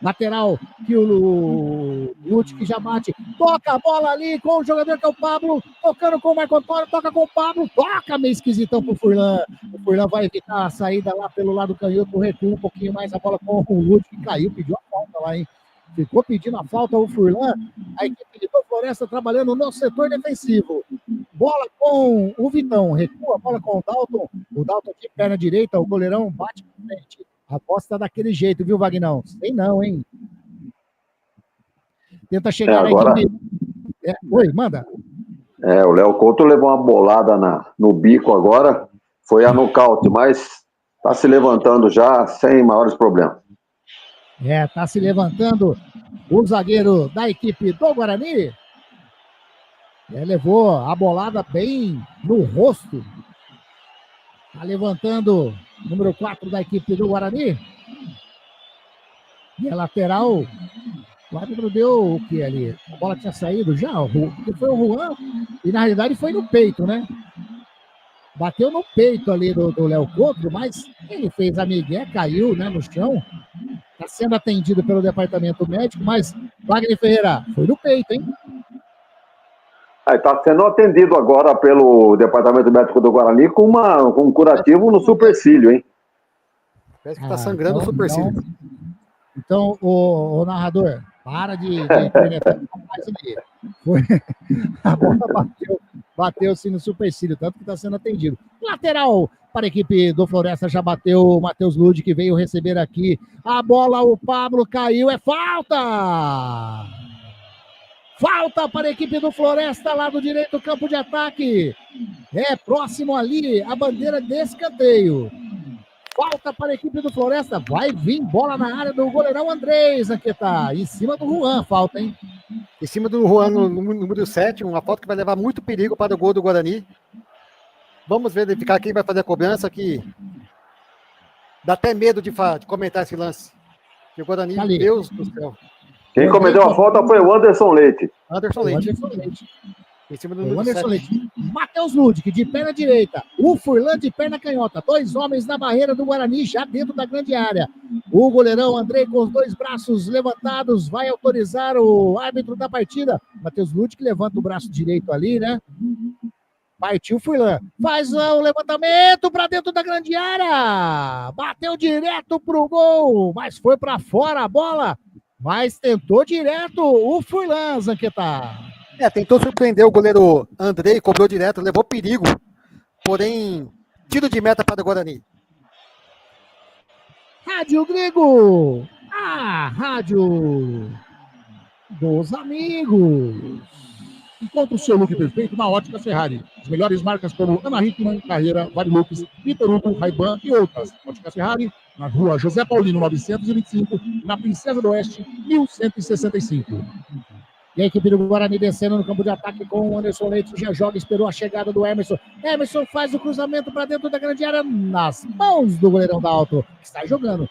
Lateral que o Ludic já bate. Toca a bola ali com o jogador que é o Pablo. Tocando com o Marco Antônio. Toca com o Pablo. Toca meio esquisitão pro Furlan. O Furlan vai evitar a saída lá pelo lado canhoto. Recua um pouquinho mais a bola com o Ludic, que caiu. Pediu a falta lá, hein? Ficou pedindo a falta o Furlan. A equipe do Floresta trabalhando no setor defensivo. Bola com o Vitão. Recua a bola com o Dalton. O Dalton aqui, perna direita. O goleirão bate pra frente. Aposta daquele jeito, viu, Vagnão? Sei não, hein? Tenta chegar agora... na equipe. Oi, manda. O Léo Couto levou uma bolada no bico agora. Foi a nocaute, mas está se levantando já sem maiores problemas. Tá se levantando o zagueiro da equipe do Guarani. Levou a bolada bem no rosto. Tá levantando número 4 da equipe do Guarani. E a lateral, o árbitro deu o que ali? A bola tinha saído já, porque foi o Juan, e na realidade foi no peito, né? Bateu no peito ali do Léo Couto, mas ele fez a migué, caiu, né, no chão. Está sendo atendido pelo departamento médico, mas Wagner Ferreira, foi no peito, hein? Está sendo atendido agora pelo departamento médico do Guarani com um curativo no supercílio, hein? Parece que está sangrando o supercílio. Então, o narrador, para de internetar mais ali. A bola bateu-se no supercílio, tanto que está sendo atendido. Lateral para a equipe do Floresta, já bateu o Matheus Ludic, que veio receber aqui. A bola, o Pablo caiu, é falta! Falta para a equipe do Floresta, lado direito, campo de ataque. Próximo ali, a bandeira de escanteio. Falta para a equipe do Floresta. Vai vir bola na área do goleirão Andrés, aqui tá. Em cima do Juan, falta, hein? Em cima do Juan, no número 7, uma falta que vai levar muito perigo para o gol do Guarani. Vamos verificar quem vai fazer a cobrança, que dá até medo de comentar esse lance. Que o Guarani, Ali. Deus do céu. Quem cometeu a falta foi o Anderson Leite. Anderson Leite. Em cima do número 7. Matheus Ludic, de perna direita. O Furlan, de perna canhota. 2 homens na barreira do Guarani, já dentro da grande área. O goleirão Andrei, com os 2 braços levantados, vai autorizar o árbitro da partida. Matheus Ludic levanta o braço direito ali, né? Partiu o Furlan. Faz o levantamento para dentro da grande área. Bateu direto pro gol, mas foi para fora a bola. Mas tentou direto o Furlan, Zanqueta. Tentou surpreender o goleiro Andrei, cobrou direto, levou perigo. Porém, tiro de meta para o Guarani. Rádio Grego, a rádio dos amigos. Encontre o seu look perfeito na Ótica Ferrari. As melhores marcas como Ana Hickman, Carreira, Varilux, Vitor Hugo, Ray-Ban e outras. Ótica Ferrari, na rua José Paulino 925, na Princesa do Oeste, 1165. E a equipe do Guarani descendo no campo de ataque com o Anderson Leite, já joga, esperou a chegada do Emerson. Emerson faz o cruzamento para dentro da grande área nas mãos do goleirão Dalto. Sai jogando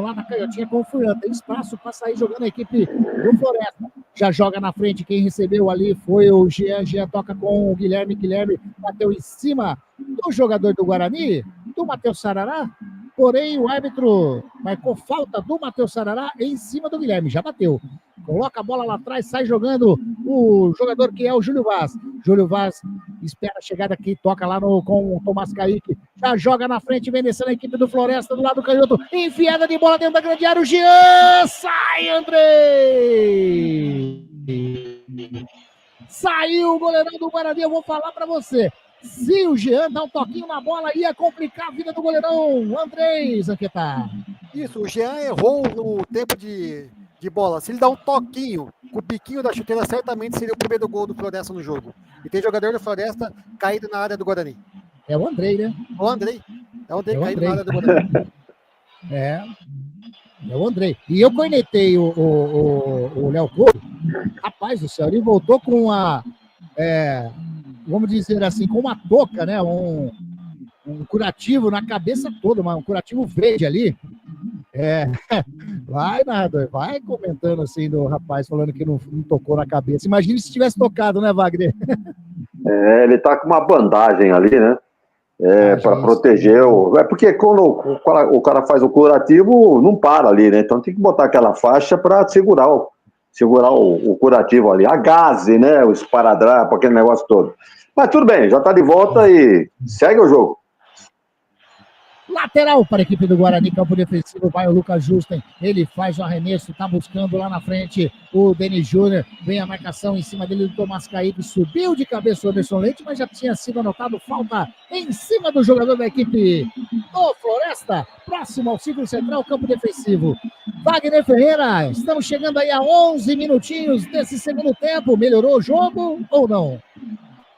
lá na canhotinha com o Furlan. Tem espaço para sair jogando a equipe do Floresta. Já joga na frente, quem recebeu ali foi o Jean. Jean toca com o Guilherme. Guilherme bateu em cima do jogador do Guarani, do Matheus Sarará. Porém, o árbitro marcou falta do Matheus Sarará em cima do Guilherme. Já bateu. Coloca a bola lá atrás, sai jogando o jogador que é o Júlio Vaz. Júlio Vaz espera a chegada aqui, toca lá com o Tomás Kaique. Já joga na frente, vem descendo a equipe do Floresta do lado canhoto. Enfiada de bola dentro da grande área. O Jean sai, Andrei! Saiu o goleirão do Guarani. Eu vou falar pra você. Se o Jean dá um toquinho na bola, ia complicar a vida do goleirão Andrei, Zanqueta. Isso, o Jean errou no tempo de bola. Se ele dá um toquinho com o biquinho da chuteira, certamente seria o primeiro gol do Floresta no jogo. E tem jogador do Floresta caído na área do Guarani. É o Andrei, né? O Andrei. É o Andrei caído na área do Guarani. É o Andrei. E eu cornetei o Léo Couto. Rapaz do céu, ele voltou com uma... vamos dizer assim, com uma touca, né? Um curativo na cabeça toda, um curativo verde ali. Vai, narrador, vai comentando assim do rapaz, falando que não tocou na cabeça. Imagina se tivesse tocado, né, Wagner? Ele tá com uma bandagem ali, né? Para proteger o... porque quando o cara faz o curativo, não para ali, né? Então tem que botar aquela faixa para segurar o curativo ali. A gaze, né? O esparadrapo, aquele negócio todo. Mas tudo bem, já tá de volta e segue o jogo. Lateral para a equipe do Guarani, campo defensivo, vai o Lucas Justen, ele faz o arremesso, tá buscando lá na frente o Denis Júnior, vem a marcação em cima dele do Tomás Kaique, subiu de cabeça o Anderson Leite, mas já tinha sido anotado falta em cima do jogador da equipe do Floresta, próximo ao círculo central, campo defensivo. Wagner Ferreira, estamos chegando aí a 11 minutinhos desse segundo tempo, melhorou o jogo ou não?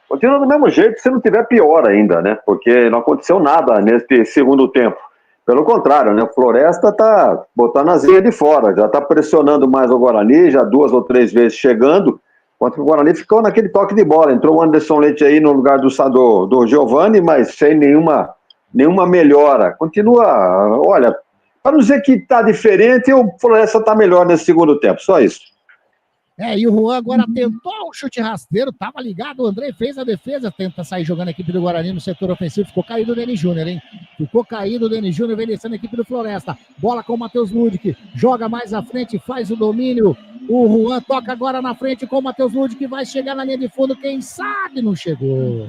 Continua do mesmo jeito, se não tiver pior ainda, né? Porque não aconteceu nada nesse segundo tempo. Pelo contrário, né? O Floresta tá botando as linhas de fora, já tá pressionando mais o Guarani, já 2 ou 3 vezes chegando, enquanto o Guarani ficou naquele toque de bola. Entrou o Anderson Leite aí no lugar do Giovani, mas sem nenhuma melhora. Continua, olha, para não dizer que tá diferente, o Floresta tá melhor nesse segundo tempo, só isso. E o Juan agora tentou o chute rasteiro, tava ligado, o André fez a defesa, tenta sair jogando a equipe do Guarani no setor ofensivo, ficou caído o Denis Júnior, hein? Ficou caído o Denis Júnior, vem descendo a equipe do Floresta, bola com o Matheus Ludic, joga mais à frente, faz o domínio, o Juan toca agora na frente com o Matheus Ludic, que vai chegar na linha de fundo, quem sabe não chegou.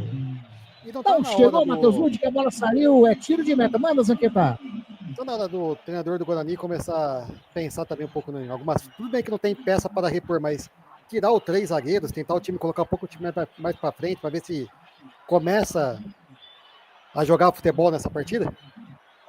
Não chegou o Matheus Ludic, a bola saiu, é tiro de meta, manda, Zanqueta. Então, na hora do treinador do Guarani começar a pensar também um pouco em algumas... Tudo bem que não tem peça para repor, mas tirar os 3 zagueiros, tentar o time, colocar um pouco o time mais para frente, para ver se começa a jogar futebol nessa partida.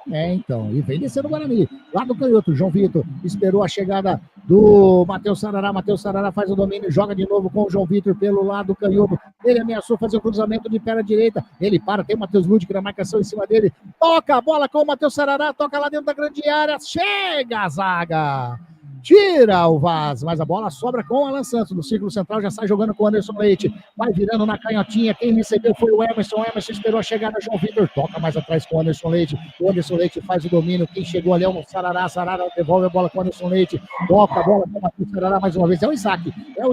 Então, e vem descendo o Guarani, lá do canhoto, João Vitor, esperou a chegada do Matheus Sarará faz o domínio, joga de novo com o João Vitor pelo lado canhoto, ele ameaçou fazer o cruzamento de perna direita, ele para, tem o Matheus Ludic na marcação em cima dele, toca a bola com o Matheus Sarará, toca lá dentro da grande área, chega a zaga, tira o Vaz, mas a bola sobra com o Alan Santos, no círculo central, já sai jogando com o Anderson Leite, vai virando na canhotinha, quem recebeu foi o Emerson esperou a chegada, João Vitor toca mais atrás com o Anderson Leite faz o domínio, quem chegou ali é o Sarará devolve a bola com o Anderson Leite, toca a bola com o Sarará mais uma vez, é o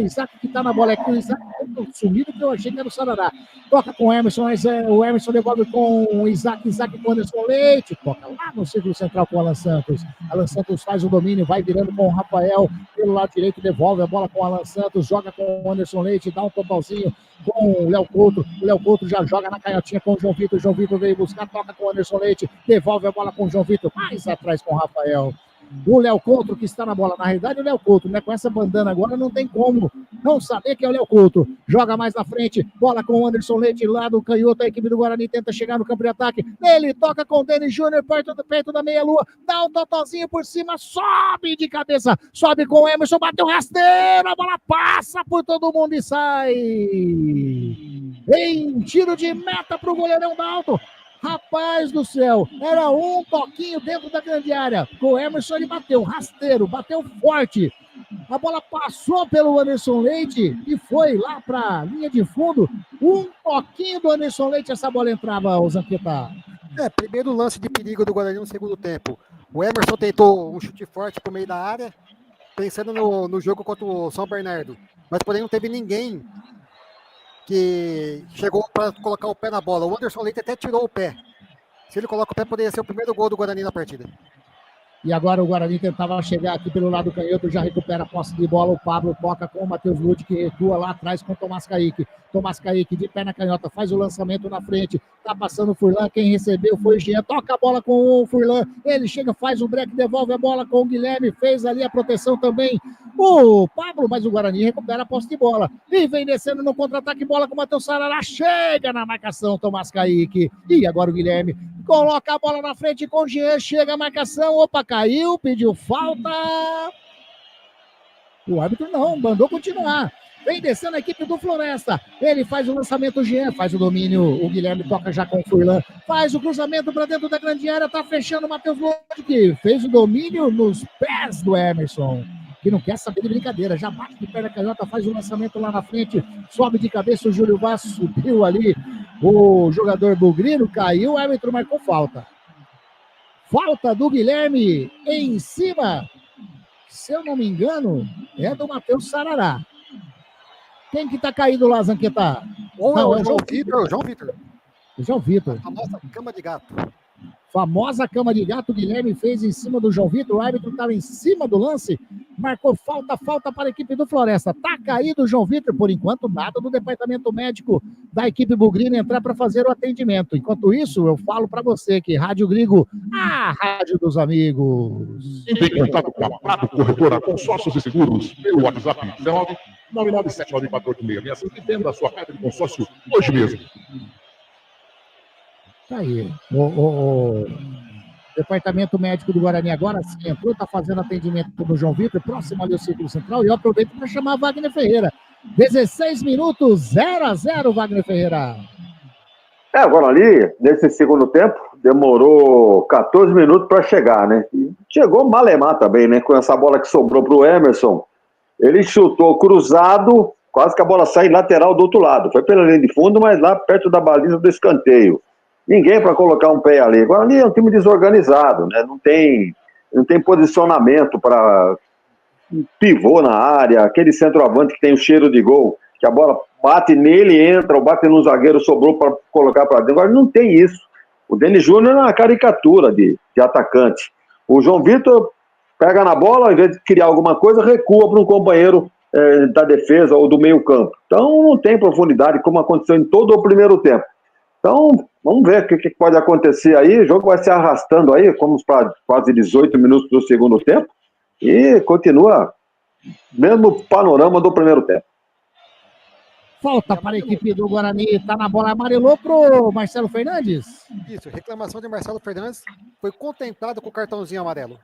Isaac que tá na bola, é que o Isaac tá sumido que eu achei que era o Sarará, toca com o Emerson, mas o Emerson devolve com o Isaac com o Anderson Leite, toca lá no círculo central com o Alan Santos faz o domínio, vai virando com o Rafael, pelo lado direito, devolve a bola com o Alan Santos, joga com o Anderson Leite, dá um totalzinho com o Léo Couto já joga na canhotinha com o João Vitor veio buscar, toca com o Anderson Leite, devolve a bola com o João Vitor, mais atrás com o Rafael. o Léo Couto, que está na bola. Na realidade, o Léo Couto, né? Com essa bandana agora, não tem como não saber que é o Léo Couto. Joga mais na frente, bola com o Anderson Leite lá do canhoto. A equipe do Guarani tenta chegar no campo de ataque. Ele toca com o Denis Júnior perto da meia-lua. Dá um totozinho por cima, sobe de cabeça. Sobe com o Emerson, bateu rasteiro. A bola passa por todo mundo e sai. Em tiro de meta para o goleirão Dalton. Rapaz do céu, era um toquinho dentro da grande área. Com o Emerson ele bateu rasteiro, bateu forte. A bola passou pelo Anderson Leite e foi lá para a linha de fundo. Um toquinho do Anderson Leite, essa bola entrava, o Zanqueta. Primeiro lance de perigo do Guarani no segundo tempo. O Emerson tentou um chute forte pro meio da área, pensando no jogo contra o São Bernardo. Mas porém não teve ninguém que chegou para colocar o pé na bola. O Anderson Leite até tirou o pé. Se ele coloca o pé, poderia ser o primeiro gol do Guarani na partida. E agora o Guarani tentava chegar aqui pelo lado canhoto, já recupera a posse de bola. O Pablo toca com o Matheus Lute, que recua lá atrás com o Tomás Kaique. Tomás Kaique de pé na canhota, faz o lançamento na frente. Tá passando o Furlan, quem recebeu foi o Jean. Toca a bola com o Furlan. Ele chega, faz o break, devolve a bola com o Guilherme. Fez ali a proteção também o Pablo, mas o Guarani recupera a posse de bola. E vem descendo no contra-ataque, bola com o Matheus Sarará. Chega na marcação, Tomás Kaique. E agora o Guilherme coloca a bola na frente com o Jean. Chega a marcação. Opa, caiu, pediu falta. O árbitro não, mandou continuar. Vem descendo a equipe do Floresta. Ele faz o lançamento, o Jean faz o domínio. O Guilherme toca já com o Furlan. Faz o cruzamento para dentro da grande área. Tá fechando o Matheus Lodge. Fez o domínio nos pés do Emerson, que não quer saber de brincadeira. Já bate de pé na canhota, faz o lançamento lá na frente. Sobe de cabeça o Júlio Vaz. Subiu ali o jogador Bugrino. Caiu, o árbitro marcou falta. Falta do Guilherme em cima. Se eu não me engano, é do Matheus Sarará. Quem que tá caído lá, Zanqueta? Não, é o João Vitor. João Vitor. A famosa cama de gato. Famosa cama de gato, o Guilherme fez em cima do João Vitor. O árbitro estava em cima do lance. Marcou falta para a equipe do Floresta. Tá caído o João Vitor. Por enquanto, nada do departamento médico da equipe Bugrina entrar para fazer o atendimento. Enquanto isso, eu falo para você que Rádio Grigo, a rádio dos amigos. Entre em contato com a Prado Corretora Consórcios e Seguros pelo WhatsApp 997948665 e venda a sua carta de consórcio hoje mesmo. Tá aí. O departamento médico do Guarani agora sim entrou, está fazendo atendimento no João Vitor, próximo ali ao Círculo Central, e eu aproveito para chamar Wagner Ferreira. 16 minutos, 0-0, Wagner Ferreira. Agora ali, nesse segundo tempo, demorou 14 minutos para chegar, né? E chegou malemar também, né? Com essa bola que sobrou para o Emerson. Ele chutou cruzado, quase que a bola sai lateral do outro lado. Foi pela linha de fundo, mas lá perto da baliza do escanteio. Ninguém para colocar um pé ali. Agora ali é um time desorganizado, né? Não tem posicionamento para pivô na área, aquele centroavante que tem o cheiro de gol, que a bola bate nele, entra, ou bate no zagueiro, sobrou para colocar para dentro. Agora não tem isso. O Denis Júnior é uma caricatura de atacante. O João Vitor pega na bola, ao invés de criar alguma coisa, recua para um companheiro da defesa ou do meio campo. Então não tem profundidade, como aconteceu em todo o primeiro tempo. Então, vamos ver o que pode acontecer aí. O jogo vai se arrastando aí, vamos para quase 18 minutos do segundo tempo, e continua mesmo panorama do primeiro tempo. Falta para a equipe do Guarani, tá na bola, amarelou pro Marcelo Fernandes. Isso, reclamação de Marcelo Fernandes, foi contemplado com o cartãozinho amarelo.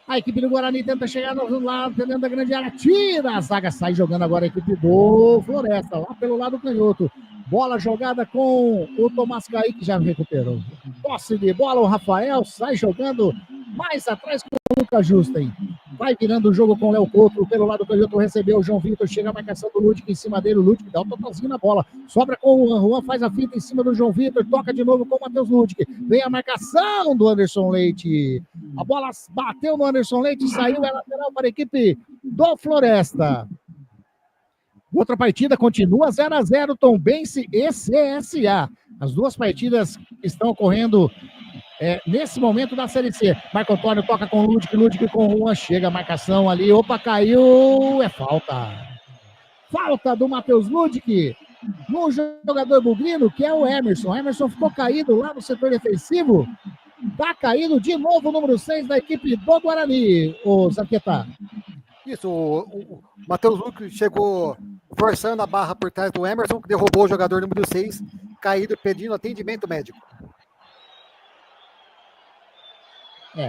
A equipe do Guarani tenta chegar no lado, dentro da grande área, tira a zaga, sai jogando agora a equipe do Floresta, lá pelo lado canhoto. Bola jogada com o Tomás Kaique, que já recuperou. Posse de bola, o Rafael sai jogando mais atrás com o Lucas Justen. Vai virando o jogo com o Léo Couto, pelo lado canhoto recebeu o João Vitor, chega a marcação do Ludwig em cima dele, o Ludwig dá um totalzinho na bola, sobra com o Juan, faz a fita em cima do João Vitor, toca de novo com o Matheus Ludwig, vem a marcação do Anderson Leite, a bola bateu no Anderson Leite, saiu, é lateral para a equipe do Floresta. Outra partida continua 0-0, Tombense e CSA. As duas partidas estão ocorrendo nesse momento da Série C. Marco Antônio toca com o Ludwig com o Juan, chega a marcação ali, opa, caiu, é falta. Falta do Matheus Ludwig no jogador bugrino, que é o Emerson. O Emerson ficou caído lá no setor defensivo Tá caindo de novo o número 6 da equipe do Guarani, o Zanqueta. Isso, o Matheus Lucas chegou forçando a barra por trás do Emerson, que derrubou o jogador número 6, caído pedindo atendimento médico.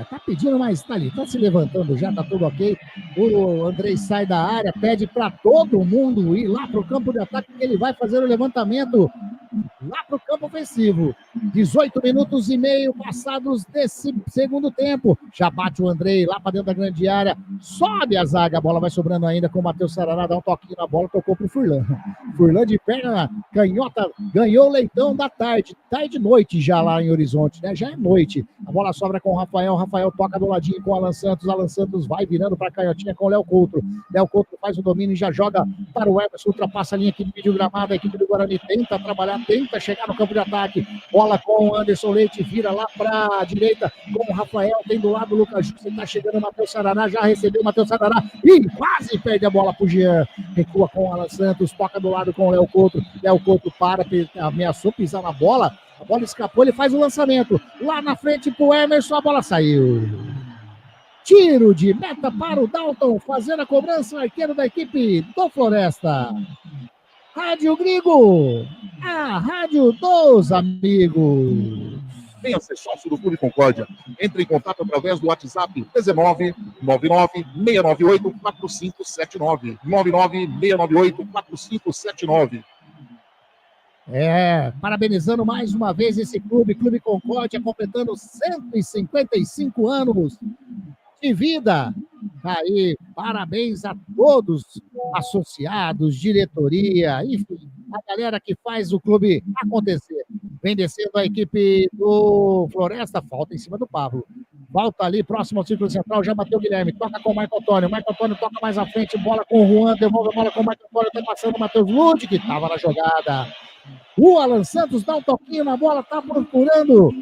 Tá pedindo, mas tá ali, tá se levantando já, tá tudo ok. O Andrei sai da área, pede para todo mundo ir lá pro campo de ataque, que ele vai fazer o levantamento lá pro campo ofensivo. 18 minutos e meio passados desse segundo tempo. Já bate o Andrei lá para dentro da grande área, sobe a zaga, a bola vai sobrando ainda com o Matheus Sarará, dá um toquinho na bola, tocou pro Furlan. Furlan de perna canhota, ganhou o leitão da tarde. Tarde noite já lá em Horizonte, né? Já é noite. A bola sobra com o Rafael toca do ladinho com o Alan Santos vai virando para a canhotinha com o Léo Couto. Léo Couto faz o domínio e já joga para o Emerson, ultrapassa a linha aqui do vídeo gramado, a equipe do Guarani tenta trabalhar, tenta chegar no campo de ataque, bola com o Anderson Leite, vira lá para a direita com o Rafael, tem do lado o Lucas Justo, está chegando o Matheus Sarará, já recebeu o Matheus Sarará e quase perde a bola para o Jean, recua com o Alan Santos, toca do lado com o Léo Couto para, ameaçou pisar na bola, a bola escapou, ele faz o lançamento. Lá na frente pro Emerson, a bola saiu. Tiro de meta para o Dalton, fazendo a cobrança, o arqueiro da equipe do Floresta. Rádio Grigo, a rádio dos amigos. Venha ser sócio do Clube Concórdia. Entre em contato através do WhatsApp 19 99 698 4579. 99 698 4579. Parabenizando mais uma vez esse Clube Concórdia, completando 155 anos de vida. Aí, parabéns a todos, associados, diretoria, enfim, a galera que faz o clube acontecer. Vem descendo a equipe do Floresta, falta em cima do Pablo. Volta ali, próximo ao círculo central, já bateu o Guilherme, toca com o Marco Antônio toca mais à frente, bola com o Juan, devolve a bola com o Marco Antônio, tá passando o Matheus Lute, que estava na jogada. O Alan Santos dá um toquinho na bola, tá procurando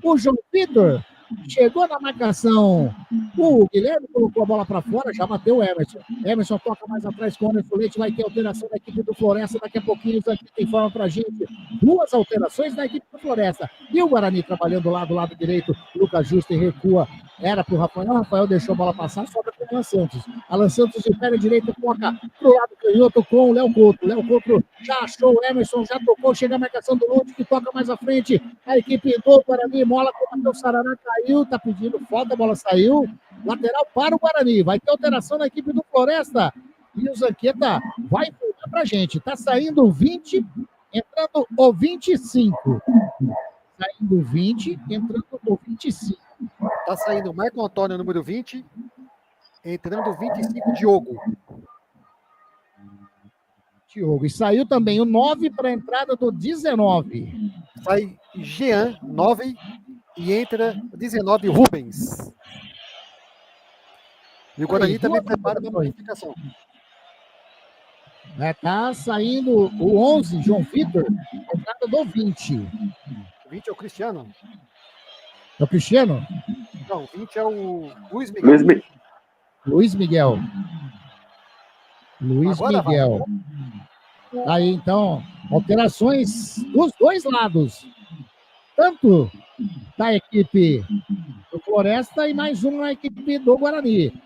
o João Vitor, chegou na marcação, o Guilherme colocou a bola para fora, já bateu o Emerson toca mais atrás com o Anderson Leite, vai ter alteração da equipe do Floresta, daqui a pouquinho isso aqui tem forma pra gente, 2 alterações da equipe do Floresta, e o Guarani trabalhando lá do lado direito, Lucas Justo recua, era pro Rafael deixou a bola passar, sobra pro Alan Santos de perna direita, toca pro lado canhoto com o Léo Couto já achou o Emerson, já tocou, chega a marcação do Lute, que toca mais à frente, a equipe do Guarani, mola com o Matheus Sarará, caiu, tá pedindo falta, a bola saiu, lateral para o Guarani, vai ter alteração na equipe do Floresta, e o Zanqueta vai informar pra gente, tá saindo o 20, entrando o 25, saindo o 20, entrando o 25. Tá saindo o Marco Antônio, número 20, entrando o 25, Diogo. E saiu também o 9 para a entrada do 19. Sai Jean, 9, e entra 19, Rubens. E o Guarani também prepara uma modificação. Tá saindo o 11, João Vitor, entrada do 20. O 20 é o Cristiano. É o Cristiano? Não, o 20 é o Luiz Miguel. Luiz Miguel. Aí, então, alterações dos dois lados. Tanto da equipe do Floresta e mais uma na equipe do Guarani.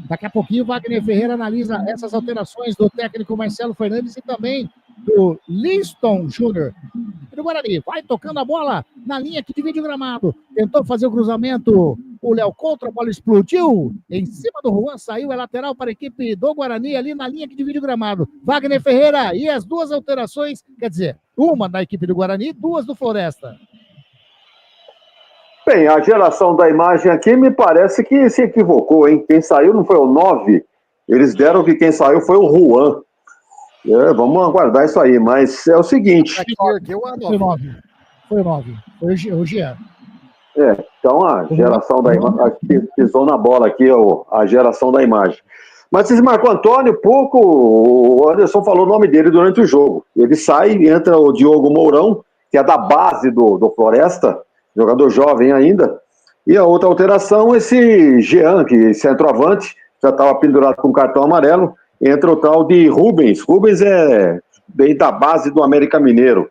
Daqui a pouquinho o Wagner Ferreira analisa essas alterações do técnico Marcelo Fernandes e também do Liston Júnior. Do Guarani, vai tocando a bola na linha que divide o gramado. Tentou fazer o cruzamento, o Léo Couto, a bola explodiu em cima do Juan, saiu, é lateral para a equipe do Guarani ali na linha que divide o gramado. Wagner Ferreira, e as 2 alterações, quer dizer, uma da equipe do Guarani, 2 do Floresta. Bem, a geração da imagem aqui me parece que se equivocou, hein? Quem saiu não foi o 9, eles deram que quem saiu foi o Juan. Vamos aguardar isso aí, mas é o seguinte... Foi o 9, foi o Jean. Então a geração da imagem, pisou na bola aqui, a geração da imagem. Mas esse Marco Antônio, o Anderson falou o nome dele durante o jogo. Ele sai, entra o Diogo Mourão, que é da base do Floresta, jogador jovem ainda, e a outra alteração, esse Jean, que é centroavante, já estava pendurado com cartão amarelo, entra o tal de Rubens. Rubens é bem da base do América Mineiro,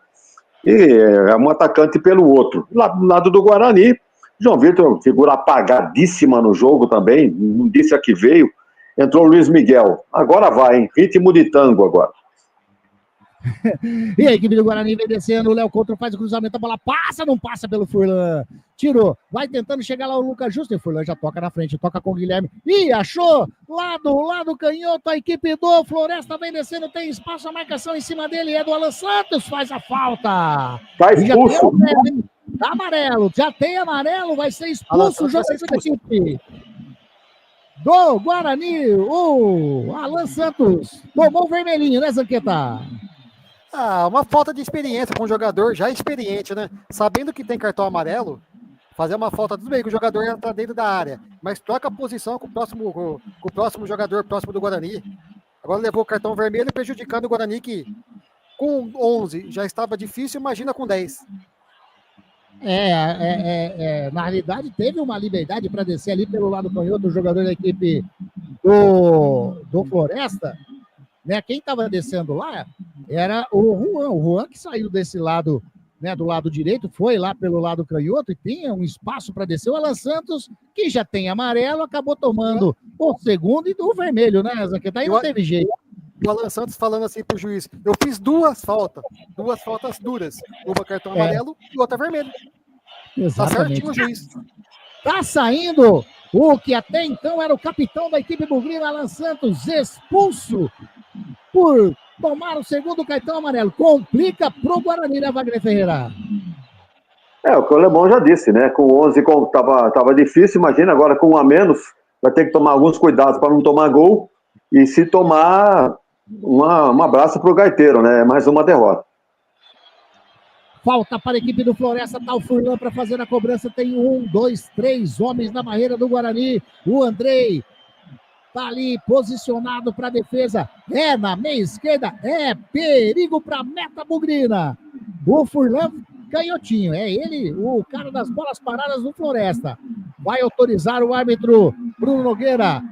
e é um atacante pelo outro. Lá do lado do Guarani, João Vitor, figura apagadíssima no jogo também, não disse a que veio. Entrou o Luiz Miguel. Agora vai, hein? Ritmo de tango agora. E a equipe do Guarani vem descendo, o Léo Couto faz o cruzamento, a bola passa, não passa pelo Furlan. Tirou, vai tentando chegar lá o Lucas Justo, e o Furlan já toca na frente, toca com o Guilherme. Ih, achou! Lado canhoto, a equipe do Floresta vem descendo, tem espaço, a marcação em cima dele é do Alan Santos, faz a falta. Tá expulso. Tá amarelo, já tem amarelo, vai ser expulso o jogador da equipe do Guarani, o Alan Santos. Tomou o vermelhinho, né, Zanqueta? Uma falta de experiência com um jogador já experiente, né? Sabendo que tem cartão amarelo, fazer uma falta, tudo bem que o jogador entra dentro da área, mas troca a posição com o próximo jogador próximo do Guarani. Agora levou o cartão vermelho prejudicando o Guarani, que com 11 já estava difícil, imagina com 10. Na realidade, teve uma liberdade para descer ali pelo lado canhoto, o jogador da equipe do Floresta, né? Quem estava descendo lá era o Juan que saiu desse lado, né, do lado direito, foi lá pelo lado canhoto e tinha um espaço para descer. O Alan Santos, que já tem amarelo, acabou tomando o segundo e o vermelho, né, Zanqueta? Aí não teve jeito. O Alan Santos falando assim pro juiz, eu fiz duas faltas duras, uma cartão amarelo e outra vermelho. Exatamente. Tá certinho o juiz. Tá saindo o que até então era o capitão da equipe bugrina, Alan Santos, expulso por tomar o segundo cartão amarelo. Complica pro Guarani, né, Wagner Ferreira? O que o Lebon já disse, né? Com 11 tava difícil, imagina agora com 1 a menos, vai ter que tomar alguns cuidados para não tomar gol, e se tomar um abraço pro gaiteiro, né? Mais uma derrota. Falta para a equipe do Floresta, tá o Furlan para fazer a cobrança, tem 1, 2, 3 homens na barreira do Guarani, o Andrei tá ali posicionado para a defesa, na meia esquerda, perigo para a meta bugrina, o Furlan canhotinho, ele, o cara das bolas paradas do Floresta, vai autorizar o árbitro Bruno Nogueira.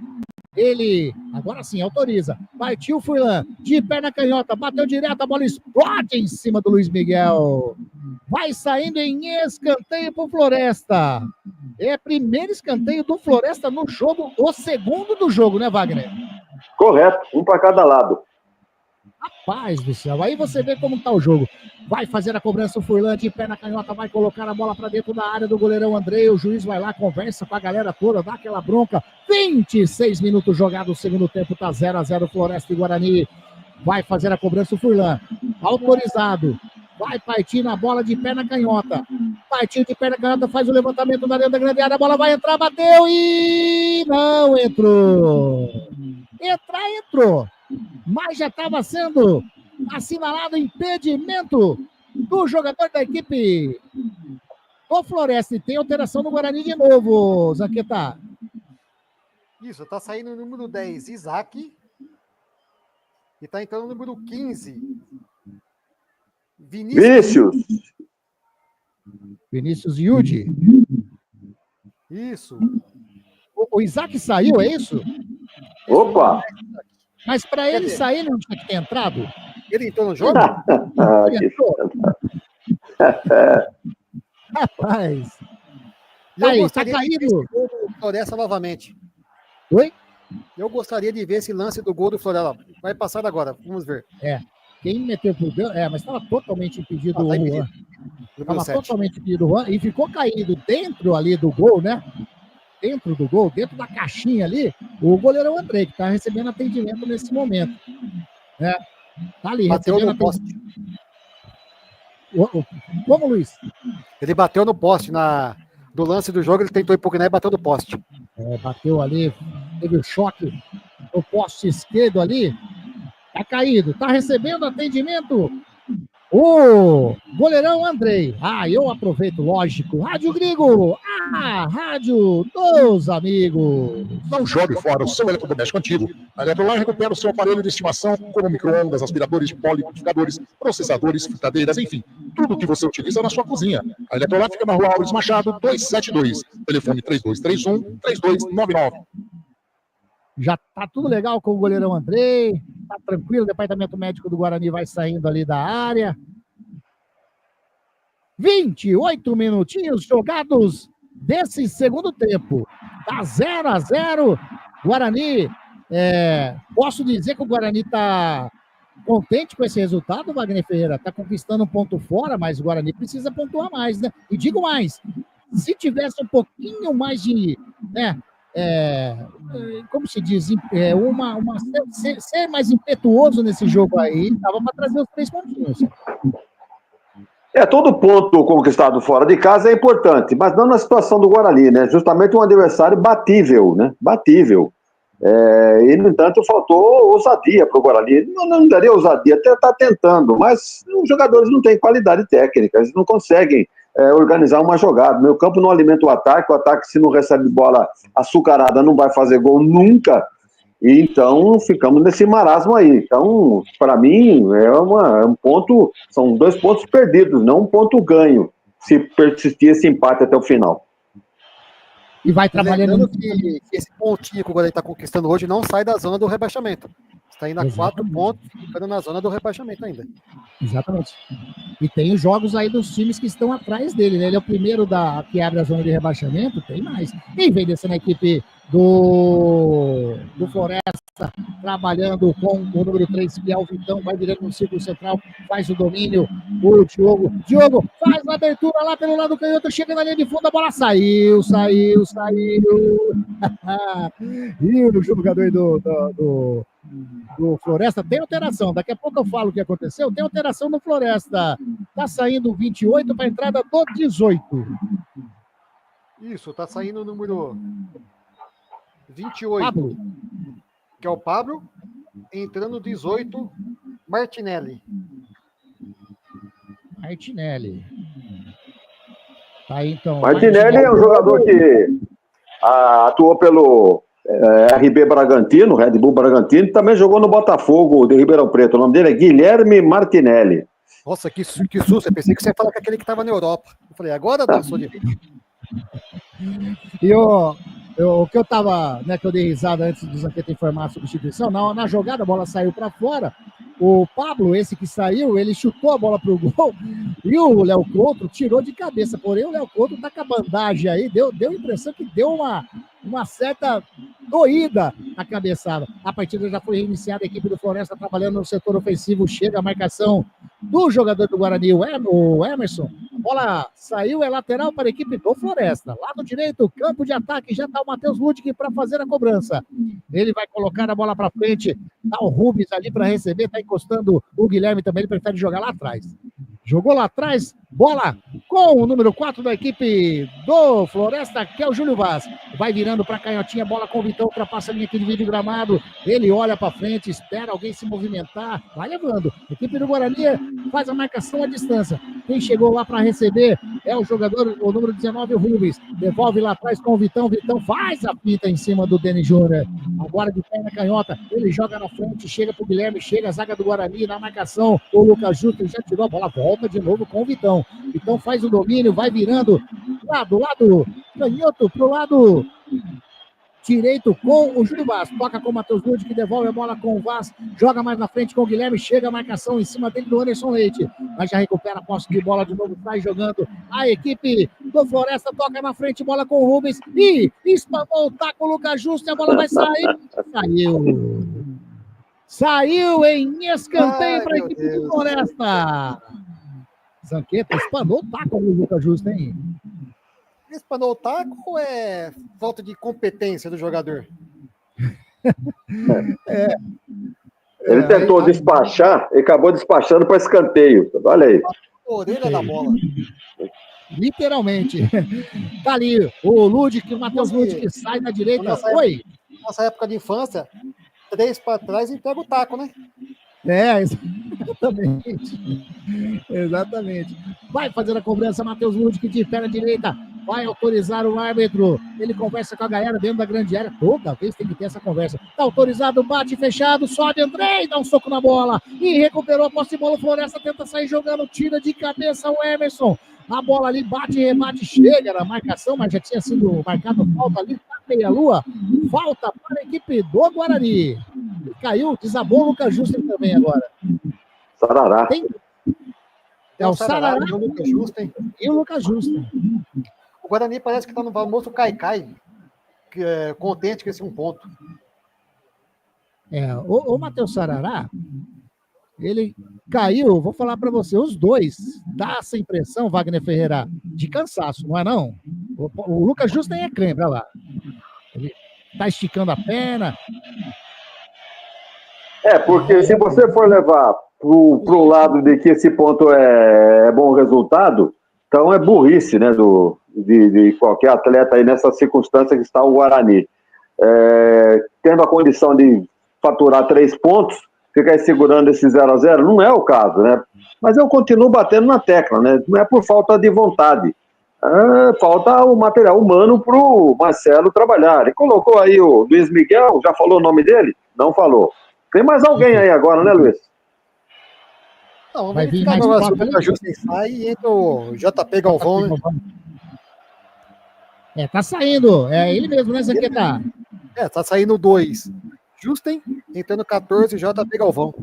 Ele, agora sim, autoriza. Partiu o Furlan, de perna canhota, bateu direto, a bola explode em cima do Luiz Miguel. Vai saindo em escanteio pro Floresta. É primeiro escanteio do Floresta no jogo, o segundo do jogo, né, Wagner? Correto, um para cada lado. Rapaz do céu, aí você vê como tá o jogo. Vai fazer a cobrança o Furlan, de pé na canhota, vai colocar a bola para dentro da área do goleirão Andrei. O juiz vai lá, conversa com a galera toda, dá aquela bronca. 26 minutos jogados, o segundo tempo tá 0-0 Floresta e Guarani. Vai fazer a cobrança o Furlan, autorizado. Vai partir na bola de pé na canhota. Partiu de pé na canhota, faz o levantamento da dentro da grande área. A bola vai entrar, bateu e não entrou. Entrou. Mas já estava sendo assinalado impedimento do jogador da equipe do Floresta. E tem alteração no Guarani de novo, Zanqueta. Isso, tá saindo o número 10, Isaac. E tá entrando o número 15, Vinícius Yudi. Isso. O Isaac saiu, é isso? Opa! Mas para ele sair, ele não tinha que ter entrado? Ele entrou no jogo? Rapaz. Aí, tá caído. Floresta novamente. Oi? Eu gostaria de ver esse lance do gol do Floresta. Vai passar agora, vamos ver. Quem meteu pro gol, mas estava totalmente impedido o Juan. Estava 7. totalmente impedido o Juan e ficou caído dentro ali do gol, né? Dentro do gol, dentro da caixinha ali, o goleirão Andrei, que está recebendo atendimento nesse momento. Né? Tá ali, bateu recebendo no poste. Como, Luiz? Ele bateu no poste. Do lance do jogo, ele tentou impugnar e bateu no poste. Bateu ali, teve o choque no poste esquerdo ali. Tá caído, tá recebendo atendimento o goleirão Andrei. Eu aproveito, lógico. Rádio Grigo, a rádio dos amigos. Não jogue fora o seu eletrodoméstico antigo. A Eletrolar recupera o seu aparelho de estimação, como micro-ondas, aspiradores, poliquificadores, processadores, fritadeiras, enfim, tudo que você utiliza na sua cozinha. A Eletrolar fica na rua Alves Machado, 272. Telefone 3231-3299. Já tá tudo legal com o goleirão Andrei, tá tranquilo, o departamento médico do Guarani vai saindo ali da área. 28 minutinhos jogados desse segundo tempo. Tá 0-0. Guarani, posso dizer que o Guarani tá contente com esse resultado, Wagner Ferreira? Tá conquistando um ponto fora, mas o Guarani precisa pontuar mais, né? E digo mais, se tivesse um pouquinho mais de, né, como se diz, ser mais impetuoso nesse jogo aí, dava para trazer os 3 pontinhos. Todo ponto conquistado fora de casa é importante, mas não na situação do Guarani, né? Justamente um adversário batível, né? Batível. E, no entanto, faltou ousadia para o Guarani. Não daria ousadia, até está tentando, mas os jogadores não têm qualidade técnica, eles não conseguem organizar uma jogada. Meu campo não alimenta o ataque, se não recebe bola açucarada não vai fazer gol nunca, e então ficamos nesse marasmo aí. Então, para mim, é um ponto, são 2 pontos perdidos, não um ponto ganho, se persistir esse empate até o final. E vai trabalhando... Lembrando que esse pontinho que o Guarani está conquistando hoje não sai da zona do rebaixamento. Está indo a 4 pontos, ficando na zona do rebaixamento ainda. Exatamente. E tem os jogos aí dos times que estão atrás dele, né? Ele é o primeiro que abre a zona de rebaixamento, tem mais. Quem vem descendo a equipe do Floresta, trabalhando com o número 3, que é o Vitão, vai virando no círculo central, faz o domínio, o Diogo faz a abertura lá pelo lado canhoto, chega na linha de fundo, a bola saiu. E o jogador do Floresta tem alteração, daqui a pouco eu falo o que aconteceu, tem alteração no Floresta, tá saindo o 28 para a entrada do 18. Isso, tá saindo o número 28, Pablo. Que é o Pablo, entrando 18, Martinelli. Tá aí, então. Martinelli é um jogador que atuou pelo RB Bragantino, Red Bull Bragantino, também jogou no Botafogo de Ribeirão Preto. O nome dele é Guilherme Martinelli. Nossa, que susto, eu pensei que você ia falar com aquele que estava na Europa. Eu falei, agora dançou de vez. E o que eu tava, né, que eu dei risada antes do Zanqueta informar a substituição, na jogada a bola saiu para fora, o Pablo, esse que saiu, ele chutou a bola pro gol e o Léo Couto tirou de cabeça, porém o Léo Couto tá com a bandagem aí, deu a impressão que deu uma certa doída na cabeçada. A partida já foi reiniciada, a equipe do Floresta trabalhando no setor ofensivo, chega a marcação do jogador do Guarani, o Emerson, a bola saiu, é lateral para a equipe do Floresta. Lado direito, campo de ataque, já está o Matheus Ludwig para fazer a cobrança. Ele vai colocar a bola para frente, tá o Rubens ali para receber, tá encostando o Guilherme também, ele prefere jogar lá atrás. Jogou lá atrás, bola com o número 4 da equipe do Floresta, que é o Júlio Vaz. Vai virando para a canhotinha, bola com o Vitão, ultrapassa a linha aqui de vídeo gramado. Ele olha para frente, espera alguém se movimentar, vai levando. A equipe do Guarani faz a marcação à distância. Quem chegou lá para receber é o jogador, o número 19, o Rubens. Devolve lá atrás com o Vitão. Vitão faz a fita em cima do Denis Júnior. Agora de perna canhota, ele joga na frente, chega pro Guilherme, chega a zaga do Guarani na marcação. O Lucas Justo já tirou a bola, volta de novo com o Vitão. Vitão faz o domínio, vai virando do lado canhoto pro lado direito com o Júlio Vaz, toca com o Matheus Lud, que devolve a bola com o Vaz, joga mais na frente com o Guilherme, chega a marcação em cima dele do Anderson Leite, mas já recupera a posse de bola de novo, sai jogando a equipe do Floresta, toca na frente, bola com o Rubens, e espanou o taco, o Lucas Justo, e a bola vai sair, saiu em escanteio para a equipe do Floresta. Zanqueta espanou o taco o Lucas Justo, hein? Espanou o taco ou é falta de competência do jogador? Ele tentou despachar e acabou despachando para escanteio. Olha aí. A orelha da bola. Literalmente. Tá ali o Ludwig, o Matheus Ludwig, que sai da direita. Oi. Nossa época de infância, 3 para trás e pega o taco, né? Exatamente. Vai fazer a cobrança, Matheus Ludwig de pé na direita. Vai autorizar o árbitro. Ele conversa com a galera dentro da grande área. Toda vez tem que ter essa conversa. Tá autorizado, bate fechado, sobe Andrei, dá um soco na bola. E recuperou a posse de bola. Floresta tenta sair jogando, tira de cabeça o Emerson. A bola ali bate, rebate, chega na marcação, mas já tinha sido marcado falta ali, tá meia-lua. Falta para a equipe do Guarani. Caiu, desabou o Lucas Justo também agora. Sarará. É o Sarará e o Lucas Justo, hein? E o Lucas Justo. O Guarani parece que está no famoso cai-cai, contente com esse 1 ponto. O Matheus Sarará, ele caiu, vou falar para você, os dois, dá essa impressão, Wagner Ferreira, de cansaço, não é não? O Lucas Justo nem é cãibra lá. Ele tá esticando a perna. Porque se você for levar pro lado de que esse ponto é bom resultado, então é burrice, né, de qualquer atleta aí nessa circunstância que está o Guarani. Tendo a condição de faturar 3 pontos, ficar segurando esse 0-0, não é o caso, né? Mas eu continuo batendo na tecla, né? Não é por falta de vontade. Falta o material humano para o Marcelo trabalhar. Ele colocou aí o Luiz Miguel, já falou o nome dele? Não falou. Tem mais alguém aí agora, né, Luiz? Não, vai vir mais quatro. O Justo sai e entra o JP Galvão, né? Tá saindo. É ele mesmo, né, Zanqueta? Tá saindo 2. Justen, entrando 14, JP Galvão.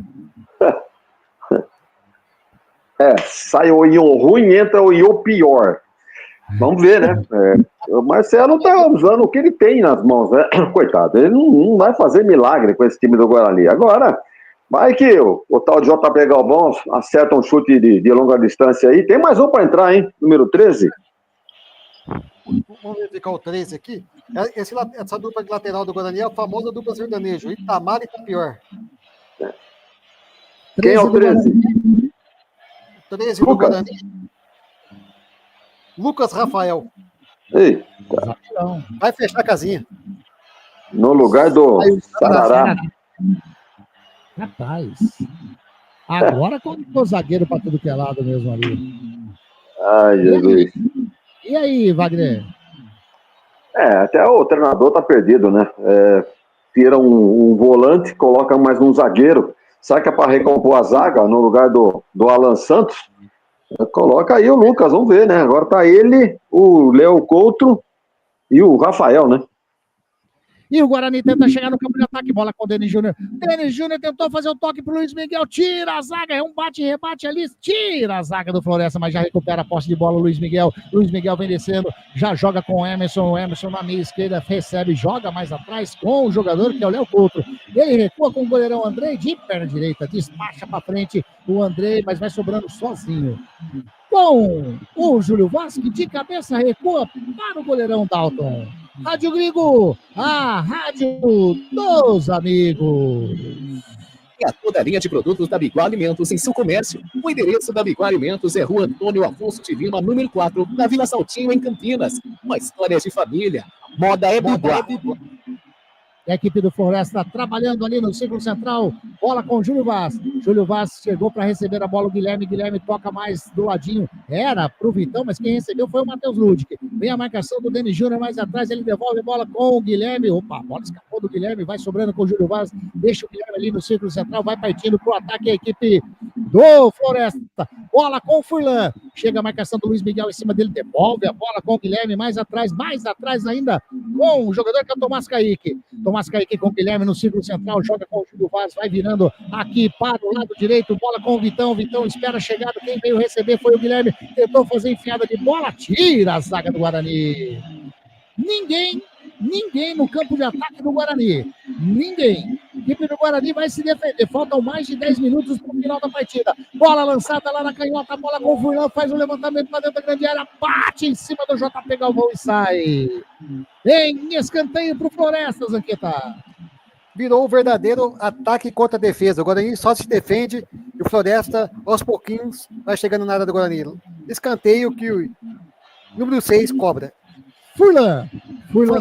Sai o Ion ruim, entra o Ion pior. Vamos ver, né? O Marcelo tá usando o que ele tem nas mãos, né? Coitado, ele não vai fazer milagre com esse time do Guarani. Agora, vai que o tal de JP Galvão acerta um chute de longa distância aí. Tem mais um para entrar, hein? Número 13. Vamos verificar o 13 aqui. Essa dupla de lateral do Guarani é a famosa dupla sertanejo, Itamar e Tapior. Quem é o 13? 13 do Guarani. Lucas Rafael. Eita. Vai fechar a casinha. No lugar do Sarará. Rapaz. Agora colocou zagueiro para tudo que é lado mesmo ali. Ai, Jesus. E aí, Wagner? Até o treinador tá perdido, né? Tira um volante, coloca mais um zagueiro. Será que é para recompor a zaga no lugar do Alan Santos? Coloca aí o Lucas, vamos ver, né? Agora tá ele, o Léo Couto e o Rafael, né? E o Guarani tenta chegar no campo de ataque, bola com o Denis Júnior. Denis Júnior tentou fazer o toque pro Luiz Miguel, tira a zaga, é um bate e rebate ali, tira a zaga do Floresta, mas já recupera a posse de bola o Luiz Miguel. Luiz Miguel vem descendo, já joga com o Emerson na meia esquerda, recebe, joga mais atrás com o jogador que é o Léo Couto. Ele recua com o goleirão Andrei de perna direita, despacha pra frente o Andrei, mas vai sobrando sozinho. Com o Júlio Vasque de cabeça recua para o goleirão Dalton. Rádio Grigo, a rádio dos amigos. E a toda a linha de produtos da Biguá Alimentos em seu comércio. O endereço da Biguá Alimentos é Rua Antônio Afonso de Lima, número 4, na Vila Saltinho, em Campinas. Uma história de família. Moda é Biguá. A equipe do Floresta trabalhando ali no círculo central. Bola com o Júlio Vaz. Júlio Vaz chegou para receber a bola. O Guilherme toca mais do ladinho. Era pro Vitão, mas quem recebeu foi o Matheus Ludic. Vem a marcação do Denis Júnior mais atrás. Ele devolve a bola com o Guilherme. Opa, a bola escapou do Guilherme. Vai sobrando com o Júlio Vaz. Deixa o Guilherme ali no círculo central. Vai partindo pro ataque a equipe do Floresta. Bola com o Furlan. Chega a marcação do Luiz Miguel em cima dele. Devolve a bola com o Guilherme mais atrás ainda com o jogador que é o Tomás Kaique. Tomás Kaique com o Guilherme no círculo central, joga com o Júlio Vaz, vai virando aqui para o lado direito, bola com o Vitão, Vitão espera a chegada, quem veio receber foi o Guilherme, tentou fazer enfiada de bola, tira a zaga do Guarani. Ninguém no campo de ataque do Guarani. Ninguém. A equipe do Guarani vai se defender. Faltam mais de 10 minutos para o final da partida. Bola lançada lá na canhota. Bola com o Furlan. Faz um levantamento para dentro da grande área. Bate em cima do JP Galvão e sai. Em escanteio para o Floresta, Zanqueta. Virou um verdadeiro ataque contra a defesa. O Guarani só se defende e o Floresta, aos pouquinhos, vai chegando na área do Guarani. Escanteio que o número 6 cobra. Furlan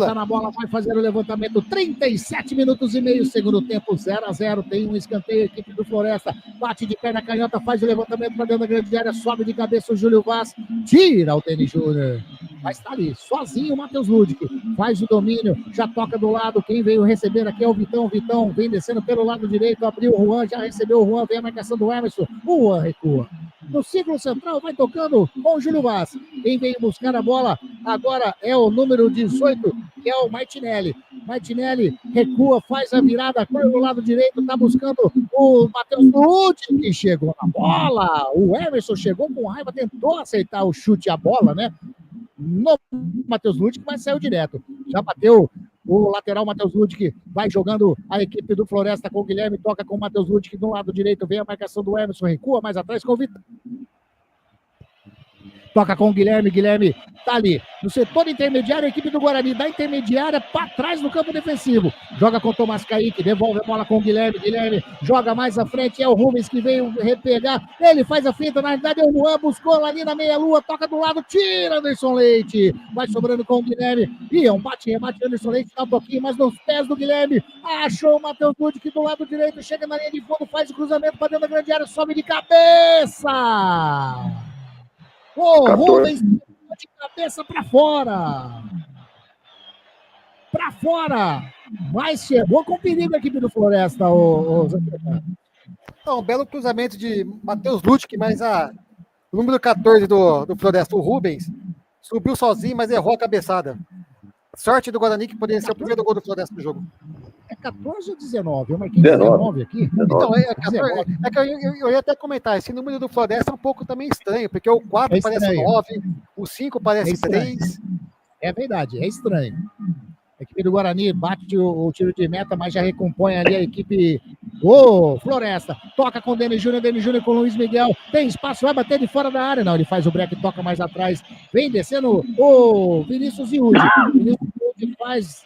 tá na bola, vai fazer o levantamento, 37 minutos e meio, segundo tempo, 0-0, tem um escanteio, a equipe do Floresta, bate de perna canhota, faz o levantamento para dentro da grande área, sobe de cabeça o Júlio Vaz, tira o Denis Júnior, mas tá ali, sozinho o Matheus Ludic, faz o domínio, já toca do lado, quem veio receber aqui é o Vitão vem descendo pelo lado direito, abriu o Juan, já recebeu o Juan, vem a marcação do Emerson, o Juan recua. No círculo central, vai tocando com o Júlio Vaz. Quem veio buscar a bola agora é o número 18, que é o Martinelli. Martinelli recua, faz a virada, corre do lado direito, tá buscando o Matheus Ludic, que chegou na bola. O Emerson chegou com raiva, tentou aceitar o chute à bola, né? no Matheus Ludwig, mas saiu direto. Já bateu o lateral Matheus Ludwig, vai jogando a equipe do Floresta com o Guilherme, toca com o Matheus Ludwig do lado direito, vem a marcação do Emerson, recua mais atrás com o Vitor. Toca com o Guilherme, Guilherme tá ali no setor intermediário, a equipe do Guarani da intermediária para trás no campo defensivo, joga com o Tomás Kaique, devolve a bola com o Guilherme, Guilherme joga mais à frente, é o Rubens que veio repegar, ele faz a finta, na verdade é o Juan, buscou lá ali na meia-lua, toca do lado, tira Anderson Leite, vai sobrando com o Guilherme, e é um bate-rebate, Anderson Leite dá um pouquinho mais nos pés do Guilherme, achou o Matheus Ludwig do lado direito, chega na linha de fundo, faz o cruzamento para dentro da grande área, sobe de cabeça! O Rubens de cabeça para fora. Para fora. Mas chegou com perigo a equipe do Floresta, o Zanqueta. Então, um belo cruzamento de Matheus Ludwig, mas o número 14 do Floresta, o Rubens, subiu sozinho, mas errou a cabeçada. Sorte do Guarani, que poderia ser o primeiro gol do Floresta no jogo. É 14 ou 19? Eu marquei 19 aqui. Então, é que eu ia até comentar, esse número do Floresta é um pouco também estranho, porque o 4 parece 9, o 5 parece 3. É verdade, é estranho. A equipe do Guarani bate o tiro de meta, mas já recompõe ali a equipe do Floresta. Toca com o Denis Júnior com o Luiz Miguel. Tem espaço, vai bater de fora da área. Não, ele faz o break, toca mais atrás. Vem descendo o Vinícius Iude. Vinícius Iude faz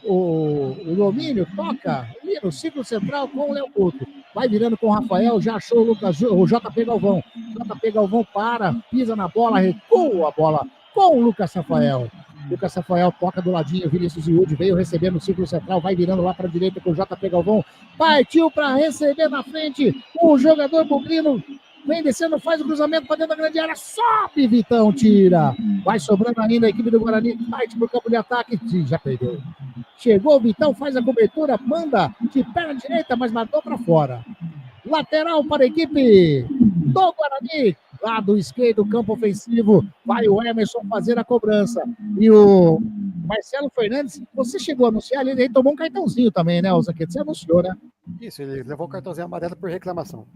o domínio, toca ali no ciclo central com o Léo Couto. Vai virando com o Rafael, já achou o JP Galvão. JP Galvão para, pisa na bola, recua a bola com o Lucas Rafael. Lucas Rafael toca do ladinho, Vinícius Iude veio receber no círculo central, vai virando lá para a direita com o JP Galvão, partiu para receber na frente, o jogador bugrino vem descendo, faz o cruzamento para dentro da grande área, sobe, Vitão, tira, vai sobrando ainda a equipe do Guarani, parte para o campo de ataque, já perdeu. Chegou o Vitão, faz a cobertura, manda de perna direita, mas mandou para fora. Lateral para a equipe do Guarani. Lado esquerdo, campo ofensivo, vai o Emerson fazer a cobrança. E o Marcelo Fernandes, você chegou a anunciar, ele tomou um cartãozinho também, né, Zanqueta? Você anunciou, né? Isso, ele levou o cartãozinho amarelo por reclamação.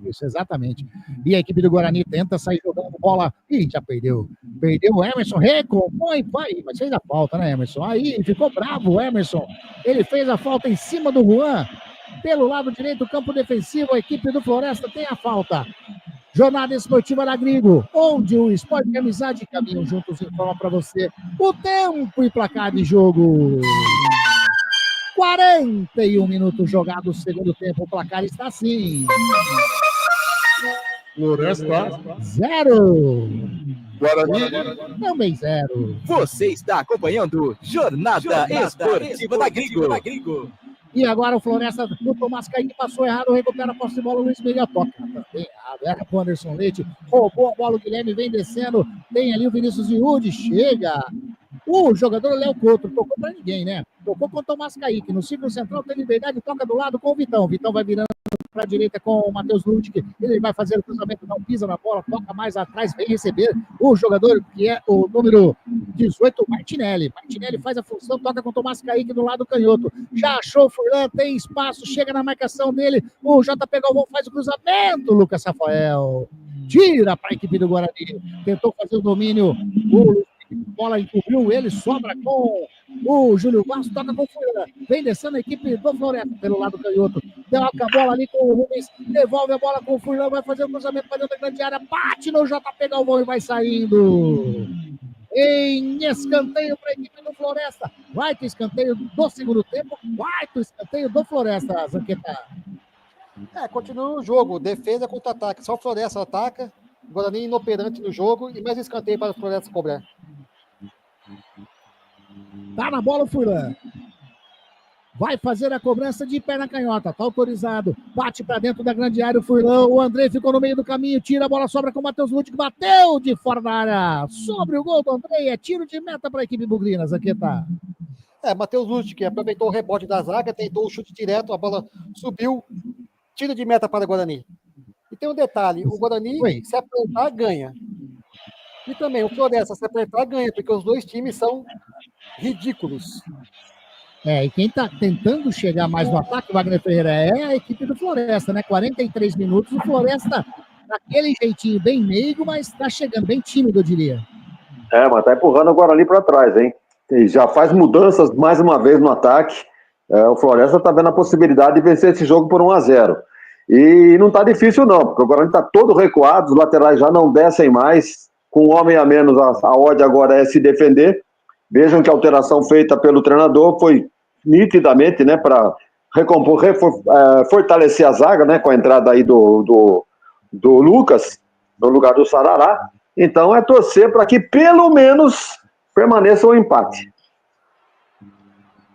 Isso, exatamente. E a equipe do Guarani tenta sair jogando bola. Ih, já perdeu. Perdeu o Emerson, recompõe, vai. Mas fez a falta, né, Emerson? Aí ficou bravo o Emerson. Ele fez a falta em cima do Juan. Pelo lado direito do campo defensivo, a equipe do Floresta tem a falta. Jornada Esportiva da Grigo, onde o esporte e a amizade caminham juntos, informa para você o tempo e placar de jogo. 41 minutos jogados, segundo tempo, o placar está assim. Floresta 0. Guarani também 0. Você está acompanhando Jornada Esportiva da Grigo. E agora o Floresta, o Tomás Kaique passou errado, recupera a posse de bola, o Luiz Miguel toca. Também errado, erra pro Anderson Leite, roubou a bola, o Guilherme vem descendo, tem ali o Vinícius Iude, chega. O jogador Léo Couto, tocou pra ninguém, né? Tocou com o Tomás Kaique, no círculo central tem liberdade, toca do lado com o Vitão. Vitão vai virando para a direita com o Matheus Ludwig, ele vai fazer o cruzamento, não pisa na bola, toca mais atrás, vem receber o jogador que é o número 18, Martinelli. Martinelli faz a função, toca com o Tomás Kaique do lado canhoto, já achou o Furlan, tem espaço, chega na marcação dele, o JP Galvão faz o cruzamento, Lucas Rafael tira para a equipe do Guarani, tentou fazer o domínio, o bola encobriu ele, sobra com o Júlio Vasco, toca com o Furlan, vem descendo a equipe do Floresta pelo lado canhoto, toca a bola ali com o Rubens, devolve a bola com o Furlan, vai fazer o cruzamento para dentro da grande área, bate no JP Galvão e vai saindo em escanteio para a equipe do Floresta. Vai ter escanteio do segundo tempo, quarto escanteio do Floresta, Zanqueta. Continua o jogo, defesa contra ataque, só o Floresta ataca, o Guarani inoperante no jogo e mais escanteio para o Floresta cobrar. Tá na bola o Furlan. Vai fazer a cobrança de perna canhota. Tá autorizado. Bate para dentro da grande área o Furlan. O André ficou no meio do caminho. Tira a bola, sobra com o Matheus Ludwig. Bateu de fora da área. Sobre o gol do André. É tiro de meta para a equipe bugrina. Zanqueta. Matheus Ludwig que aproveitou o rebote da zaga. Tentou o chute direto. A bola subiu. Tiro de meta para o Guarani. E tem um detalhe. O Guarani, se apertar, ganha. E também o Floresta, se apertar, ganha. Porque os dois times são ridículos. E quem tá tentando chegar mais no ataque, Wagner Ferreira, é a equipe do Floresta, né? 43 minutos, o Floresta daquele jeitinho bem meigo, mas tá chegando bem tímido, eu diria. Mas tá empurrando o Guarani para trás, hein? E já faz mudanças mais uma vez no ataque. O Floresta tá vendo a possibilidade de vencer esse jogo por 1-0. E não tá difícil não, porque o Guarani tá todo recuado, os laterais já não descem mais. Com um homem a menos, a ordem agora é se defender. Vejam que a alteração feita pelo treinador foi nitidamente, né, para recompor, fortalecer a zaga, né, com a entrada aí do Lucas, no lugar do Sarará. Então é torcer para que pelo menos permaneça o empate.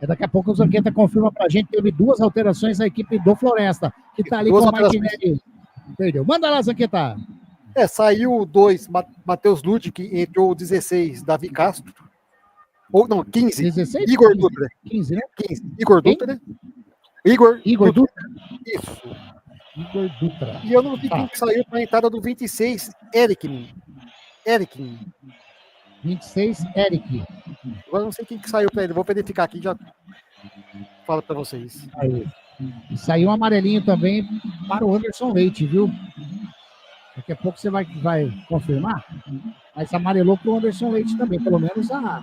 Daqui a pouco o Zanqueta confirma pra gente, teve 2 alterações na equipe do Floresta, que tá ali com o Martinelli. Perdeu. Manda lá, Zanqueta. Saiu 2, Matheus Lud, que entrou o 16, Davi Castro. Ou não, 15. 16? Igor Dutra. 15, né? 15. Igor Dutra, né? Igor Dutra. Isso. Igor Dutra. E eu não vi quem saiu para a entrada do 26, Eric. 26, Eric. Agora não sei quem que saiu para ele. Vou verificar aqui e já falo para vocês. Aí. Saiu um amarelinho também para o Anderson Leite, viu? Daqui a pouco você vai confirmar. Mas amarelou para o Anderson Leite também. Pelo menos a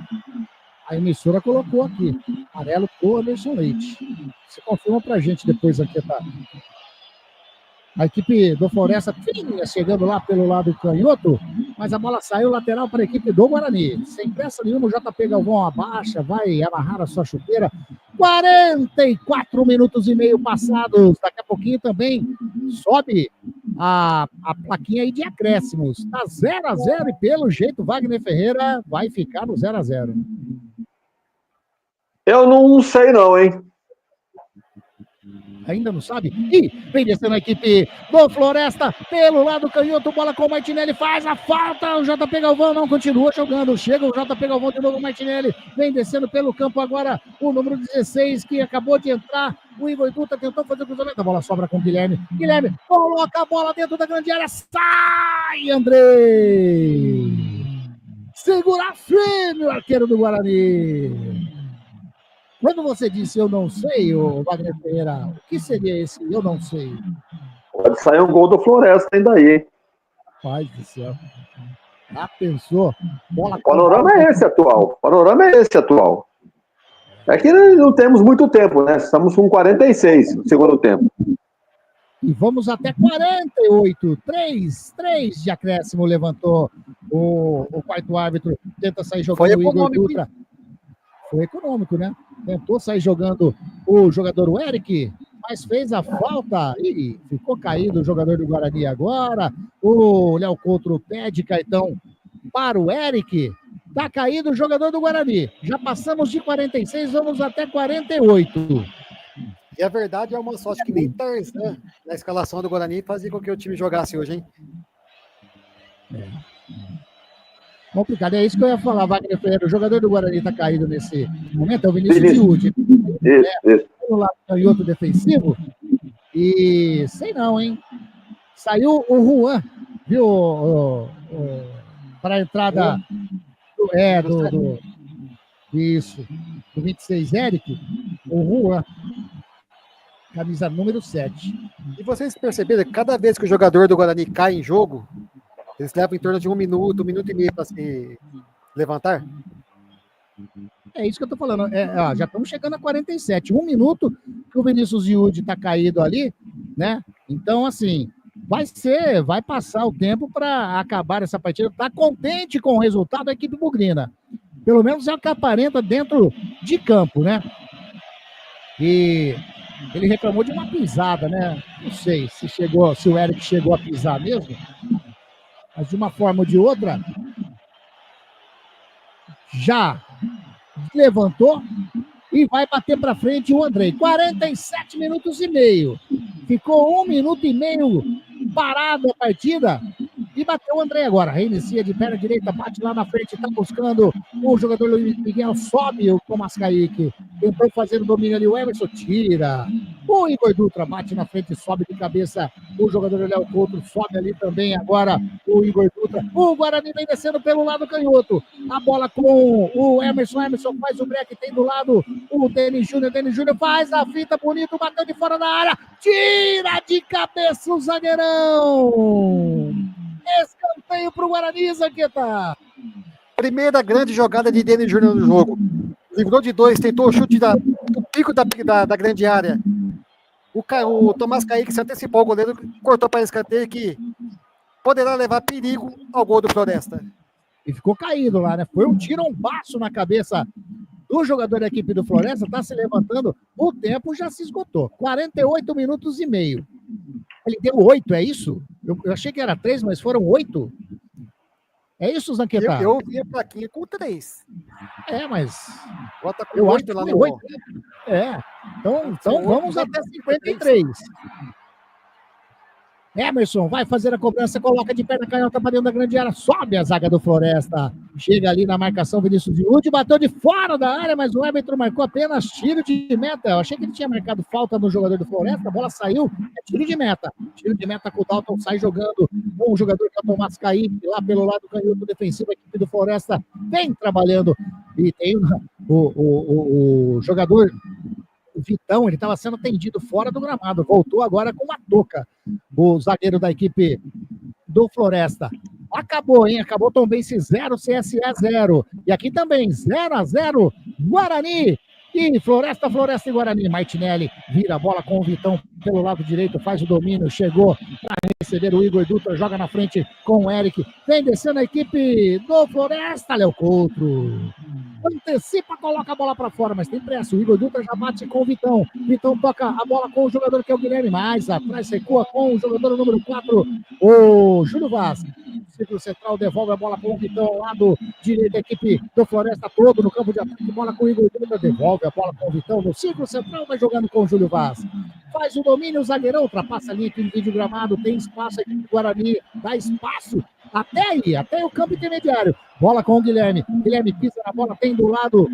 emissora colocou aqui. Amarelo para o Anderson Leite. Você confirma para a gente depois aqui, tá? A equipe do Floresta vinha chegando lá pelo lado canhoto, mas a bola saiu lateral para a equipe do Guarani. Sem pressa nenhuma, o JP Galvão abaixa, vai amarrar a sua chuteira. 44 minutos e meio passados. Daqui a pouquinho também sobe a plaquinha aí de acréscimos. Tá 0-0 e pelo jeito Wagner Ferreira vai ficar no 0-0. Eu não sei não, hein? Ainda não sabe? E vem descendo a equipe do Floresta pelo lado canhoto, bola com o Martinelli, faz a falta, o JP Galvão não continua jogando, chega o JP Galvão de novo, o Martinelli vem descendo pelo campo agora, o número 16 que acabou de entrar, o Igor Dutra tentou fazer o cruzamento, a bola sobra com o Guilherme coloca a bola dentro da grande área, sai Andrei, segura firme o arqueiro do Guarani. Quando você disse eu não sei, o Wagner Ferreira, o que seria esse eu não sei? Pode sair um gol do Floresta ainda aí, hein? Pai do céu. Já pensou? O panorama é esse atual. É que não temos muito tempo, né? Estamos com 46 no segundo tempo. E vamos até 48. 3 de acréscimo levantou o quarto árbitro. Tenta sair jogando o Igor Dutra. Foi econômico, né? Tentou sair jogando o jogador o Eric, mas fez a falta e ficou caído o jogador do Guarani agora. O Léo Couto pede Caetão para o Eric. Tá caído o jogador do Guarani. Já passamos de 46, vamos até 48. E a verdade é uma sorte que nem Tarzan na escalação do Guarani fazia com que o time jogasse hoje, hein? Complicado, é isso que eu ia falar, Wagner Ferreira. O jogador do Guarani está caído nesse momento, é o Vinícius Diúde. No lado canhoto defensivo. E sei não, hein? Saiu o Juan, viu? Para a entrada do 26 Eric, o Juan. Camisa número 7. E vocês perceberam que cada vez que o jogador do Guarani cai em jogo, eles levam em torno de 1 minuto e meio para se levantar? É isso que eu tô falando. Já estamos chegando a 47. 1 minuto que o Vinícius Diúde tá caído ali, né? Então, assim, vai passar o tempo para acabar essa partida. Tá contente com o resultado da equipe bugrina. Pelo menos é o que aparenta dentro de campo, né? E ele reclamou de uma pisada, né? Não sei se o Eric chegou a pisar mesmo. Mas de uma forma ou de outra, já levantou e vai bater para frente o Andrei. 47 minutos e meio. Ficou 1 minuto e meio parado a partida e bateu o Andrei agora. Reinicia de perna direita, bate lá na frente, está buscando o jogador Luiz Miguel, sobe o Tomás Kaique. Tentou fazer o domínio ali, o Emerson tira. O Igor Dutra bate na frente, sobe de cabeça. O jogador Léo Couto sobe ali também agora. O Igor Dutra. O Guarani vem descendo pelo lado canhoto. A bola com o Emerson. Emerson faz o break, tem do lado o Denis Júnior. Denis Júnior faz a fita bonito, bateu de fora da área. Tira de cabeça o zagueirão. Escanteio para o Guarani, Zanqueta. Primeira grande jogada de Denis Júnior no jogo. Livrou de 2, tentou o chute do pico da grande área. O Tomás Kaique se antecipou, o goleiro cortou para escanteio que poderá levar perigo ao gol do Floresta. E ficou caído lá, né? Foi um tirombaço na cabeça do jogador da equipe do Floresta, tá se levantando, o tempo já se esgotou. 48 minutos e meio. Ele deu 8, é isso? Eu achei que era 3, mas foram 8. É isso, Zanqueta? Eu vi a plaquinha com 3. Mas... Bota com eu 8 acho que lá foi no 8. Então vamos até 53. Emerson vai fazer a cobrança, coloca de perna canhota para dentro da grande área, sobe a zaga do Floresta. Chega ali na marcação Vinícius Viúde, bateu de fora da área, mas o árbitro marcou apenas tiro de meta. Eu achei que ele tinha marcado falta no jogador do Floresta, a bola saiu, é tiro de meta. Tiro de meta com o Dalton, sai jogando com o jogador que é o Tomás Kaique, lá pelo lado canhoto defensivo, a equipe do Floresta vem trabalhando. E tem o jogador... O Vitão, ele estava sendo atendido fora do gramado. Voltou agora com uma touca. O zagueiro da equipe do Floresta. Acabou, hein? Acabou Tombense 0, CSE 0. E aqui também 0-0, Guarani. E Floresta e Guarani. Martinelli vira a bola com o Vitão pelo lado direito, faz o domínio, chegou para receber o Igor Dutra, joga na frente com o Eric. Vem descendo a equipe do Floresta, Léo Couto. Antecipa, coloca a bola para fora, mas tem pressa. O Igor Dutra já bate com o Vitão. Vitão toca a bola com o jogador que é o Guilherme, mais atrás recua com o jogador número 4, o Júlio Vaz. Círculo central devolve a bola com o Vitão, lado direito da equipe do Floresta todo no campo de ataque. Bola com o Igor Dutra, devolve a bola com o Vitão no círculo central, vai jogando com o Júlio Vaz. Faz o domínio, o zagueirão ultrapassa ali aquele vídeo gramado, tem espaço aqui no Guarani, dá espaço até aí, até o campo intermediário. Bola com o Guilherme. Guilherme pisa na bola, tem do lado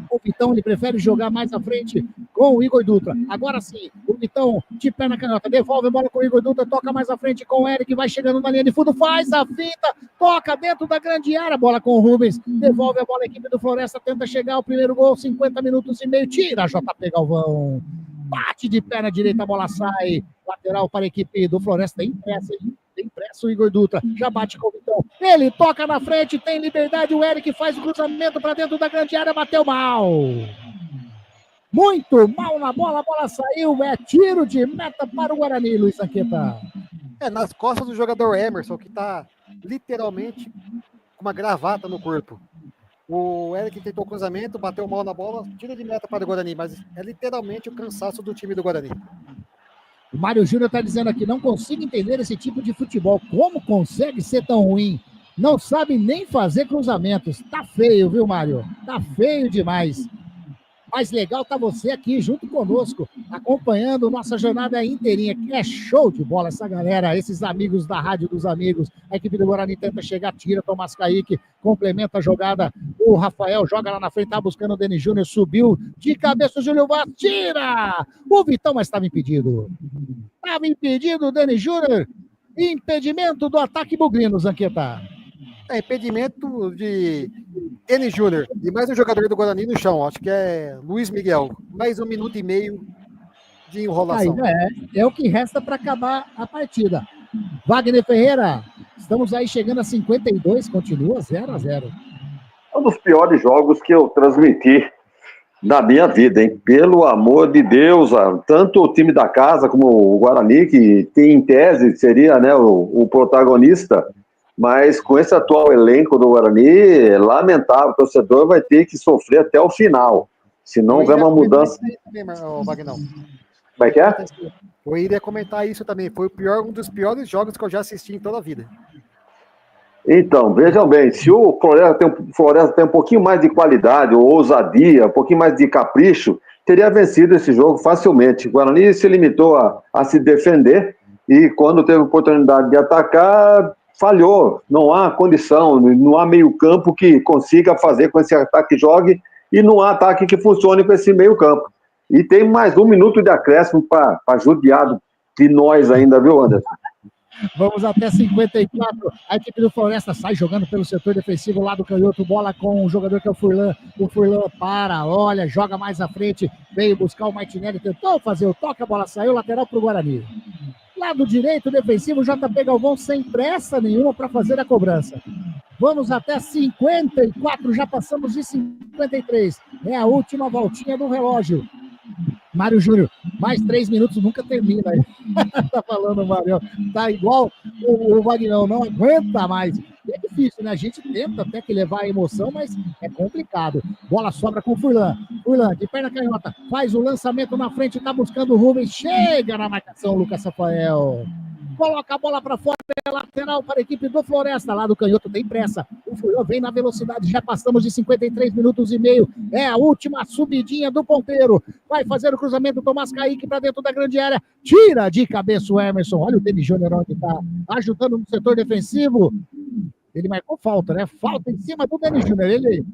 o Vitão, ele prefere jogar mais à frente com o Igor Dutra. Agora sim, o Vitão de pé na canhota, devolve a bola com o Igor Dutra, toca mais à frente com o Eric, vai chegando na linha de fundo, faz a finta, toca dentro da grande área, bola com o Rubens, devolve a bola, a equipe do Floresta tenta chegar ao primeiro gol, 50 minutos e meio, tira JP Galvão. Bate de perna direita, a bola sai. Lateral para a equipe do Floresta. Tem pressa o Igor Dutra. Já bate com o Vitão. Ele toca na frente, tem liberdade. O Eric faz o cruzamento para dentro da grande área. Bateu mal. Muito mal na bola. A bola saiu. É tiro de meta para o Guarani, Luiz Zanqueta. Nas costas do jogador Emerson, que está literalmente com uma gravata no corpo. O Eric tentou o cruzamento, bateu mal na bola, tira de meta para o Guarani, mas é literalmente o cansaço do time do Guarani. O Mário Júnior está dizendo aqui, não consigo entender esse tipo de futebol. Como consegue ser tão ruim? Não sabe nem fazer cruzamentos. Tá feio, viu, Mário? Tá feio demais. Mas legal tá você aqui junto conosco, acompanhando nossa jornada inteirinha, que é show de bola essa galera, esses amigos da Rádio dos Amigos. A equipe do Guarani tenta chegar, tira Tomás Kaique, complementa a jogada, o Rafael joga lá na frente, tá buscando o Denis Júnior, subiu de cabeça o Júlio Vaz, tira! O Vitão, mas estava impedido. Estava impedido o Denis Júnior, impedimento do ataque bugrino, Zanqueta. Impedimento de Denis Júnior e mais um jogador do Guarani no chão, acho que é Luiz Miguel. Mais 1 minuto e meio de enrolação. É o que resta para acabar a partida. Wagner Ferreira, estamos aí chegando a 52, continua 0-0. Um dos piores jogos que eu transmiti na minha vida, hein? Pelo amor de Deus, tanto o time da casa como o Guarani, que tem em tese, seria, né, o protagonista. Mas com esse atual elenco do Guarani, é lamentável, o torcedor vai ter que sofrer até o final. Se não houver uma mudança... Como é que é? Eu iria comentar isso também. Foi um dos piores jogos que eu já assisti em toda a vida. Então, vejam bem, se o Floresta tem um pouquinho mais de qualidade, ou ousadia, um pouquinho mais de capricho, teria vencido esse jogo facilmente. O Guarani se limitou a se defender, e quando teve oportunidade de atacar... falhou, não há condição, não há meio campo que consiga fazer com esse ataque jogue e não há ataque que funcione com esse meio campo. E tem mais 1 minuto de acréscimo para judiar de nós ainda, viu, Anderson? Vamos até 54, a equipe do Floresta sai jogando pelo setor defensivo lá do canhoto, bola com o jogador que é o Furlan olha, joga mais à frente, veio buscar o Martinelli, tentou fazer o toque, a bola saiu, lateral para o Guarani. Lado direito defensivo, JP Galvão sem pressa nenhuma para fazer a cobrança. Vamos até 54, já passamos de 53. É a última voltinha do relógio. Mário Júnior, mais 3 minutos nunca termina. Tá falando o Mário. Tá igual o Vagnão, não aguenta mais. É difícil, né? A gente tenta até que levar a emoção, mas é complicado. Bola sobra com o Furlan. Furlan, de perna canhota, faz o lançamento na frente, tá buscando o Rubens. Chega na marcação, Lucas Rafael. Coloca a bola para fora, é lateral para a equipe do Floresta. Lá do canhoto tem pressa. O Furlan vem na velocidade, já passamos de 53 minutos e meio. É a última subidinha do ponteiro. Vai fazer o cruzamento, Tomás Kaique para dentro da grande área. Tira de cabeça o Emerson. Olha o Denis Júnior onde está ajudando no setor defensivo. Ele marcou falta, né? Falta em cima do Denis Júnior. Ele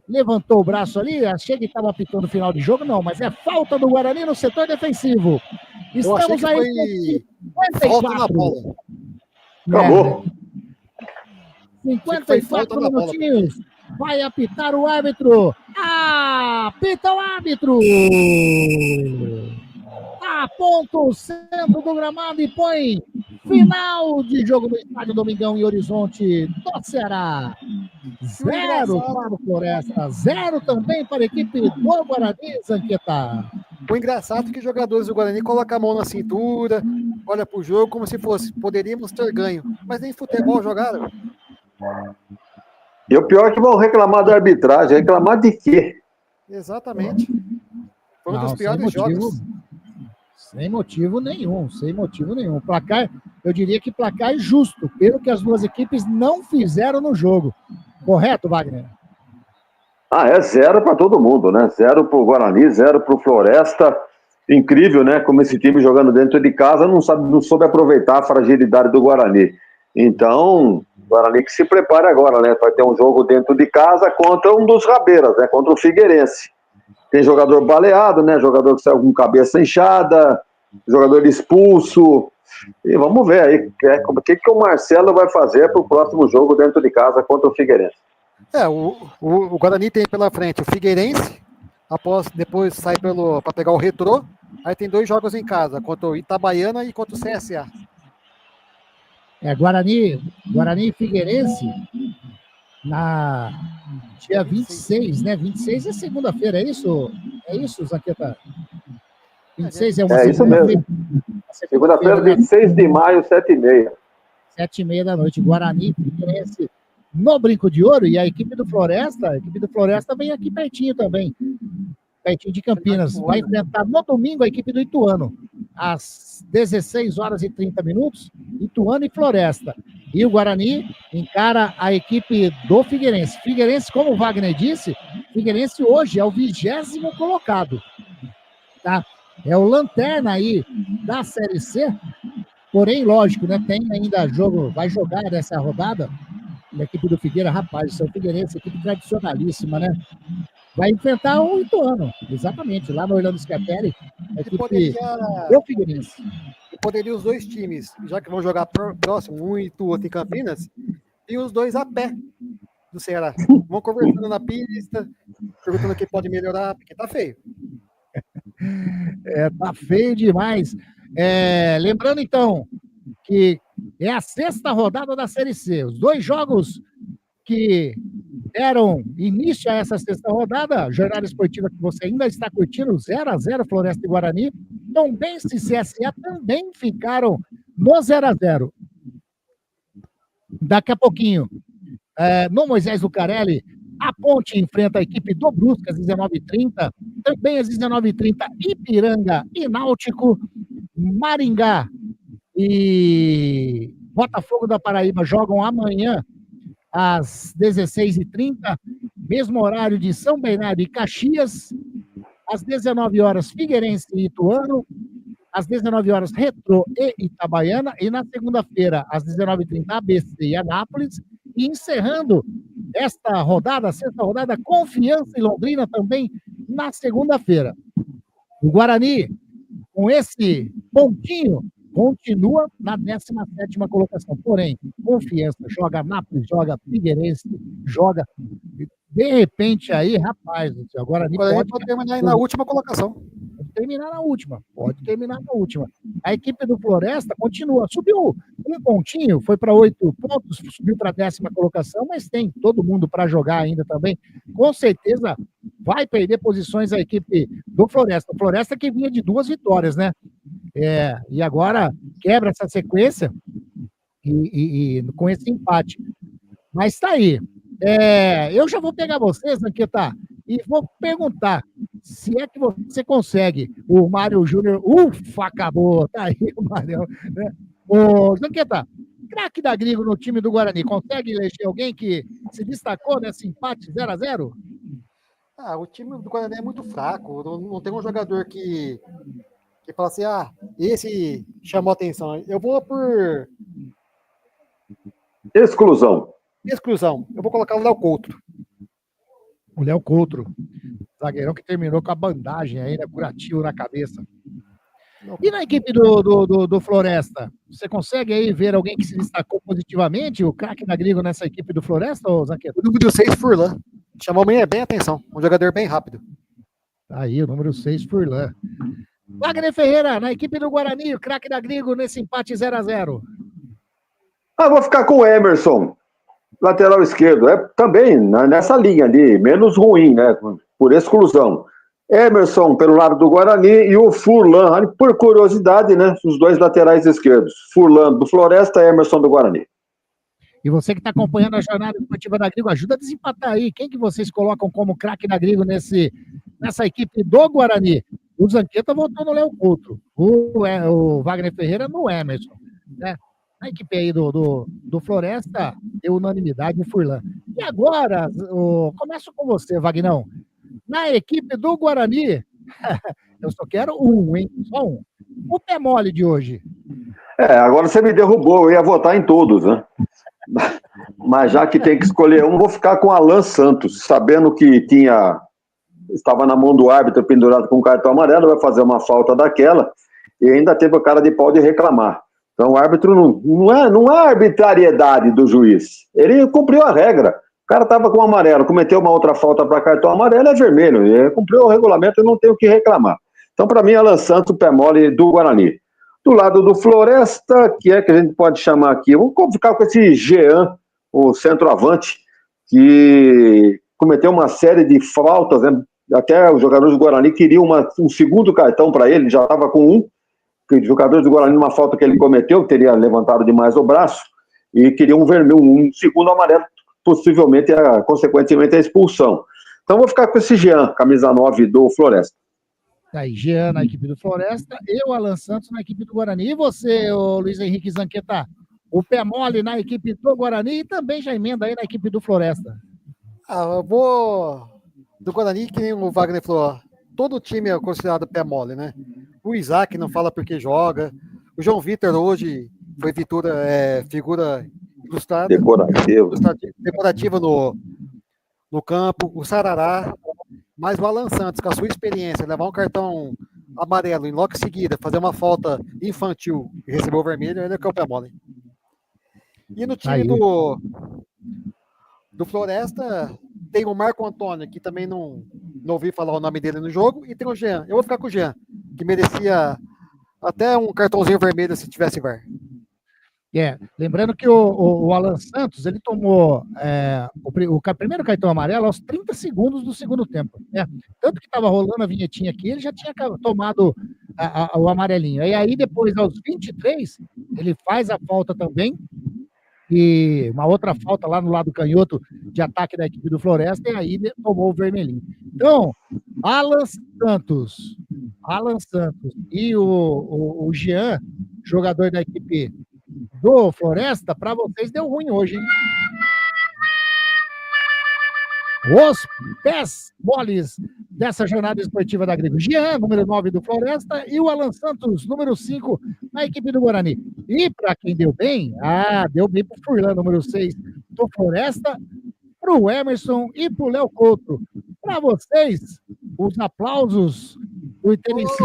levantou o braço ali, achei que estava apitando o final de jogo, não, mas é falta do Guarani no setor defensivo. Estamos aí com 54. Acabou. 54 minutinhos. Vai apitar o árbitro. Apita o árbitro. Aponta o centro do gramado e põe final de jogo no estádio Domingão em Horizonte do Ceará. 0 para o Floresta, 0 também para a equipe do Guarani, Zanqueta. O engraçado é que os jogadores do Guarani colocam a mão na cintura, olha pro jogo como se fosse, poderíamos ter ganho, mas nem futebol jogaram. E o pior é que vão reclamar da arbitragem. Reclamar de quê? Exatamente. Foi um dos piores jogos. Sem motivo nenhum. Placar, eu diria que placar justo, pelo que as duas equipes não fizeram no jogo. Correto, Wagner? É 0 para todo mundo, né? 0 pro Guarani, 0 pro Floresta. Incrível, né? Como esse time jogando dentro de casa não soube aproveitar a fragilidade do Guarani. Então, o Guarani que se prepare agora, né? Vai ter um jogo dentro de casa contra um dos rabeiras, né? Contra o Figueirense. Tem jogador baleado, né? Jogador que saiu com cabeça inchada, jogador expulso. E vamos ver aí o que o Marcelo vai fazer para o próximo jogo dentro de casa contra o Figueirense. O Guarani tem pela frente o Figueirense, depois sai para pegar o Retrô, aí tem 2 jogos em casa, contra o Itabaiana e contra o CSA. Guarani e Figueirense na dia 26, né? 26 é segunda-feira, é isso? É isso, Zanqueta? 26 é uma isso mesmo. Segunda-feira, 26 de maio, 7h30. 7h30 da noite. Guarani e Figueirense no Brinco de Ouro. E a equipe do Floresta vem aqui pertinho também. Pertinho de Campinas. Vai enfrentar no domingo a equipe do Ituano. Às 16h30. Ituano e Floresta. E o Guarani encara a equipe do Figueirense. Figueirense, como o Wagner disse, Figueirense hoje é o 20º colocado. Tá? É o lanterna aí da Série C. Porém, lógico, né? Tem ainda jogo, vai jogar nessa rodada. A equipe do Figueira, rapaz, o Figueirense, equipe tradicionalíssima, né? Vai enfrentar o Ituano, exatamente, lá no Orlando Scarpelli, a equipe do Figueirense. E poderia os 2 times, já que vão jogar próximo, um em Itu, outro em Campinas, e os 2 a pé do Ceará. Vão conversando na pista, perguntando o que pode melhorar, porque tá feio. Tá feio demais. Lembrando, então, que é a 6ª rodada da Série C. Os 2 jogos que deram início a essa 6ª rodada, jornada esportiva que você ainda está curtindo, 0x0 Floresta e Guarani, Tombense e CSA também ficaram no 0x0. Daqui a pouquinho, no Moisés Lucarelli, a Ponte enfrenta a equipe do Brusque às 19h30, também às 19h30, Ipiranga e Náutico, Maringá e Botafogo da Paraíba jogam amanhã às 16h30, mesmo horário de São Bernardo e Caxias, às 19h Figueirense e Ituano, às 19h Retrô e Itabaiana, e na segunda-feira, às 19h30, ABC e Anápolis, e encerrando esta rodada, a 6ª rodada, Confiança e Londrina também na segunda-feira. O Guarani, com esse pontinho, continua na 17ª colocação. Porém, Confiança joga Nápoles, joga Figueirense, joga... De repente aí, rapaz, o Guarani pode terminar aí na última colocação. terminar na última. A equipe do Floresta continua. Subiu um pontinho, foi para 8 pontos, subiu para a 10ª colocação, mas tem todo mundo para jogar ainda também. Com certeza vai perder posições a equipe do Floresta. O Floresta que vinha de 2 vitórias, né? E agora quebra essa sequência e com esse empate. Mas tá aí. Eu já vou pegar você, Zanqueta, e vou perguntar se é que você consegue. O Mário Júnior, acabou. Tá aí o Mário. Né? Ô, Zanqueta, craque da Grigo no time do Guarani, consegue eleger alguém que se destacou nesse empate 0-0? O time do Guarani é muito fraco. Não tem um jogador que fala assim, esse chamou atenção. Eu vou por... Exclusão. Eu vou colocar o Léo Couto. O Léo Couto. Zagueirão que terminou com a bandagem aí, né? Curativo na cabeça. E na equipe do Floresta? Você consegue aí ver alguém que se destacou positivamente? O craque da Grigo nessa equipe do Floresta, ou Zanqueta? O número 6, Furlan. Chamou bem a atenção. Um jogador bem rápido. Tá aí, o número 6, Furlan. Wagner Ferreira, na equipe do Guarani, o craque da Grigo nesse empate 0-0. Vou ficar com o Emerson, lateral esquerdo. Também nessa linha ali, menos ruim, né? Por exclusão. Emerson pelo lado do Guarani e o Furlan, por curiosidade, né? Os 2 laterais esquerdos. Furlan do Floresta, Emerson do Guarani. E você que está acompanhando a jornada esportiva da Grigo, ajuda a desempatar aí. Quem que vocês colocam como craque da Grigo nessa equipe do Guarani? O Zanqueta votou no Léo Couto. O Wagner Ferreira no Emerson. Né? A equipe aí do Floresta deu unanimidade no Furlan. E agora, começo com você, Vagnão. Na equipe do Guarani, eu só quero hein? Só um. O pé mole de hoje. Agora você me derrubou, eu ia votar em todos, né? Mas já que tem que escolher um, vou ficar com Alan Santos, sabendo que estava na mão do árbitro pendurado com um cartão amarelo, vai fazer uma falta daquela, e ainda teve a cara de pau de reclamar. Então o árbitro não é arbitrariedade do juiz, ele cumpriu a regra. O cara estava com amarelo, cometeu uma outra falta para cartão amarelo, é vermelho, ele cumpriu o regulamento e não tem o que reclamar. Então para mim, Alan Santos, pé mole do Guarani. Do lado do Floresta, que a gente pode chamar aqui, vamos ficar com esse Jean, o centroavante, que cometeu uma série de faltas, né? Até os jogadores do Guarani queriam um segundo cartão para ele, já estava com um, que os jogadores do Guarani, numa falta que ele cometeu, teria levantado demais o braço, e queriam um segundo amarelo, possivelmente, consequentemente, a expulsão. Então vou ficar com esse Jean, camisa 9 do Floresta. Tá aí, Jean na equipe do Floresta, eu, Alan Santos, na equipe do Guarani. E você, Luiz Henrique Zanqueta, o pé mole na equipe do Guarani e também já emenda aí na equipe do Floresta. Eu vou do Guarani, que nem o Wagner falou, todo time é considerado pé mole, né? O Isaac não fala porque joga, o João Vitor hoje foi figura ilustrada, decorativa no campo, o Sarará. Mas o Alan Santos, com a sua experiência, levar um cartão amarelo e logo em seguida fazer uma falta infantil e receber o vermelho, ele é que é o pé mole. E no time do Floresta, tem o Marco Antônio, que também não ouvi falar o nome dele no jogo, e tem o Jean. Eu vou ficar com o Jean, que merecia até um cartãozinho vermelho se tivesse VAR. Lembrando que o Alan Santos, ele tomou o primeiro cartão amarelo aos 30 segundos do segundo tempo. Tanto que estava rolando a vinhetinha aqui, ele já tinha tomado o amarelinho. E aí, depois, aos 23, ele faz a falta também, e uma outra falta lá no lado canhoto de ataque da equipe do Floresta, e aí tomou o vermelhinho. Então, Alan Santos e o Jean, jogador da equipe do Floresta, para vocês deu ruim hoje, hein? Os pés moles dessa jornada esportiva da Grigo. Jean, número 9 do Floresta, e o Alan Santos, número 5, na equipe do Guarani. E para quem deu bem pro Furlan, número 6 do Floresta, pro Emerson e pro Léo Couto. Para vocês, os aplausos do Intelicino.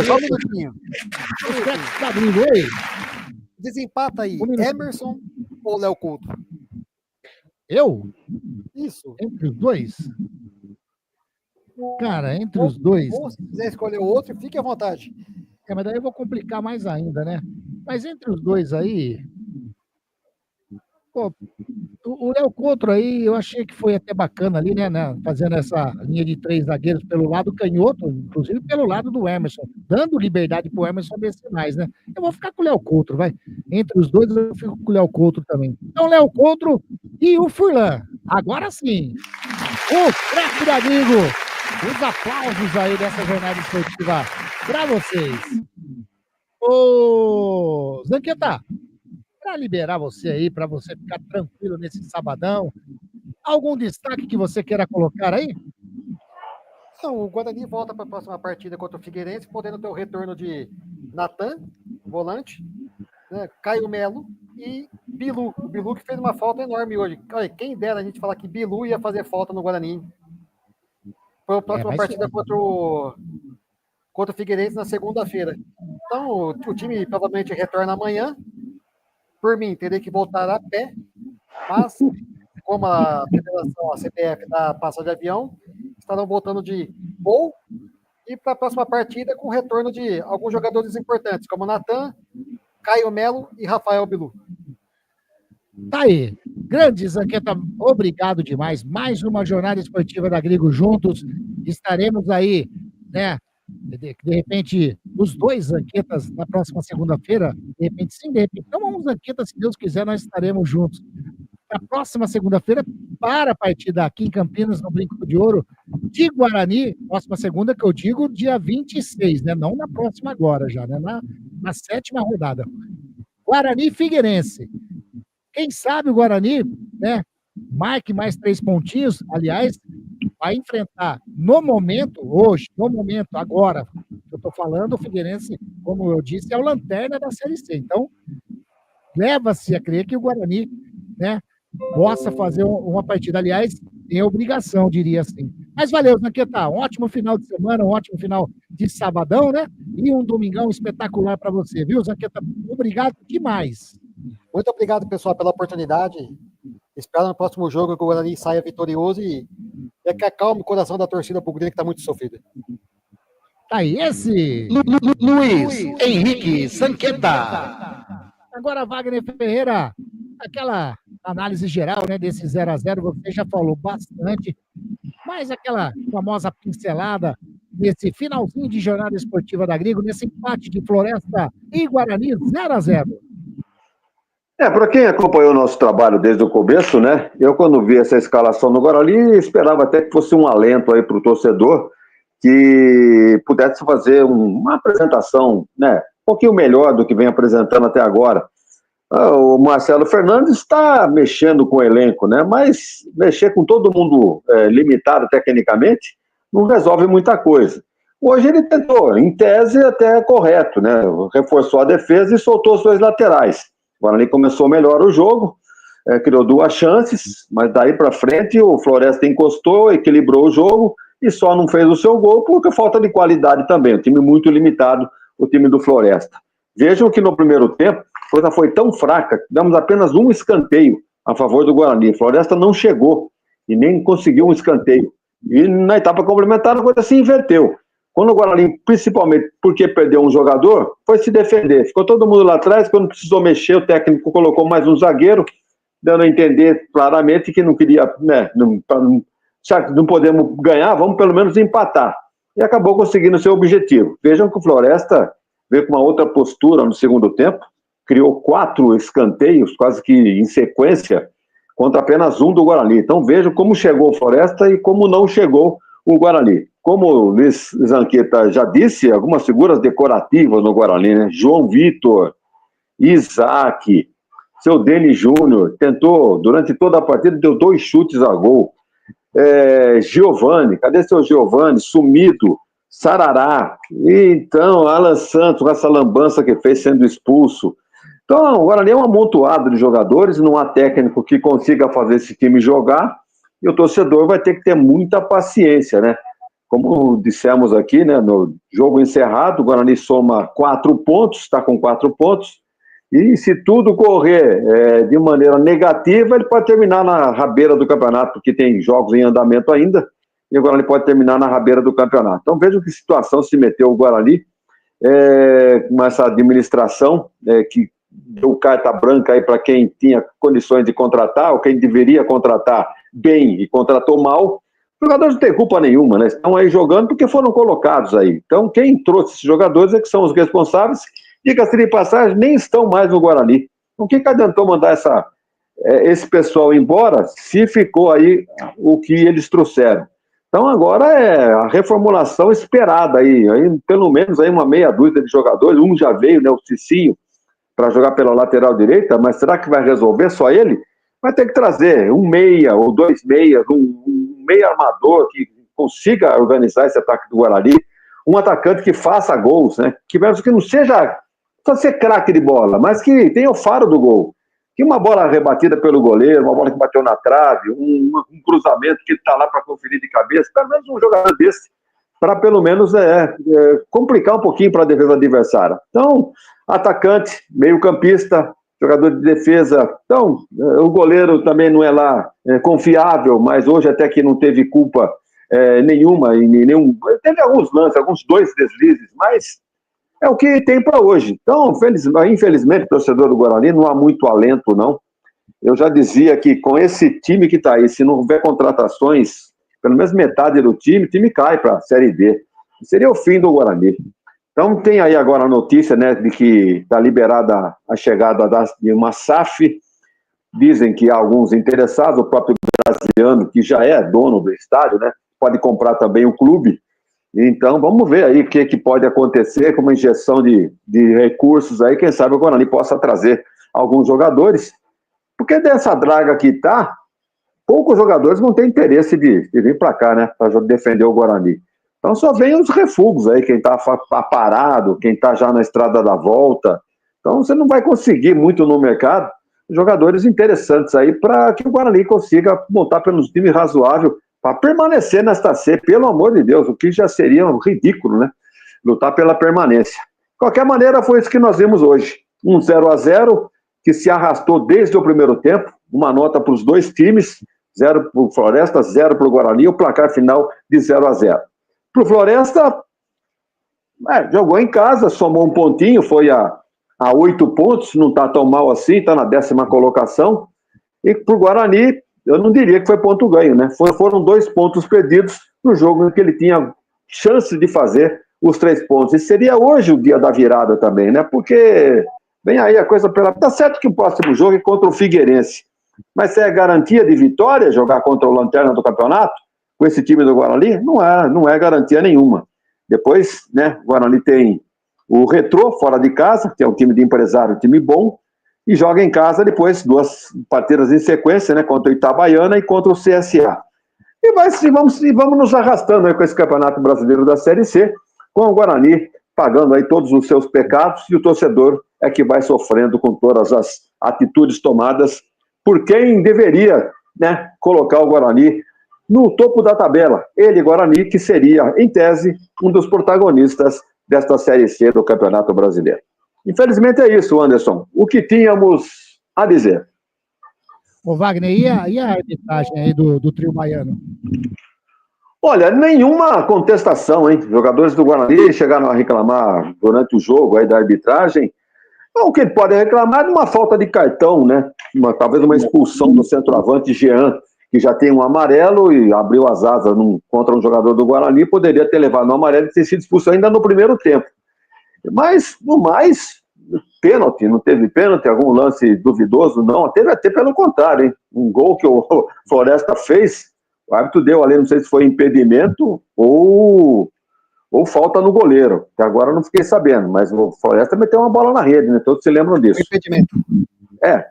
Só um minutinho. Os pés da Grigo, ei. Desempata aí, Emerson ou Léo Couto? Eu? Isso. Entre os dois? Cara, entre os dois... Ou se quiser escolher o outro, fique à vontade. Mas daí eu vou complicar mais ainda, né? Mas entre os dois aí... Pô, o Léo Coutro aí, eu achei que foi até bacana ali, né? Fazendo essa linha de 3 zagueiros pelo lado canhoto, inclusive pelo lado do Emerson, dando liberdade pro Emerson descer mais, né? Eu vou ficar com o Léo Coutro, vai. Entre os dois, eu fico com o Léo Coutro também. Então, Léo Coutro e o Furlan. Agora sim, o craque da Gringo. Os aplausos aí dessa jornada esportiva para vocês. Ô, Zanqueta, para liberar você aí, para você ficar tranquilo nesse sabadão, algum destaque que você queira colocar aí? Não, o Guarani volta para a próxima partida contra o Figueirense, podendo ter o retorno de Natan, volante, né, Caio Melo e Bilu. O Bilu que fez uma falta enorme hoje. Olha, quem dera a gente falar que Bilu ia fazer falta no Guarani. Foi a próxima partida contra o Figueirense na segunda-feira. Então, o time provavelmente retorna amanhã. Por mim, teria que voltar a pé, mas como a Federação, a CBF, dá passa de avião, estarão voltando de voo e para a próxima partida com o retorno de alguns jogadores importantes, como Natan, Caio Melo e Rafael Bilu. Tá aí. Grande Zanqueta, obrigado demais. Mais uma jornada esportiva da Grigo juntos. Estaremos aí, né? De repente, os dois Zanquetas na próxima segunda-feira. De repente, sim, de repente. Não, um Zanqueta, se Deus quiser, nós estaremos juntos. Na próxima segunda-feira, para a partida aqui em Campinas, no Brinco de Ouro, de Guarani, próxima segunda, que eu digo, dia 26, né? Não na próxima agora já, né? Na sétima rodada. Guarani e Figueirense. Quem sabe o Guarani, né? Marque mais 3 pontinhos. Aliás, vai enfrentar no momento, hoje, no momento, agora, eu estou falando, o Figueirense, como eu disse, é o lanterna da Série C. Então, leva-se a crer que o Guarani, né, possa fazer uma partida. Aliás, tem obrigação, diria assim. Mas valeu, Zanqueta. Um ótimo final de semana, um ótimo final de sabadão, né? E um domingão espetacular para você, viu, Zanqueta? Obrigado demais. Muito obrigado, pessoal, pela oportunidade. Espero no próximo jogo que o Guarani saia vitorioso e que acalme o coração da torcida pro Grêmio, que está muito sofrida. Tá aí, esse... Luiz Henrique Zanqueta. Agora, Wagner Ferreira, aquela análise geral, né, desse 0-0, você já falou bastante, mas aquela famosa pincelada nesse finalzinho de jornada esportiva da Grigo, nesse empate de Floresta e Guarani 0-0. Para quem acompanhou o nosso trabalho desde o começo, né? Eu, quando vi essa escalação no Guarani, esperava até que fosse um alento aí para o torcedor, que pudesse fazer uma apresentação, né? Um pouquinho melhor do que vem apresentando até agora. O Marcelo Fernandes está mexendo com o elenco, né? Mas mexer com todo mundo limitado tecnicamente não resolve muita coisa. Hoje ele tentou, em tese até correto, né? Reforçou a defesa e soltou os 2 laterais. O Guarani começou melhor o jogo, criou 2 chances, mas daí para frente o Floresta encostou, equilibrou o jogo e só não fez o seu gol por falta de qualidade também. Um time muito limitado, o time do Floresta. Vejam que no primeiro tempo a coisa foi tão fraca que damos apenas um escanteio a favor do Guarani. A Floresta não chegou e nem conseguiu um escanteio. E na etapa complementar a coisa se inverteu. Quando o Guarani, principalmente porque perdeu um jogador, foi se defender. Ficou todo mundo lá atrás, quando precisou mexer, o técnico colocou mais um zagueiro, dando a entender claramente que não queria, né, já que não podemos ganhar, vamos pelo menos empatar. E acabou conseguindo seu objetivo. Vejam que o Floresta veio com uma outra postura no segundo tempo, criou 4 escanteios, quase que em sequência, contra apenas um do Guarani. Então vejam como chegou o Floresta e como não chegou o Guarani. Como o Luiz Zanqueta já disse, algumas figuras decorativas no Guarani, né? João Vitor, Isaac, seu Denis Júnior, tentou, durante toda a partida, deu 2 chutes a gol. Giovani, cadê seu Giovani? Sumido, Sarará, e então Alan Santos, com essa lambança que fez sendo expulso. Então, o Guarani é um amontoado de jogadores, não há técnico que consiga fazer esse time jogar, e o torcedor vai ter que ter muita paciência, né? Como dissemos aqui, né, no jogo encerrado, o Guarani soma 4 pontos, está com 4 pontos, e se tudo correr de maneira negativa, ele pode terminar na rabeira do campeonato, porque tem jogos em andamento ainda, e o Guarani pode terminar na rabeira do campeonato. Então vejam que situação se meteu o Guarani com essa administração que deu carta branca aí para quem tinha condições de contratar, ou quem deveria contratar bem e contratou mal. Os jogadores não têm culpa nenhuma, né? Estão aí jogando porque foram colocados aí. Então quem trouxe esses jogadores é que são os responsáveis, diga-se de passagem, nem estão mais no Guarani. Então o que adiantou mandar esse pessoal embora se ficou aí o que eles trouxeram? Então agora é a reformulação esperada aí pelo menos aí uma meia dúzia de jogadores, um já veio, né, o Cicinho, para jogar pela lateral direita, mas será que vai resolver só ele? Vai ter que trazer um meia ou dois meias, um meia armador que consiga organizar esse ataque do Guarani, um atacante que faça gols, né, que não seja só ser craque de bola, mas que tenha o faro do gol. Que uma bola rebatida pelo goleiro, uma bola que bateu na trave, um cruzamento que está lá para conferir de cabeça, pelo menos um jogador desse, para pelo menos complicar um pouquinho para a defesa adversária. Então, atacante, meio-campista, jogador de defesa. Então, o goleiro também não é lá confiável, mas hoje até que não teve culpa nenhuma, teve alguns lances, alguns 2 deslizes, mas é o que tem para hoje. Então, infelizmente, torcedor do Guarani, não há muito alento, não. Eu já dizia que com esse time que está aí, se não houver contratações, pelo menos metade do time, o time cai para a Série B. Seria o fim do Guarani. Então, tem aí agora a notícia, né, de que está liberada a chegada de uma SAF. Dizem que há alguns interessados, o próprio brasiliano, que já é dono do estádio, né, pode comprar também o clube. Então, vamos ver aí o que pode acontecer com uma injeção de recursos aí, quem sabe o Guarani possa trazer alguns jogadores, porque dessa draga que tá, poucos jogadores não têm interesse de vir para cá, né, para defender o Guarani. Então só vem os refugos aí, quem tá parado, quem tá já na estrada da volta. Então você não vai conseguir muito no mercado jogadores interessantes aí para que o Guarani consiga montar pelo time razoável para permanecer nesta C, pelo amor de Deus, o que já seria um ridículo, né? Lutar pela permanência. De qualquer maneira, foi isso que nós vimos hoje. 0-0, que se arrastou desde o primeiro tempo, uma nota para os dois times, 0 para o Floresta, 0 para o Guarani, o placar final de 0-0. Para o Floresta, jogou em casa, somou um pontinho, foi a 8 pontos, não está tão mal assim, está na 10ª colocação. E para o Guarani, eu não diria que foi ponto ganho, né? Foram 2 pontos perdidos no jogo em que ele tinha chance de fazer os 3 pontos. E seria hoje o dia da virada também, né? Porque vem aí a coisa pela... Tá certo que o próximo jogo é contra o Figueirense, mas se é garantia de vitória jogar contra o Lanterna do campeonato, com esse time do Guarani, não é garantia nenhuma. Depois, né, o Guarani tem o Retrô fora de casa, que é um time de empresário, um time bom, e joga em casa depois 2 partidas em sequência, né, contra o Itabaiana e contra o CSA. E vamos nos arrastando aí com esse Campeonato Brasileiro da Série C, com o Guarani pagando aí todos os seus pecados, e o torcedor é que vai sofrendo com todas as atitudes tomadas por quem deveria, né, colocar o Guarani no topo da tabela. Ele, Guarani, que seria, em tese, um dos protagonistas desta Série C do Campeonato Brasileiro. Infelizmente é isso, Anderson. O que tínhamos a dizer. Ô Wagner, e a arbitragem aí do trio baiano? Olha, nenhuma contestação, hein? Jogadores do Guarani chegaram a reclamar durante o jogo aí da arbitragem. O que ele pode reclamar é de uma falta de cartão, né? Talvez uma expulsão do centroavante Jean, que já tem um amarelo e abriu as asas contra um jogador do Guarani, poderia ter levado no amarelo e ter sido expulso ainda no primeiro tempo. Mas, no mais, pênalti, não teve pênalti, algum lance duvidoso, não, teve até pelo contrário, hein? Um gol que o Floresta fez, o árbitro deu ali, não sei se foi impedimento ou falta no goleiro, que agora eu não fiquei sabendo, mas o Floresta meteu uma bola na rede, né? Todos se lembram disso. Impedimento.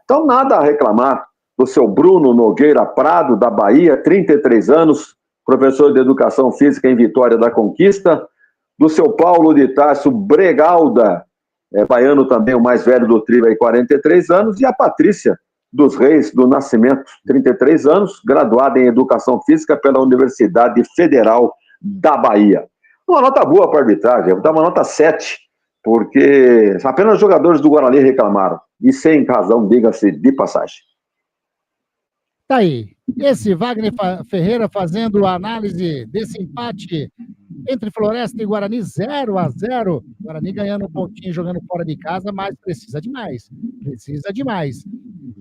Então nada a reclamar do seu Bruno Nogueira Prado, da Bahia, 33 anos, professor de Educação Física em Vitória da Conquista, do seu Paulo de Tarso Bregalda, baiano também, o mais velho do trio, aí, 43 anos, e a Patrícia dos Reis do Nascimento, 33 anos, graduada em Educação Física pela Universidade Federal da Bahia. Uma nota boa para a arbitragem, vou dar uma nota 7, porque apenas jogadores do Guarani reclamaram, e sem razão, diga-se de passagem. Tá aí. Esse Wagner Ferreira fazendo a análise desse empate entre Floresta e Guarani, 0-0. Guarani ganhando um pontinho, jogando fora de casa, mas precisa demais. Precisa demais.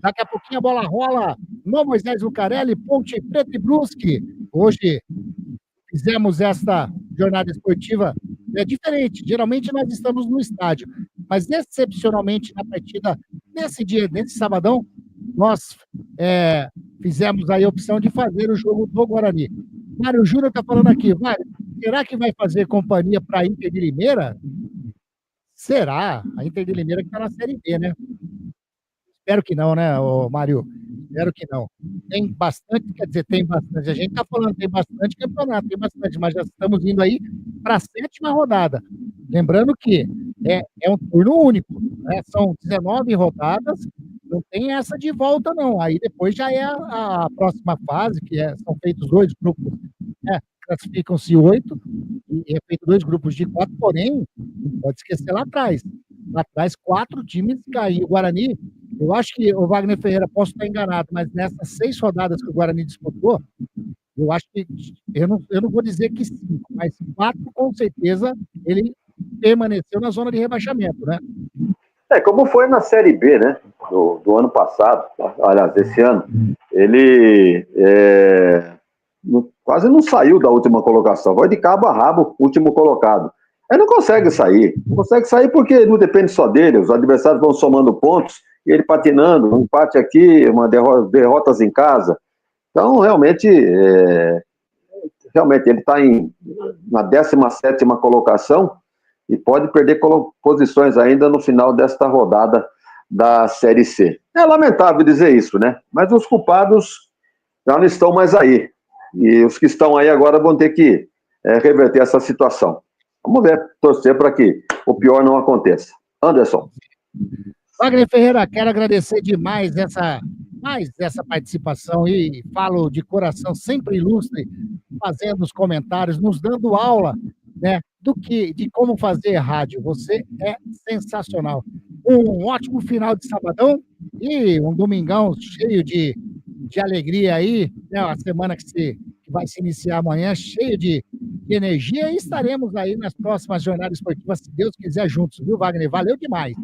Daqui a pouquinho a bola rola no Moisés Lucarelli, Ponte Preta e Brusque. Hoje fizemos esta jornada esportiva diferente. Geralmente nós estamos no estádio, mas excepcionalmente na partida, nesse dia, nesse sabadão, nós fizemos aí a opção de fazer o jogo do Guarani. Mário Júnior está falando aqui, será que vai fazer companhia para a Inter de Limeira? Será? A Inter de Limeira que está na Série B, né? Espero que não, né, Mário? Espero que não. Tem bastante, quer dizer, tem bastante. A gente está falando, tem bastante campeonato, tem bastante, mas já estamos indo aí para a 7ª rodada. Lembrando que é um turno único, né? São 19 rodadas, não tem essa de volta, não. Aí depois já é a próxima fase, que são feitos 2 grupos, classificam-se 8, e é feito 2 grupos de 4, porém, não pode esquecer lá atrás. Lá atrás, 4 times caíram. O Guarani, eu acho que o Wagner Ferreira, posso estar enganado, mas nessas 6 rodadas que o Guarani disputou, eu acho que, eu não vou dizer que 5, mas 4 com certeza ele permaneceu na zona de rebaixamento, né? Como foi na Série B, né, do ano passado, aliás, desse ano, ele quase não saiu da última colocação, vai de cabo a rabo, último colocado. Ele não consegue sair porque não depende só dele, os adversários vão somando pontos, e ele patinando, um empate aqui, derrotas em casa. Então, realmente ele está na 17ª colocação, e pode perder posições ainda no final desta rodada da Série C. É lamentável dizer isso, né? Mas os culpados já não estão mais aí. E os que estão aí agora vão ter que reverter essa situação. Vamos ver, torcer para que o pior não aconteça. Anderson. Wagner Ferreira, quero agradecer demais essa participação e falo de coração sempre ilustre, fazendo os comentários, nos dando aula, né, de como fazer rádio. Você é sensacional. Um ótimo final de sabadão e um domingão cheio de alegria aí, né? A semana que vai se iniciar amanhã, cheio de energia, e estaremos aí nas próximas jornadas esportivas, se Deus quiser, juntos, viu, Wagner? Valeu demais.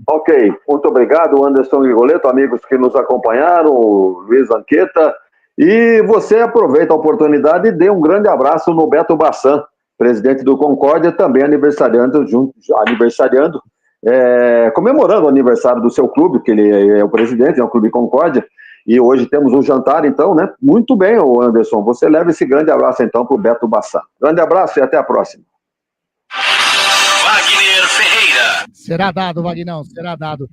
Ok, muito obrigado, Anderson Grigoletto, amigos que nos acompanharam, Luiz Anqueta, e você aproveita a oportunidade e dê um grande abraço no Beto Bassan, presidente do Concórdia, também aniversariando, comemorando o aniversário do seu clube, que ele é o presidente, é o Clube Concórdia, e hoje temos um jantar, então, né? Muito bem, Anderson, você leva esse grande abraço, então, para o Beto Bassan. Grande abraço e até a próxima. Wagner Ferreira. Será dado, Vagnão, será dado.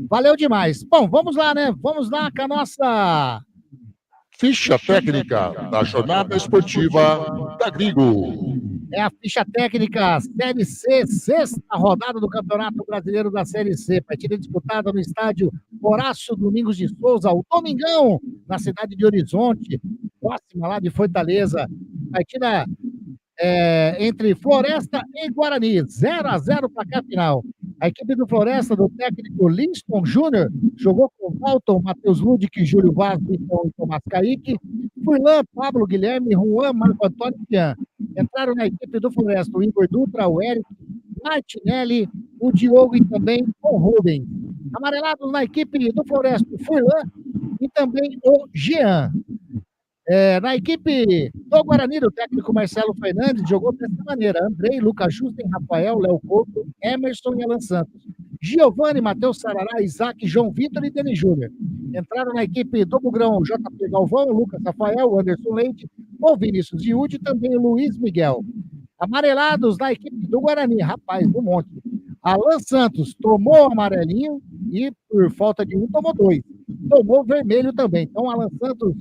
Valeu demais. Bom, vamos lá, né? Vamos lá com a nossa ficha técnica da jornada esportiva da Grigo. É a ficha técnica Série C, 6ª rodada do Campeonato Brasileiro da Série C. Partida disputada no estádio Horácio Domingos de Souza, o Domingão, na cidade de Horizonte, próxima lá de Fortaleza. Partida entre Floresta e Guarani, 0-0 para cá final. A equipe do Floresta, do técnico Linston Júnior, jogou com Walton, Matheus Ludic, Júlio Vaz, Vitão e Tomás Kaique, Furlan, Pablo Guilherme, Juan, Marco Antônio e Pian. Entraram na equipe do Floresta o Igor Dutra, o Eric, Martinelli, o Diogo e também o Rubem. Amarelados na equipe do Floresta, o Furlan e também o Jean. Na equipe do Guarani, do técnico Marcelo Fernandes, jogou dessa maneira: Andrei, Lucas Justen, Rafael, Léo Couto, Emerson e Alan Santos. Giovanni, Matheus Sarará, Isaac, João Vitor e Denis Júnior. Entraram na equipe do Bugrão JP Galvão, Lucas Rafael, Anderson Leite, o Vinícius Giúde e também o Luiz Miguel. Amarelados na equipe do Guarani, rapaz, do monte. Alan Santos tomou amarelinho e, por falta de um, tomou 2. Tomou vermelho também. Então, Alan Santos,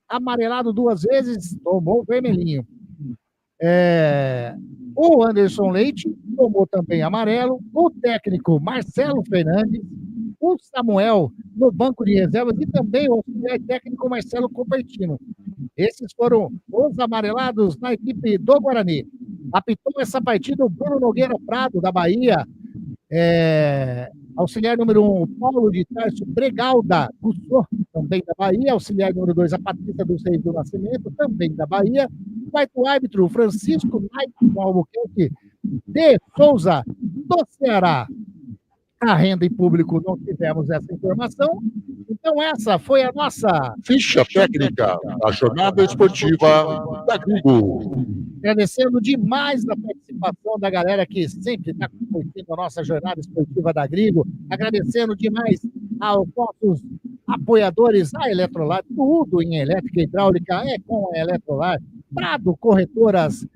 amarelado 2 vezes, tomou vermelhinho. O Anderson Leite tomou também amarelo. O técnico Marcelo Fernandes, o Samuel no banco de reservas e também o auxiliar técnico Marcelo Copertino. Esses foram os amarelados na equipe do Guarani. Apitou essa partida o Bruno Nogueira Prado, da Bahia. Auxiliar número 1, Paulo de Tarso Bregalda Cussô, também da Bahia. Auxiliar número 2, a Patrícia dos Reis do Nascimento, também da Bahia. Quarto árbitro, Francisco Maicon Albuquerque de Souza, do Ceará. A renda em público não tivemos essa informação. Então essa foi a nossa ficha técnica da jornada esportiva da Grigo. Agradecendo demais a participação da galera que sempre está curtindo a nossa jornada esportiva da Grigo. Agradecendo demais aos nossos apoiadores, a Eletrolar, tudo em elétrica e hidráulica é com a Eletrolar. Prado Corretoras,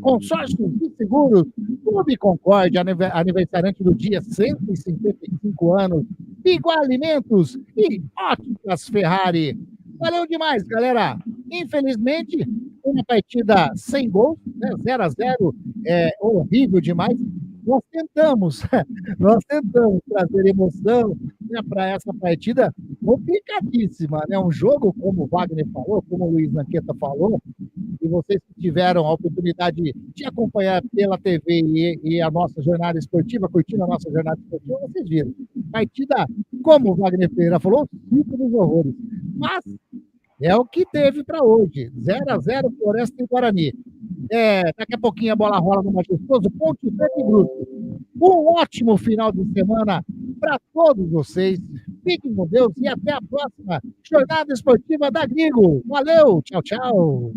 consórcios de seguros, Clube Concórdia, aniversariante do dia, 155 anos, Biguá Alimentos e Óticas Ferrari. Valeu demais, galera. Infelizmente, uma partida sem gols, né? 0-0, horrível demais. Nós tentamos trazer emoção, né, para essa partida complicadíssima, né? Um jogo, como o Wagner falou, como o Luiz Anqueta falou, e vocês que tiveram a oportunidade de acompanhar pela TV e a nossa jornada esportiva, curtindo a nossa jornada esportiva, vocês viram. Partida, como o Wagner Pereira falou, cinco dos horrores. Mas é o que teve para hoje. 0-0, Floresta e Guarani. Daqui a pouquinho a bola rola no Majestoso, Ponte Preta e Brusque. Um ótimo final de semana para todos vocês. Fiquem com Deus e até a próxima jornada esportiva da Grigo. Valeu, tchau, tchau.